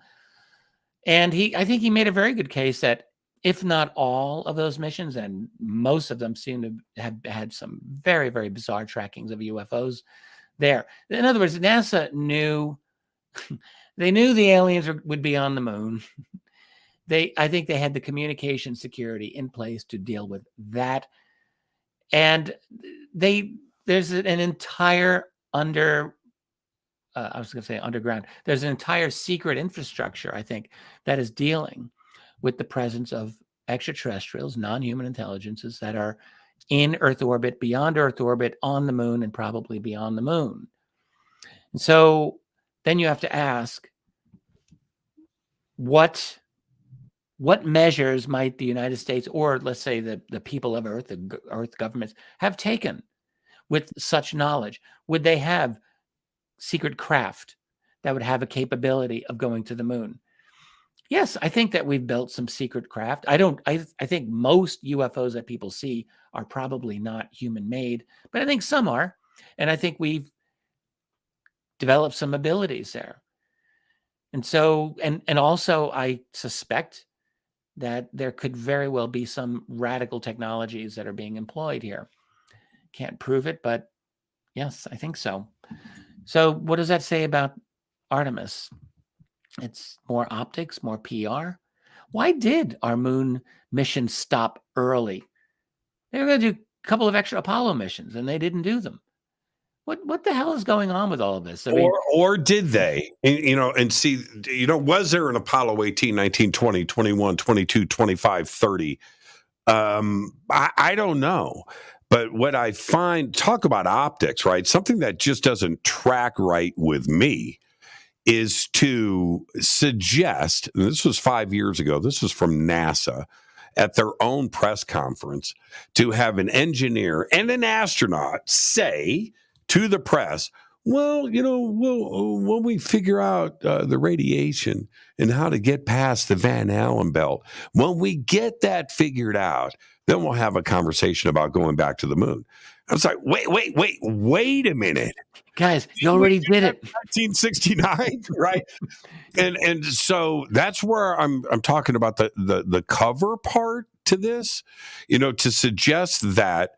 And I think he made a very good case that if not all of those missions, and most of them seem to have had some very, very bizarre trackings of UFOs there. In other words, NASA knew, they knew the aliens would be on the moon. I think they had the communication security in place to deal with that. And there's an entire underground. There's an entire secret infrastructure, I think, that is dealing with the presence of extraterrestrials, non-human intelligences that are in Earth orbit, beyond Earth orbit, on the moon, and probably beyond the moon. And so then you have to ask, what measures might the United States, or let's say the people of Earth, the Earth governments, have taken with such knowledge? Would they have secret craft that would have a capability of going to the moon? Yes, I think that we've built some secret craft. I think most UFOs that people see are probably not human made, but I think some are. And I think we've developed some abilities there. And so, and also I suspect that there could very well be some radical technologies that are being employed here. Can't prove it, but yes, I think so. So what does that say about Artemis? It's more optics, more PR. Why did our moon mission stop early? They were going to do a couple of extra Apollo missions, and they didn't do them. What the hell is going on with all of this? Or did they? And see, was there an Apollo 18, 19, 20, 21, 22, 25, 30? I don't know. But what I find, talk about optics, right? Something that just doesn't track right with me is to suggest, and this was 5 years ago, this was from NASA, at their own press conference, to have an engineer and an astronaut say to the press, well, when we figure out the radiation and how to get past the Van Allen belt, when we get that figured out, then we'll have a conversation about going back to the moon. I was like, wait a minute. Guys, you already did it. 1969, right? And so that's where I'm talking about the cover part to this, to suggest that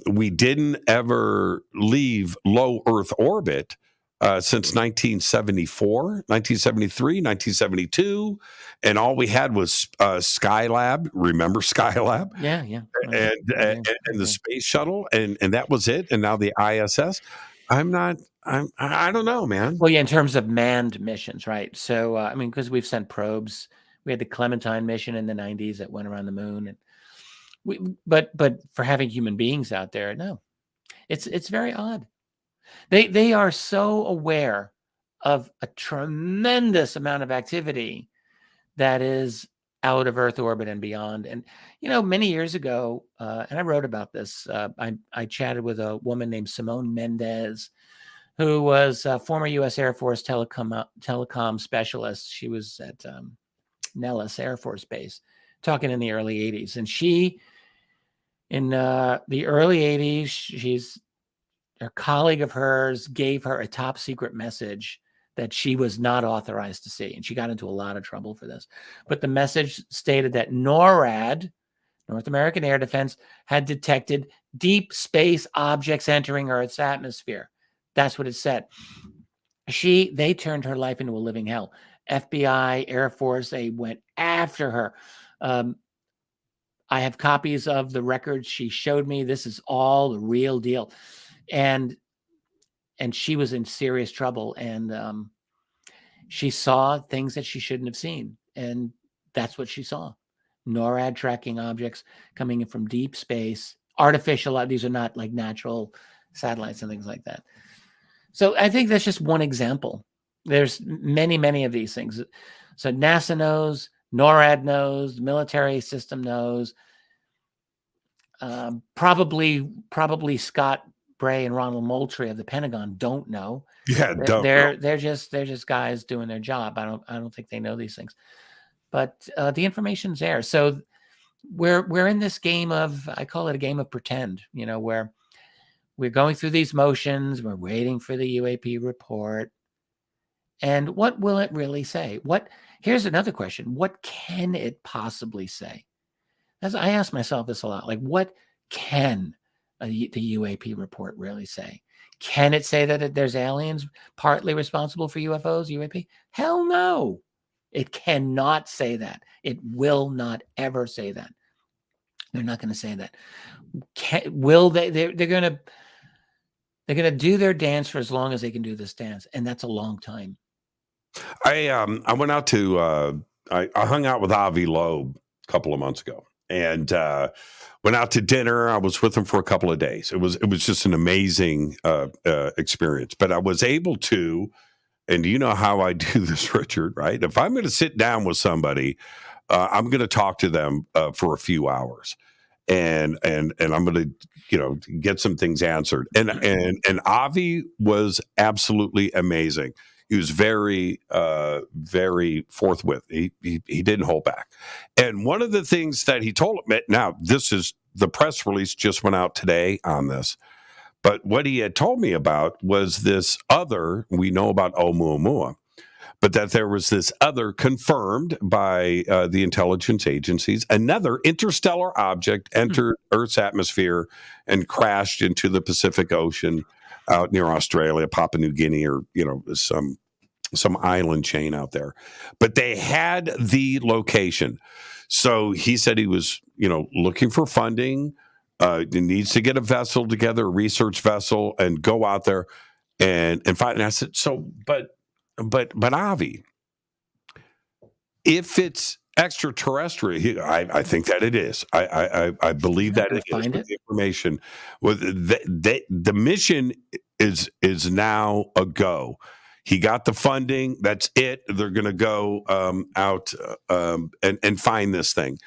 we didn't ever leave low Earth orbit. since 1974, 1973, 1972. And all we had was Skylab. Remember Skylab? Yeah. And the space shuttle. And that was it. And now the ISS. I don't know, man. Well, yeah, in terms of manned missions, right? So, I mean, because we've sent probes. We had the Clementine mission in the 90s that went around the moon. And but for having human beings out there, no. It's very odd. They are so aware of a tremendous amount of activity that is out of Earth orbit and beyond. And, many years ago, and I wrote about this, I chatted with a woman named Simone Mendez, who was a former U.S. Air Force telecom specialist. She was at Nellis Air Force Base, talking in the early 80s. And she, in the early 80s, a colleague of hers gave her a top secret message that she was not authorized to see. And she got into a lot of trouble for this. But the message stated that NORAD, North American Air Defense, had detected deep space objects entering Earth's atmosphere. That's what it said. They turned her life into a living hell. FBI, Air Force, they went after her. I have copies of the records she showed me. This is all the real deal. And she was in serious trouble. And she saw things that she shouldn't have seen. And that's what she saw. NORAD tracking objects coming in from deep space, artificial. These are not like natural satellites and things like that. So I think that's just one example. There's many, many of these things. So NASA knows, NORAD knows, the military system knows. Probably Scott Bray and Ronald Moultrie of the Pentagon don't know. Yeah, they're just guys doing their job. I don't think they know these things. But the information's there. So we're in this game of, I call it a game of pretend, where we're going through these motions, we're waiting for the UAP report. And what will it really say? Here's another question. What can it possibly say? As I ask myself this a lot, like, what can the UAP report really say? Can it say that there's aliens partly responsible for UFOs, UAP? Hell no. It cannot say that. It will not ever say that. They're not going to say that. Will they? They're going to do their dance for as long as they can do this dance, and that's a long time. I went out to I hung out with Avi Loeb a couple of months ago, and went out to dinner. I was with him for a couple of days. It was just an amazing experience. But I was able to, and you know how I do this, Richard, right? If I'm going to sit down with somebody, I'm going to talk to them for a few hours, and I'm going to get some things answered. And Avi was absolutely amazing. He was very, very forthwith. He didn't hold back. And one of the things that he told me, now this is the press release just went out today on this, but what he had told me about was this other, we know about Oumuamua, but that there was this other confirmed by the intelligence agencies, another interstellar object entered Earth's atmosphere and crashed into the Pacific Ocean out near Australia, Papua New Guinea, or some island chain out there. But they had the location. So he said he was, looking for funding. He needs to get a vessel together, a research vessel, and go out there and find. And I said, but Avi, if it's extraterrestrial, I think that it is. I believe that it is. The information, the mission is now a go. He got the funding. That's it. They're going to go out and find this thing.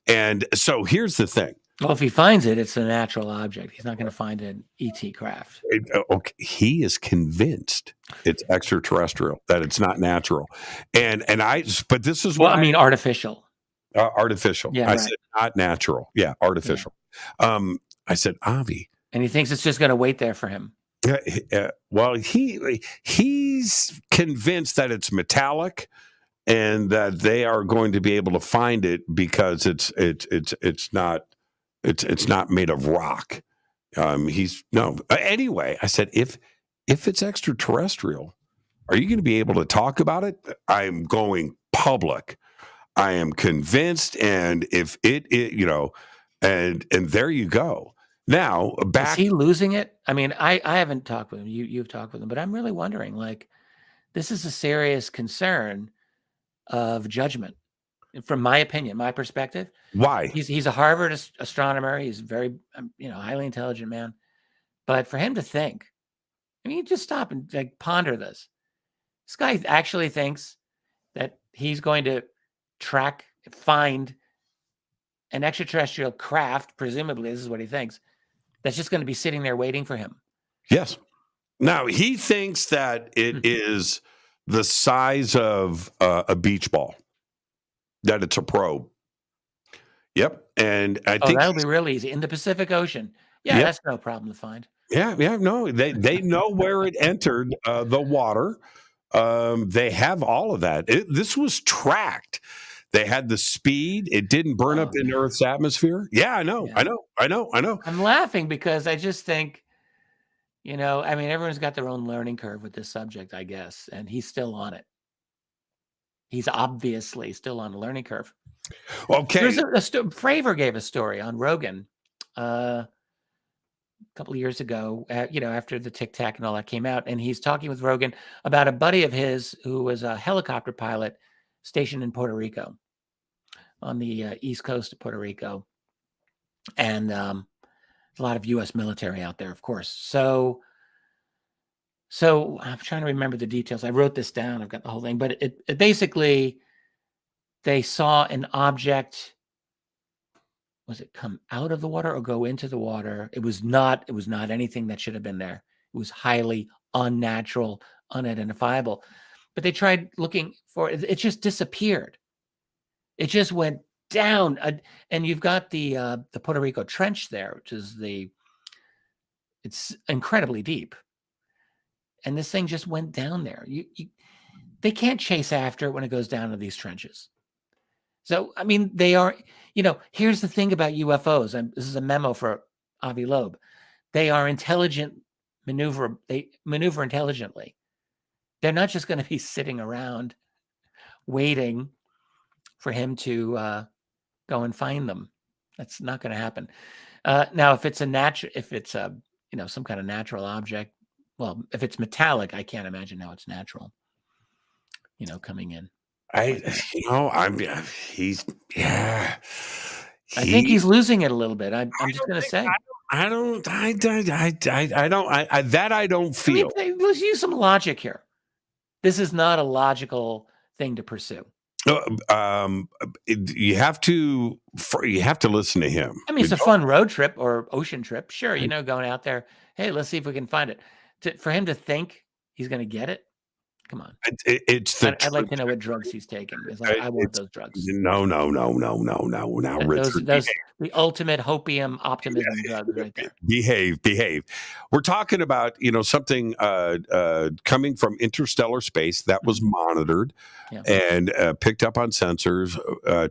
And so here's the thing. Well, if he finds it, it's a natural object. He's not going to find an ET craft. Okay. He is convinced it's extraterrestrial, that it's not natural. But this is what artificial. Artificial. Yeah, I said not natural. Yeah, artificial. Yeah. I said, Avi. And he thinks it's just going to wait there for him. Well, he's convinced that it's metallic and that they are going to be able to find it because it's not made of rock. Anyway, I said, if if it's extraterrestrial, are you going to be able to talk about it? I'm going public. I am convinced. And if it and there you go. Now, back. Is he losing it? I mean, I haven't talked with him. You've talked with him, but I'm really wondering, like, this is a serious concern of judgment. From my opinion, my perspective. Why? He's a Harvard astronomer. He's very, highly intelligent man. But for him to think, I mean, just stop and like ponder this. This guy actually thinks that he's going to find an extraterrestrial craft, presumably, this is what he thinks, that's just going to be sitting there waiting for him. Yes. Now, he thinks that it is the size of a beach ball, that it's a probe. Yep. And I think that'll be real easy. In the Pacific Ocean. Yeah, that's no problem to find. Yeah, no, they know where it entered the water. They have all of that. This was tracked. They had the speed. It didn't burn up in Earth's atmosphere. Yeah, I know. I'm laughing because I just think, everyone's got their own learning curve with this subject, I guess, and he's still on it. He's obviously still on a learning curve. Okay. Fravor gave a story on Rogan a couple of years ago, after the Tic Tac and all that came out, and he's talking with Rogan about a buddy of his who was a helicopter pilot stationed in Puerto Rico, on the east coast of Puerto Rico, and a lot of U.S. military out there, of course. So I'm trying to remember the details. I wrote this down. I've got the whole thing, but it basically, they saw an object. Was it come out of the water or go into the water? It was not anything that should have been there. It was highly unnatural, unidentifiable. But they tried looking for it. It just disappeared. It just went down. And you've got the Puerto Rico Trench there, which is it's incredibly deep. And this thing just went down there. They can't chase after it when it goes down to these trenches. So, I mean, they are, here's the thing about UFOs, and this is a memo for Avi Loeb. They are intelligent they maneuver intelligently. They're not just going to be sitting around waiting for him to go and find them. That's not going to happen. Now, if it's some kind of natural object, well, if it's metallic, I can't imagine how it's natural, coming in. I think he's losing it a little bit. I'm just going to say. I don't feel. Let's use some logic here. This is not a logical thing to pursue. You have to listen to him. I mean, it's a fun road trip or ocean trip. Sure, going out there. Hey, let's see if we can find it. For him to think he's going to get it. Come on. I'd like to know what drugs he's taking, because I want those drugs. No. Now, Richard, those the ultimate hopium optimism drugs right there. Behave. We're talking about, something coming from interstellar space that was monitored and picked up on sensors,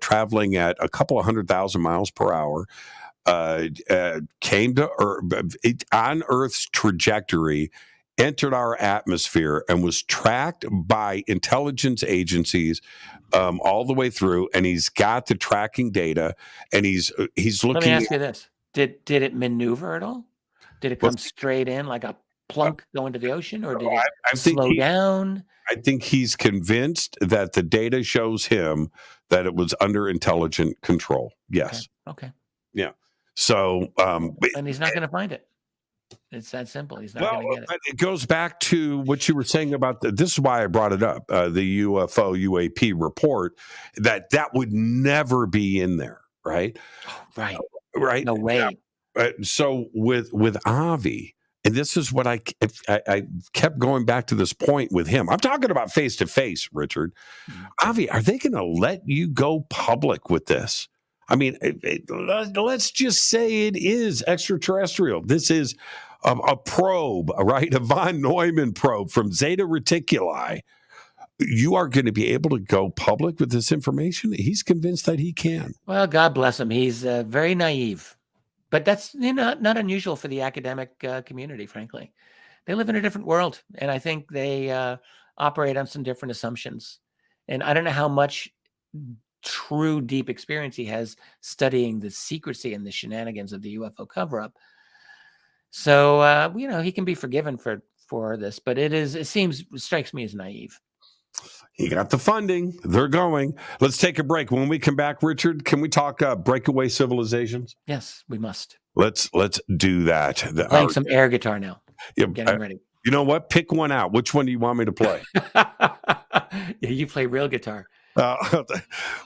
traveling at a couple of 100,000 miles per hour, came to Earth, on Earth's trajectory, entered our atmosphere, and was tracked by intelligence agencies all the way through. And he's got the tracking data, and he's looking. Let me ask you this: Did it maneuver at all? Did it come straight in like a plunk go into the ocean, or did it slow down? I think he's convinced that the data shows him that it was under intelligent control. Yes. Okay. Yeah. So, and he's not going to find it. It's that simple. He's not going to get it. But it goes back to what you were saying about this is why I brought it up. The UFO UAP report that would never be in there, right? Right. Right. No way. So with Avi, and this is what I kept going back to this point with him. I'm talking about face to face, Richard. Avi, are they going to let you go public with this? I mean, let's just say it is extraterrestrial. This is a probe, right? A von Neumann probe from Zeta Reticuli. You are going to be able to go public with this information? He's convinced that he can. Well, God bless him. He's very naive. But that's not unusual for the academic community, frankly. they live in a different world. And I think they operate on some different assumptions. And I don't know how much true deep experience he has studying the secrecy and the shenanigans of the UFO cover-up. So, he can be forgiven for this, but it strikes me as naive. He got the funding. They're going. Let's take a break. When we come back, Richard, can we talk breakaway civilizations? Yes, we must. Let's do that. Playing some air guitar now. Yeah, getting ready. You know what? Pick one out. Which one do you want me to play? Yeah, you play real guitar.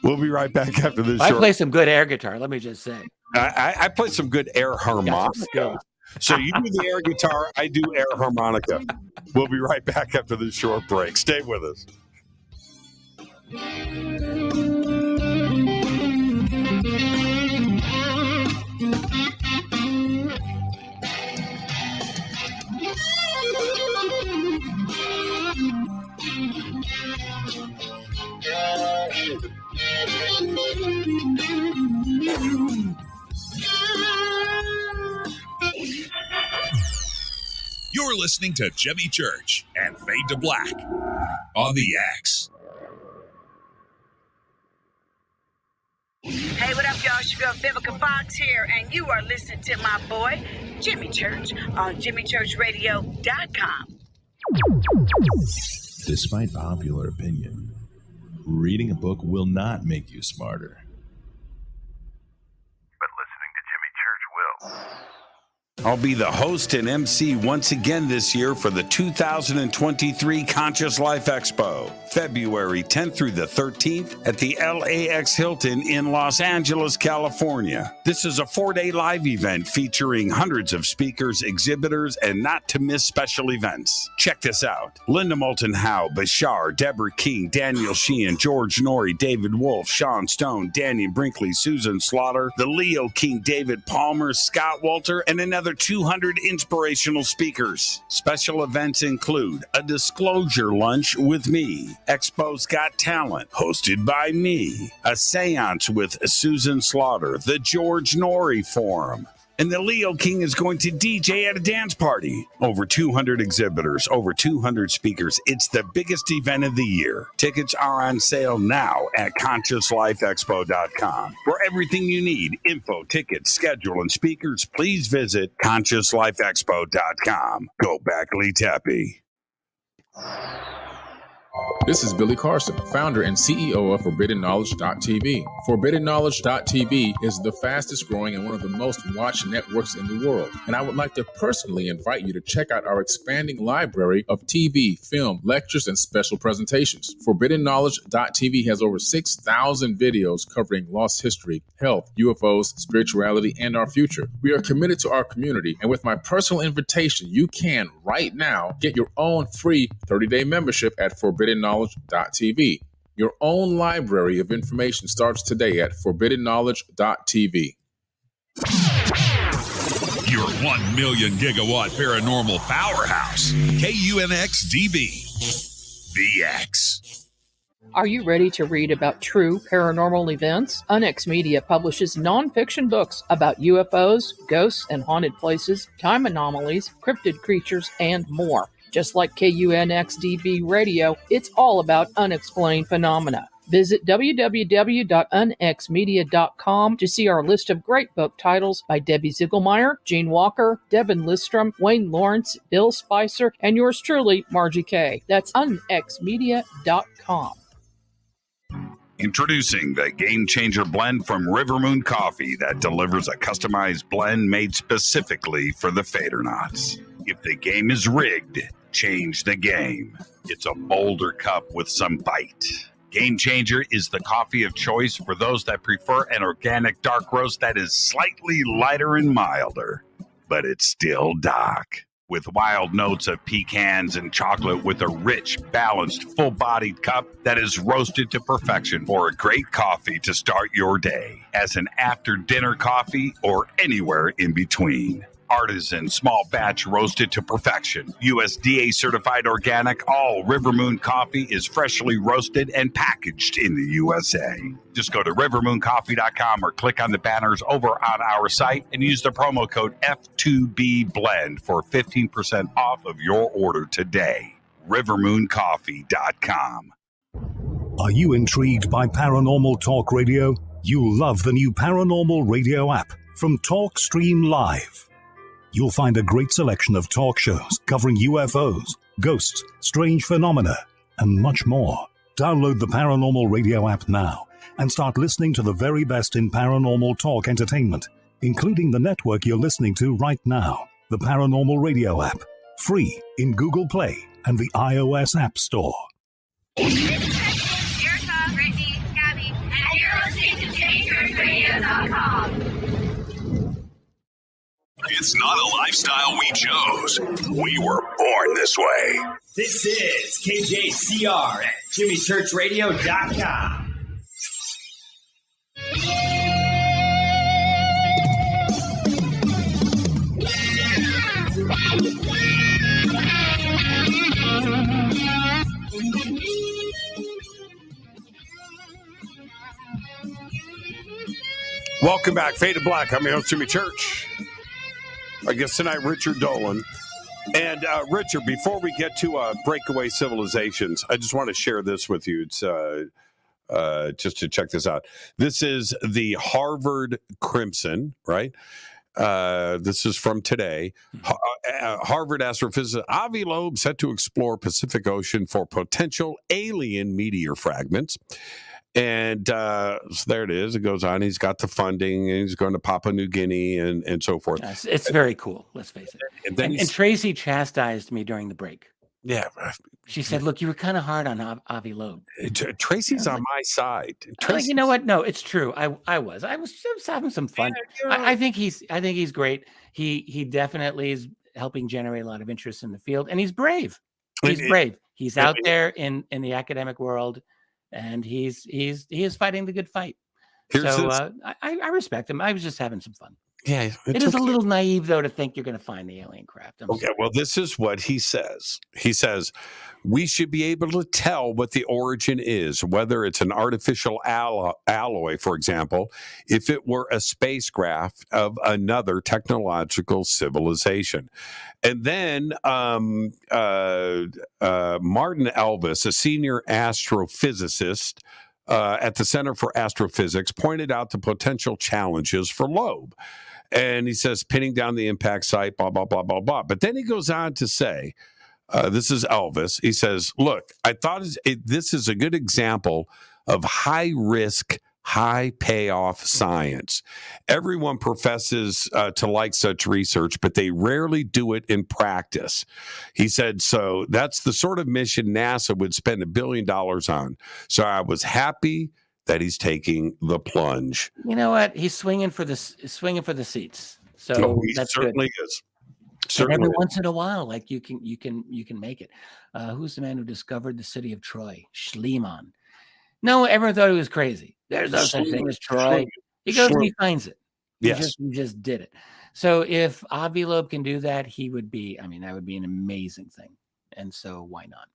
We'll be right back after this. I play some good air guitar, let me just say. I play some good air harmonica. So you do the air guitar, I do air harmonica. We'll be right back after this short break. Stay with us. You're listening to Jimmy Church and Fade to Black on the X. Hey, what up, y'all? It's your girl Vivica Fox here, and you are listening to my boy, Jimmy Church, on JimmyChurchRadio.com. Despite popular opinion, reading a book will not make you smarter. But listening to Jimmy Church will. I'll be the host and MC once again this year for the 2023 Conscious Life Expo, February 10th through the 13th at the LAX Hilton in Los Angeles, California. This is a 4-day live event featuring hundreds of speakers, exhibitors, and not-to-miss special events. Check this out. Linda Moulton Howe, Bashar, Deborah King, Daniel Sheehan, George Norrie, David Wolf, Sean Stone, Danny Brinkley, Susan Slaughter, the Leo King, David Palmer, Scott Walter, and another 200 inspirational speakers. Special events include a disclosure lunch with me, Expo's Got Talent, hosted by me, a seance with Susan Slaughter, the George Norrie Forum, and the Leo King is going to DJ at a dance party. Over 200 exhibitors, over 200 speakers. It's the biggest event of the year. Tickets are on sale now at ConsciousLifeExpo.com. For everything you need, info, tickets, schedule, and speakers, please visit ConsciousLifeExpo.com. Go back, Lee Tappy. This is Billy Carson, founder and CEO of ForbiddenKnowledge.tv. ForbiddenKnowledge.tv is the fastest growing and one of the most watched networks in the world. And I would like to personally invite you to check out our expanding library of TV, film, lectures, and special presentations. ForbiddenKnowledge.tv has over 6,000 videos covering lost history, health, UFOs, spirituality, and our future. We are committed to our community, and with my personal invitation, you can right now get your own free 30-day membership at ForbiddenKnowledge.tv. Your own library of information starts today at ForbiddenKnowledge.tv. Your 1 million gigawatt paranormal powerhouse, KUNX-DB, the X. Are you ready to read about true paranormal events? UNX Media publishes nonfiction books about UFOs, ghosts and haunted places, time anomalies, cryptid creatures, and more. Just like KUNX-DB Radio, it's all about unexplained phenomena. Visit www.unxmedia.com to see our list of great book titles by Debbie Ziegelmeyer, Gene Walker, Devin Listrom, Wayne Lawrence, Bill Spicer, and yours truly, Margie Kay. That's unxmedia.com. Introducing the Game Changer blend from River Moon Coffee that delivers a customized blend made specifically for the Fadernauts. If the game is rigged, change the game. It's a bolder cup with some bite. Game Changer is the coffee of choice for those that prefer an organic dark roast that is slightly lighter and milder, but it's still dark. With wild notes of pecans and chocolate with a rich, balanced, full-bodied cup that is roasted to perfection for a great coffee to start your day, as an after-dinner coffee or anywhere in between. Artisan, small batch roasted to perfection. USDA certified organic, all River Moon coffee is freshly roasted and packaged in the USA. Just go to rivermooncoffee.com or click on the banners over on our site and use the promo code F2BBLEND for 15% off of your order today. rivermooncoffee.com. Are you intrigued by paranormal talk radio? You'll love the new Paranormal Radio app from TalkStream Live. You'll find a great selection of talk shows covering UFOs, ghosts, strange phenomena, and much more. Download the Paranormal Radio app now and start listening to the very best in paranormal talk entertainment, including the network you're listening to right now, the Paranormal Radio app, free in Google Play and the iOS App Store. Erica, Brittany, Gabby, and you're listening to JamieChurchRadio.com. It's not a lifestyle we chose. We were born this way. This is KJCR at JimmyChurchRadio.com. Welcome back, Fade to Black. I'm your host, Jimmy Church. I guess tonight, Richard Dolan. And Richard, before we get to Breakaway Civilizations, I just want to share this with you. It's just to check this out. This is the Harvard Crimson, right? This is from today. Harvard astrophysicist Avi Loeb set to explore Pacific Ocean for potential alien meteor fragments. And so there it is. It goes on. He's got the funding, and he's going to Papua New Guinea and so forth. Yes, it's very cool. Let's face it. And Tracy chastised me during the break. Yeah. She said, look, you were kind of hard on Avi Loeb. Tracy's on my side. You know what? No, it's true. I was having some fun. I think he's great. He definitely is helping generate a lot of interest in the field, and he's brave. He's brave. He's out there in the academic world, and he is fighting the good fight. I respect him. I was just having some fun. Yeah, it is a little naive, though, to think you're going to find the alien craft. Okay, well, this is what he says. He says, we should be able to tell what the origin is, whether it's an artificial alloy, for example, if it were a spacecraft of another technological civilization. And then Martin Elvis, a senior astrophysicist at the Center for Astrophysics, pointed out the potential challenges for Loeb. And he says, pinning down the impact site, blah, blah, blah, blah, blah. But then he goes on to say, this is Elvis. He says, look, I thought this is a good example of high risk, high payoff science. Everyone professes to like such research, but they rarely do it in practice. He said, so that's the sort of mission NASA would spend $1 billion on. So I was happy that he's taking the plunge. You know what? He's swinging for the seats. So he that's certainly good. is. And every once in a while, like you can make it. Who's the man who discovered the city of Troy? Schliemann. No, everyone thought he was crazy. There's no such thing as Troy. He goes and he finds it. He just did it. So if Avi Loeb can do that, that would be an amazing thing. And so why not?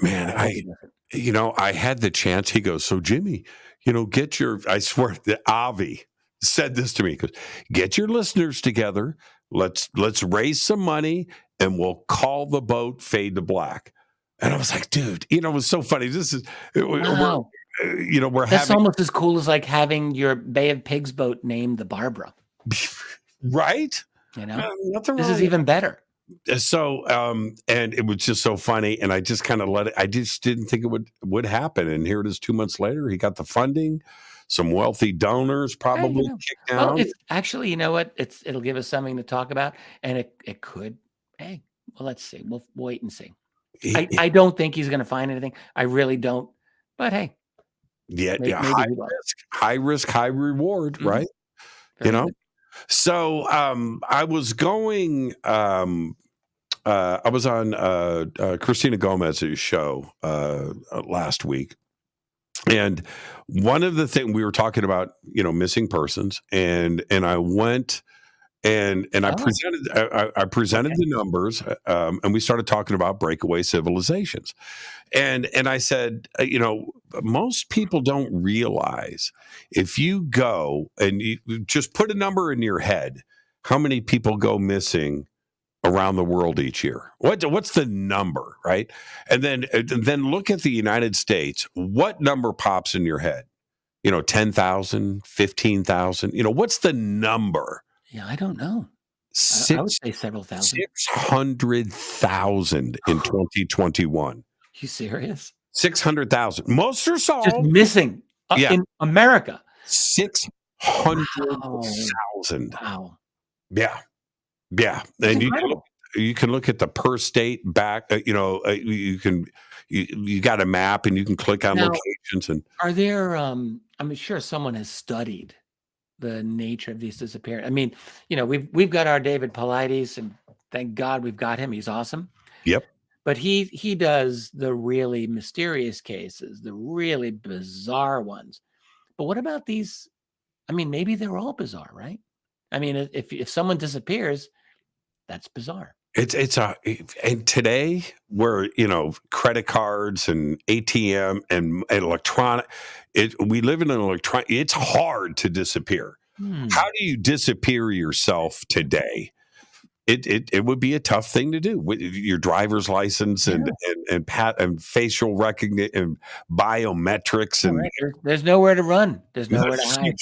Man, I had the chance. He goes, so Jimmy, I swear that Avi said this to me, because get your listeners together. Let's raise some money and we'll call the boat Fade to Black. And I was like, dude, it was so funny. This is, wow. That's almost as cool as like having your Bay of Pigs boat named the Barbara. Right? This is even better. So, and it was just so funny. And I just kind of let it, I just didn't think it would happen. And here it is 2 months later. He got the funding. Some wealthy donors probably kicked down. Well, it's actually, you know what? It'll give us something to talk about. And it could, let's see. We'll wait and see. I don't think he's going to find anything. I really don't. But hey. Maybe high risk, high reward, mm-hmm. Right? Very good. So I was going, I was on Christina Gomez's show last week. And one of the things we were talking about, missing persons, and I went And I presented the numbers, and we started talking about breakaway civilizations. And I said, most people don't realize if you go and you just put a number in your head, how many people go missing around the world each year? What's the number, right? And then look at the United States. What number pops in your head? 10,000, 15,000. What's the number? Yeah, I don't know. I would say several thousand. 600,000 in 2021. You serious? 600,000. Most are solved. Just missing in America. 600,000. Wow. Yeah. Yeah. And you can look at the per state back, you got a map and you can click on locations. And are there, I'm sure someone has studied the nature of these disappearances. I mean, we've got our David Paulides, and thank God we've got him. He's awesome. Yep. But he does the really mysterious cases, the really bizarre ones. But what about these? I mean, maybe they're all bizarre, right? I mean, if someone disappears, that's bizarre. And today where, credit cards and ATM and electronic, we live in an electronic, it's hard to disappear. How do you disappear yourself today? It would be a tough thing to do with your driver's license and facial recognition and biometrics. And there's nowhere to run. There's nowhere to hide.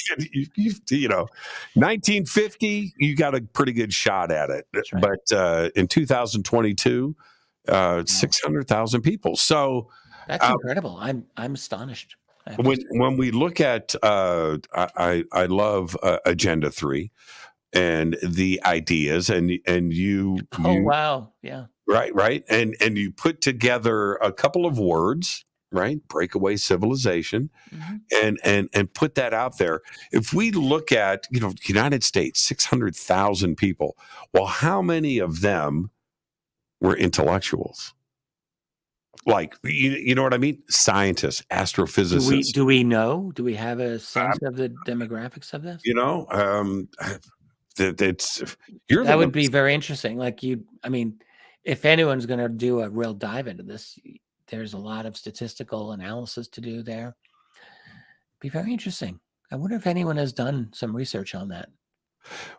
1950, you got a pretty good shot at it. Right. But in 2022, 600,000 people. So that's incredible. I'm astonished. When we look at, I love Agenda 3. And the ideas, and you wow, yeah, right, and you put together a couple of words, right? Breakaway civilization, and put that out there. If we look at United States, 600,000 people. Well, how many of them were intellectuals? Like you know what I mean? Scientists, astrophysicists. Do we know? Do we have a sense of the demographics of this? That would be very interesting. If anyone's going to do a real dive into this, there's a lot of statistical analysis to do there. Be very interesting. I wonder if anyone has done some research on that.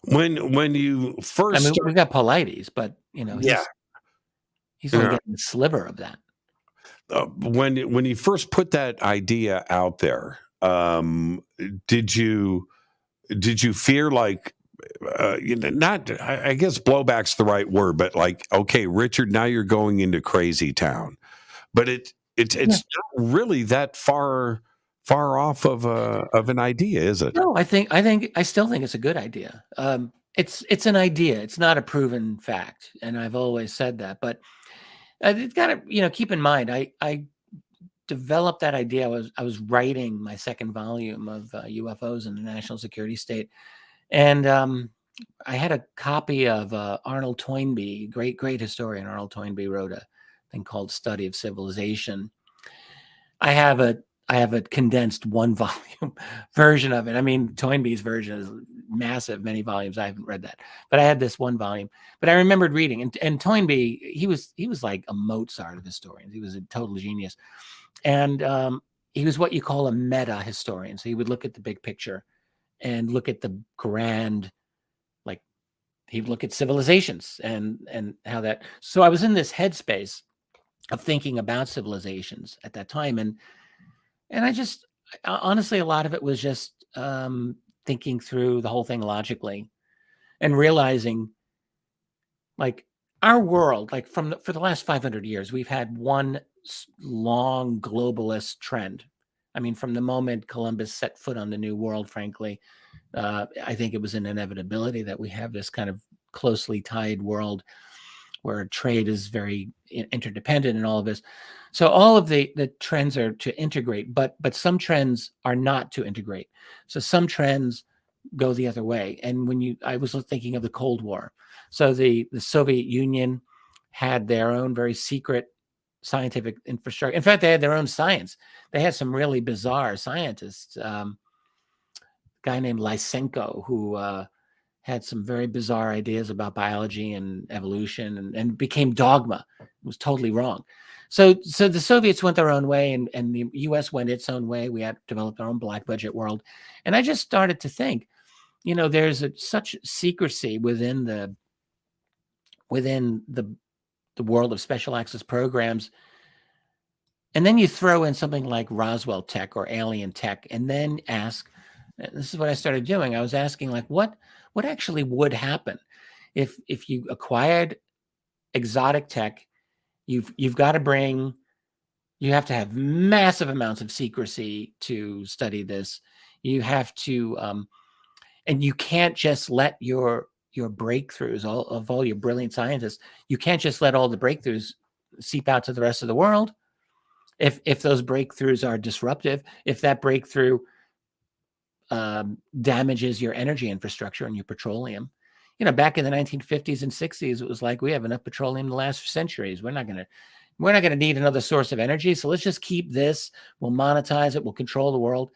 When you first, we got Paulides, but he's only getting a sliver of that. When you first put that idea out there, did you fear like? I guess blowback's the right word, but okay, Richard, now you're going into crazy town, but it's not really that far off of an idea, is it? No, I still think it's a good idea. It's an idea. It's not a proven fact, and I've always said that. But it's got to keep in mind. I developed that idea. I was writing my second volume of UFOs in the National Security State. And I had a copy of Arnold Toynbee, great historian. Arnold Toynbee wrote a thing called Study of Civilization. I have a condensed 1-volume version of it. I mean, Toynbee's version is massive, many volumes. I haven't read that, but I had this 1 volume. But I remembered reading, and Toynbee, he was like a Mozart of historians. He was a total genius, and he was what you call a meta historian. So he would look at the big picture and look at the grand, he'd look at civilizations and how that. So I was in this headspace of thinking about civilizations at that time, and I just honestly, a lot of it was just thinking through the whole thing logically, and realizing, our world, for the last 500 years, we've had one long globalist trend. I mean, from the moment Columbus set foot on the New World, frankly, I think it was an inevitability that we have this kind of closely tied world where trade is very interdependent and all of this. So all of the trends are to integrate, but some trends are not to integrate. So some trends go the other way. And I was thinking of the Cold War. So the Soviet Union had their own very secret scientific infrastructure. In fact, they had their own science. They had some really bizarre scientists. A guy named Lysenko, who had some very bizarre ideas about biology and evolution, and became dogma. It was totally wrong. So the Soviets went their own way, and the U.S. went its own way. We had developed our own black budget world. And I just started to think, there's such secrecy within the world of special access programs. And then you throw in something like Roswell tech or alien tech, and then ask, this is what I started doing. I was asking, like, what actually would happen if you acquired exotic tech? You've got to you have to have massive amounts of secrecy to study this. You have to, and you can't just let your breakthroughs, all your brilliant scientists, you can't just let all the breakthroughs seep out to the rest of the world. If those breakthroughs are disruptive, if that breakthrough damages your energy infrastructure and your petroleum, back in the 1950s and 60s, it was like, we have enough petroleum to last for centuries. We're not gonna need another source of energy, so let's just keep this. We'll monetize it. We'll control the world,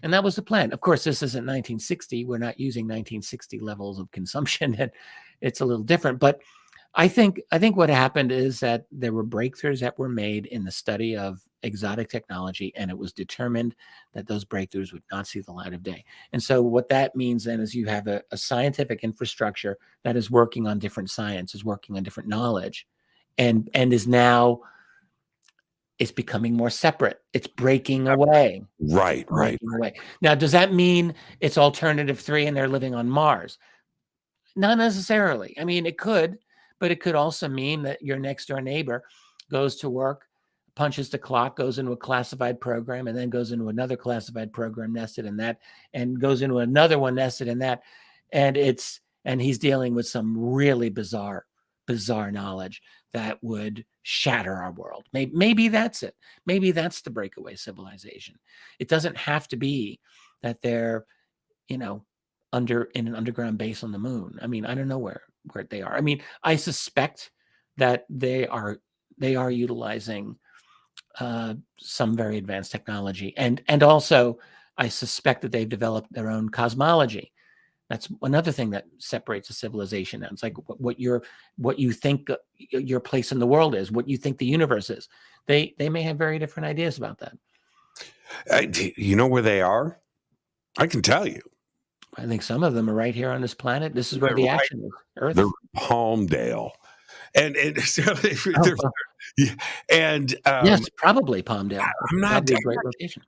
and that was the plan. Of course, this isn't 1960. We're not using 1960 levels of consumption, and it's a little different. But I think what happened is that there were breakthroughs that were made in the study of exotic technology, and it was determined that those breakthroughs would not see the light of day. And so what that means then is you have a scientific infrastructure that is working on different science, is working on different knowledge, and is now, it's becoming more separate. It's breaking away. Right. Away. Now, does that mean it's alternative 3 and they're living on Mars? Not necessarily. I mean, it could. But it could also mean that your next door neighbor goes to work, punches the clock, goes into a classified program, and then goes into another classified program nested in that, and goes into another one nested in that. And he's dealing with some really bizarre knowledge that would shatter our world. Maybe that's it. Maybe that's the breakaway civilization. It doesn't have to be that they're, in an underground base on the moon. I mean, I don't know where they are. I mean, I suspect that they are utilizing some very advanced technology, and also I suspect that they've developed their own cosmology. That's another thing that separates a civilization. It's like what you think your place in the world is, what you think the universe is. They may have very different ideas about that. You know where they are? I can tell you. I think some of them are right here on this planet. This is where the action is. Earth. They're Palmdale, and yes, probably Palmdale. I'm not a great location.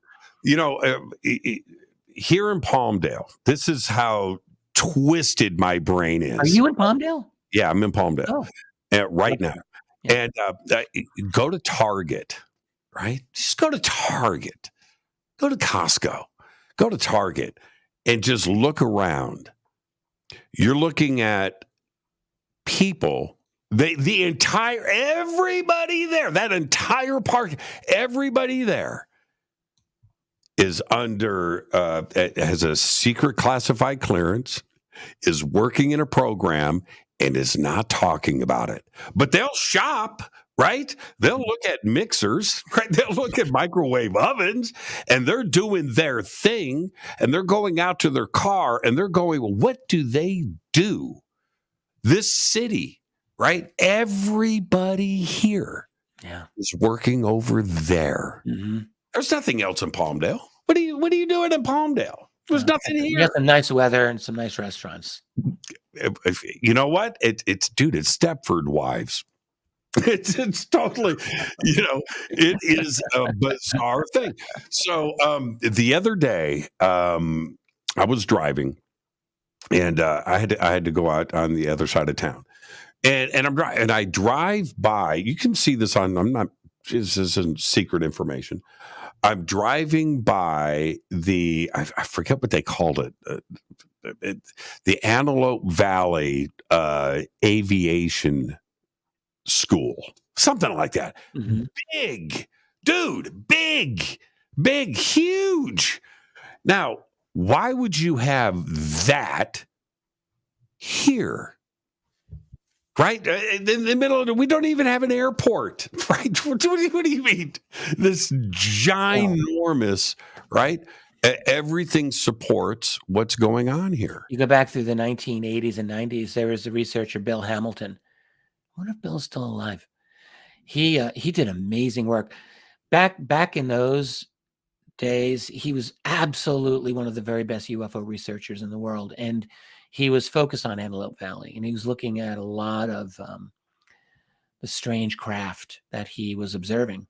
Here in Palmdale, this is how twisted my brain is. Are you in Palmdale? Yeah, I'm in Palmdale right now. Yeah. And go to Target, right? Just go to Target. Go to Costco. Go to Target. And just look around. You're looking at people, everybody there, that entire park, everybody there is has a secret classified clearance, is working in a program, and is not talking about it. But they'll shop, right? They'll look at mixers, right? They'll look at microwave ovens, and they're doing their thing, and they're going out to their car, and they're going, well, what do they do? This city, right? Everybody here is working over there. Mm-hmm. There's nothing else in Palmdale. What are you doing in Palmdale? There's nothing here. You got some nice weather and some nice restaurants. You know what? It's Stepford Wives. It's totally, it is a bizarre thing. So the other day, I was driving, and I had to go out on the other side of town, and I'm driving, and I drive by. You can see this this isn't secret information. I'm driving by I forget what they called it, the Antelope Valley Aviation School, something like that. Mm-hmm. Big, huge. Now, why would you have that here? Right? In the middle of we don't even have an airport, right? What do you mean? This ginormous, right? Everything supports what's going on here. You go back through the 1980s and 90s. There was the researcher Bill Hamilton. I wonder if Bill's still alive. He did amazing work back in those days. He was absolutely one of the very best UFO researchers in the world, and he was focused on Antelope Valley, and he was looking at a lot of the strange craft that he was observing.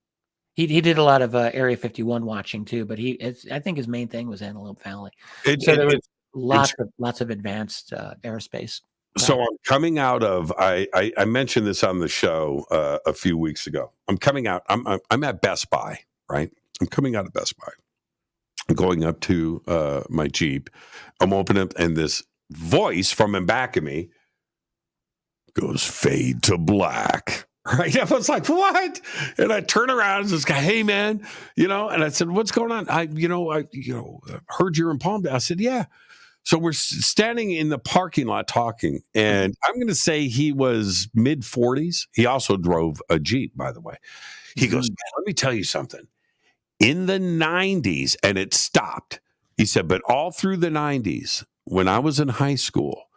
He did a lot of Area 51 watching too, but I think his main thing was Antelope Valley. So there was lots of advanced aerospace. So I'm coming out of. I mentioned this on the show a few weeks ago. I'm coming out. I'm at Best Buy, right? I'm coming out of Best Buy. I'm going up to my Jeep. I'm opening up, and this voice from in back of me goes, "Fade to black." Right? I was like, "What?" And I turn around and this guy, "Hey man," and I said, "What's going on?" I heard you're in Palmdale. I said, "Yeah." So we're standing in the parking lot talking, and I'm going to say he was mid 40s. He also drove a Jeep, by the way. He goes, "Man, let me tell you something. In the 90s, and it stopped," he said, "but all through the 90s, when I was in high school,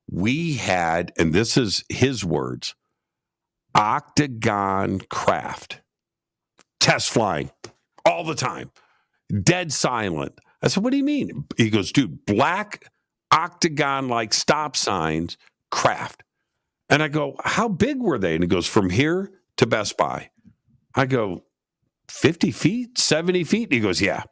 we had," and this is his words, "octagon craft, test flying all the time, dead silent." I said, "What do you mean?" He goes, "Dude, black octagon-like stop signs, craft." And I go, "How big were they?" And he goes, "From here to Best Buy." I go, 50 feet, 70 feet? He goes, yeah.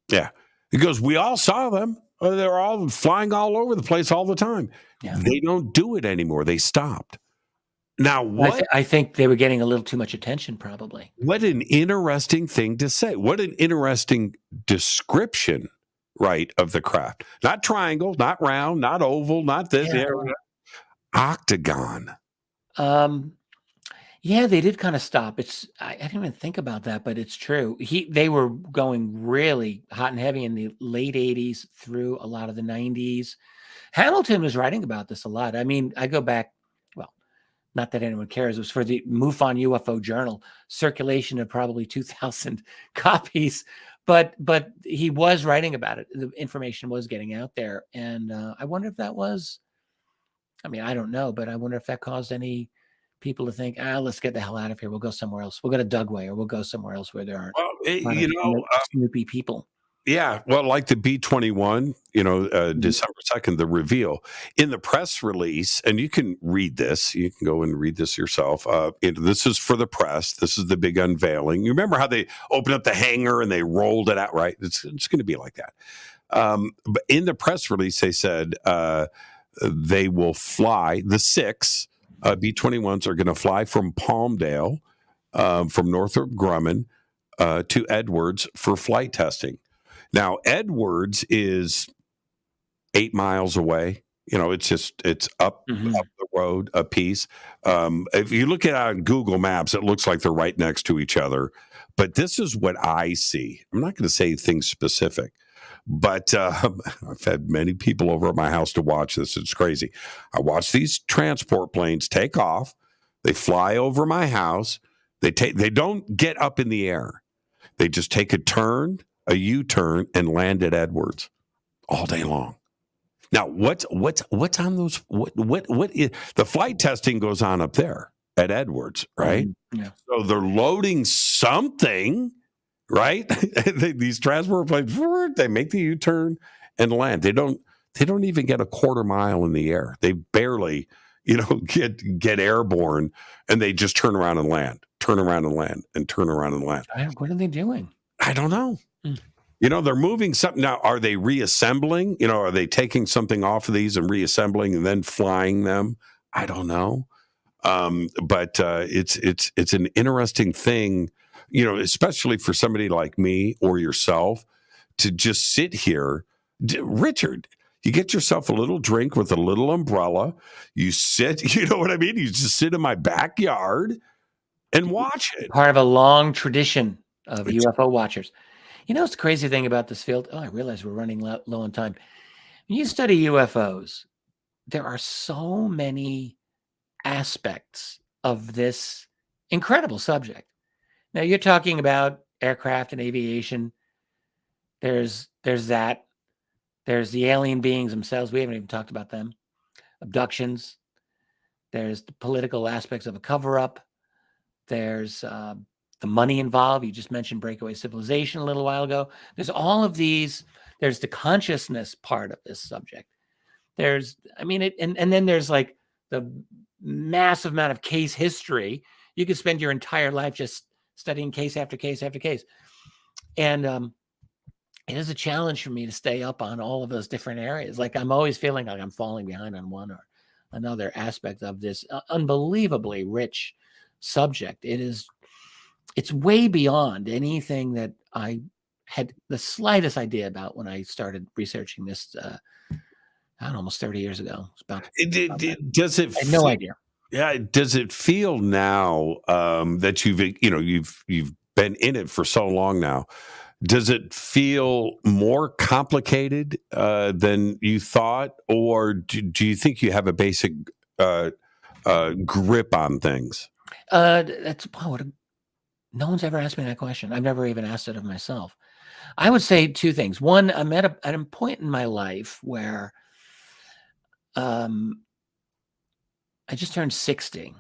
He goes, "We all saw them. They're all flying all over the place all the time." Yeah. They don't do it anymore. They stopped. Now, what? I think they were getting a little too much attention, probably. What an interesting thing to say. What an interesting description, right, of the craft. Not triangle, not round, not oval, not this. Yeah. Octagon. Yeah, they did kind of stop. I didn't even think about that, but it's true. They were going really hot and heavy in the late 80s through a lot of the 90s. Hamilton was writing about this a lot. I mean, I go back, well, not that anyone cares. It was for the MUFON UFO Journal, circulation of probably 2,000 copies. But he was writing about it. The information was getting out there. And I wonder if that was, I mean, I don't know, but I wonder if that caused any people to think, let's get the hell out of here. We'll go somewhere else. We'll go to Dugway, or we'll go somewhere else where there aren't snoopy people. Yeah, well, like the B-21, December 2nd, the reveal. In the press release, and you can read this. You can go and read this yourself. This is for the press. This is the big unveiling. You remember how they opened up the hangar and they rolled it out, right? It's going to be like that. But in the press release, they said they will fly, the 6 B-21s are going to fly from Palmdale, from Northrop Grumman to Edwards for flight testing. Now, Edwards is 8 miles away. It's up the road a piece. If you look at it on Google Maps, it looks like they're right next to each other. But this is what I see. I'm not going to say things specific, but I've had many people over at my house to watch this. It's crazy. I watch these transport planes take off. They fly over my house. They don't get up in the air. They just take a U-turn, and land at Edwards all day long. Now, what's on those? What is the flight testing goes on up there at Edwards, right? Yeah. So they're loading something, right? These transport planes, they make the U-turn and land. They don't even get a quarter mile in the air. They barely, get airborne, and they just turn around and land, turn around and land, and turn around and land. What are they doing? I don't know. They're moving something. Now, are they reassembling? Are they taking something off of these and reassembling and then flying them? I don't know. But it's an interesting thing, especially for somebody like me or yourself to just sit here. Richard, you get yourself a little drink with a little umbrella. You sit, you know what I mean? You just sit in my backyard and watch it. Part of a long tradition of UFO watchers. It's the crazy thing about this field. I realize we're running low on time. When you study UFOs, there are so many aspects of this incredible subject. Now, you're talking about aircraft and aviation. There's that. There's the alien beings themselves. We haven't even talked about them. Abductions. There's the political aspects of a cover-up. There's the money involved. You just mentioned Breakaway Civilization a little while ago. There's all of these. There's the consciousness part of this subject. And then there's like the massive amount of case history. You could spend your entire life just studying case after case after case. And it is a challenge for me to stay up on all of those different areas. Like I'm always feeling like I'm falling behind on one or another aspect of this unbelievably rich subject. It's way beyond anything that I had the slightest idea about when I started researching this almost 30 years ago. It's about does it I had no idea. Yeah, does it feel now that you've been in it for so long now? Does it feel more complicated than you thought, or do you think you have a basic grip on things? No one's ever asked me that question. I've never even asked it of myself. I would say two things. One, I'm at a point in my life where I just turned 60,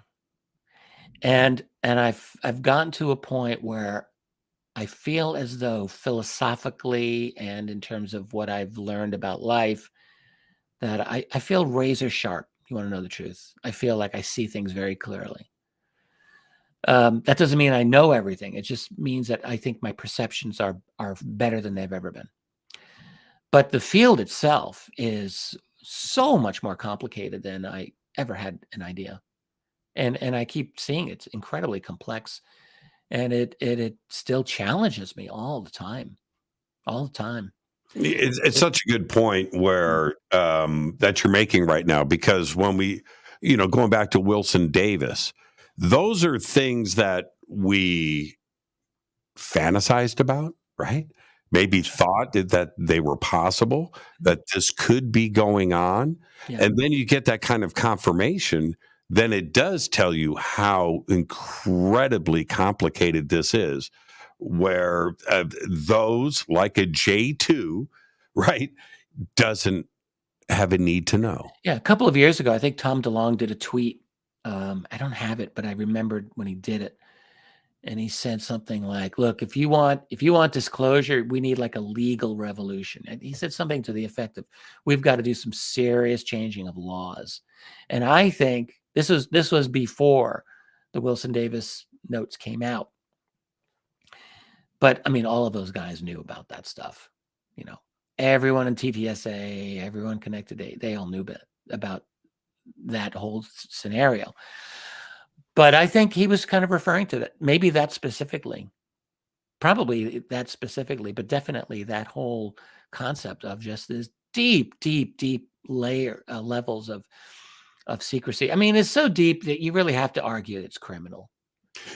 and I've gotten to a point where I feel as though philosophically and in terms of what I've learned about life, that I feel razor sharp. You want to know the truth? I feel like I see things very clearly. That doesn't mean I know everything. It just means that I think my perceptions are better than they've ever been. But the field itself is so much more complicated than I ever had an idea. And I keep seeing it's incredibly complex. And it still challenges me all the time. It's such a good point where that you're making right now, because when we, going back to Wilson Davis, those are things that we fantasized about, right? Maybe thought that they were possible, that this could be going on. Yeah. And then you get that kind of confirmation, then it does tell you how incredibly complicated this is, where those like a J2, right, doesn't have a need to know. Yeah, a couple of years ago, I think Tom DeLonge did a tweet. I don't have it, but I remembered when he did it. And he said something like, look, if you want disclosure, we need like a legal revolution. And he said something to the effect of, we've got to do some serious changing of laws. And I think this was before the Wilson Davis notes came out. But I mean, all of those guys knew about that stuff. Everyone in TTSA, everyone connected, they all knew about that whole scenario. But I think he was kind of referring to that, maybe that specifically, probably that specifically, but definitely that whole concept of just this deep levels of secrecy. I mean, it's so deep that you really have to argue it's criminal.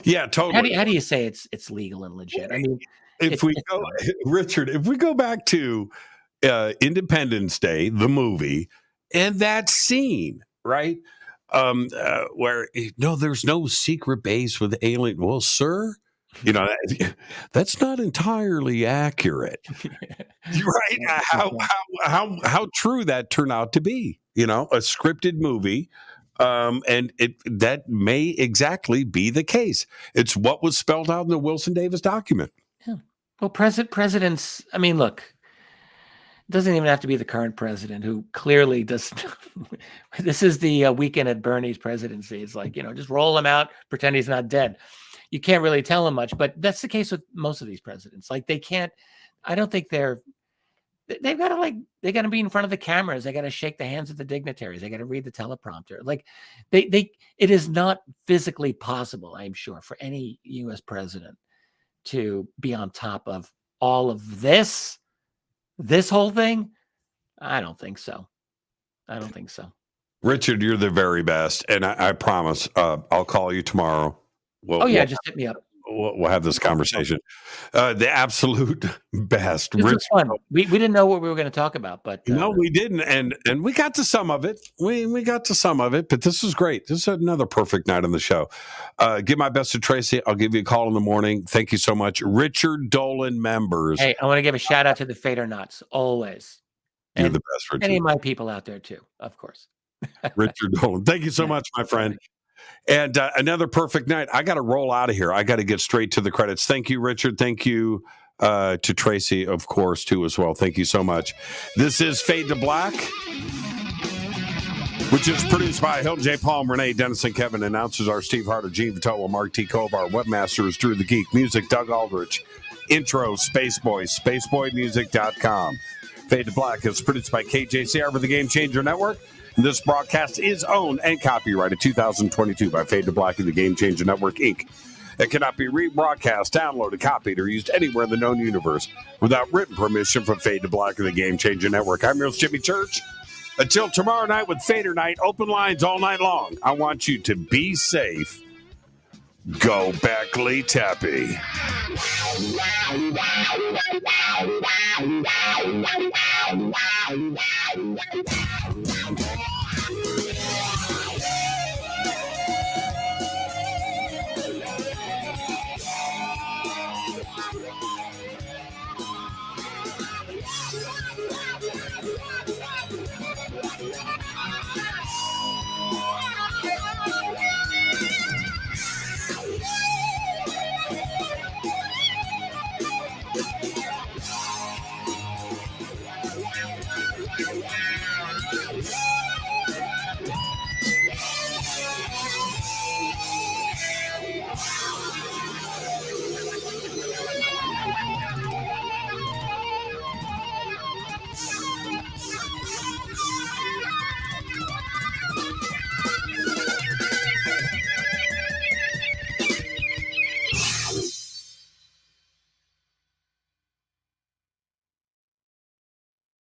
Yeah, totally. How do you say it's legal and legit? I mean, Richard, if we go back to Independence Day, the movie, and that scene, right? Where there's no secret base with alien. Well, sir, that's not entirely accurate, right? How true that turned out to be, a scripted movie, and that may exactly be the case. It's what was spelled out in the Wilson Davis document. Yeah. Well, presidents. I mean, look. It doesn't even have to be the current president, who clearly does. This is the Weekend at Bernie's presidency. It's like, just roll him out, pretend he's not dead. You can't really tell him much, but that's the case with most of these presidents. Like they can't, I don't think they've got to be in front of the cameras. They got to shake the hands of the dignitaries. They got to read the teleprompter. Like it is not physically possible, I'm sure, for any U.S. president to be on top of all of this whole thing. I don't think so. Richard, you're the very best. And I promise I'll call you tomorrow. Just hit me up. we'll have this conversation. The absolute best. This was fun. We didn't know what we were going to talk about, but no, we didn't, and we got to some of it. We got to some of it, but this was great. This is another perfect night on the show. Give my best to Tracy. I'll give you a call in the morning. Thank you so much, Richard Dolan Members. Hey, I want to give a shout out to the Fader Nuts always. You're the best, Richard. Any of my people out there too, of course. Richard Dolan, thank you so much, my friend. And another perfect night. I got to roll out of here. I got to get straight to the credits. Thank you, Richard. Thank you to Tracy, of course, too, as well. Thank you so much. This is Fade to Black, which is produced by Hilton J. Palm, Renee, Dennis, and Kevin. Announcers are Steve Harder, Gene Vitola, Mark T. Kovar. Webmaster is Drew the Geek. Music, Doug Aldrich. Intro, Spaceboy, spaceboymusic.com. Fade to Black is produced by KJCR for the Game Changer Network. This broadcast is owned and copyrighted 2022 by Fade to Black and the Game Changer Network, Inc. It cannot be rebroadcast, downloaded, copied, or used anywhere in the known universe without written permission from Fade to Black and the Game Changer Network. I'm your host, Jimmy Church. Until tomorrow night with Fader Night, open lines all night long. I want you to be safe. Go Beckley Tappy. Wow.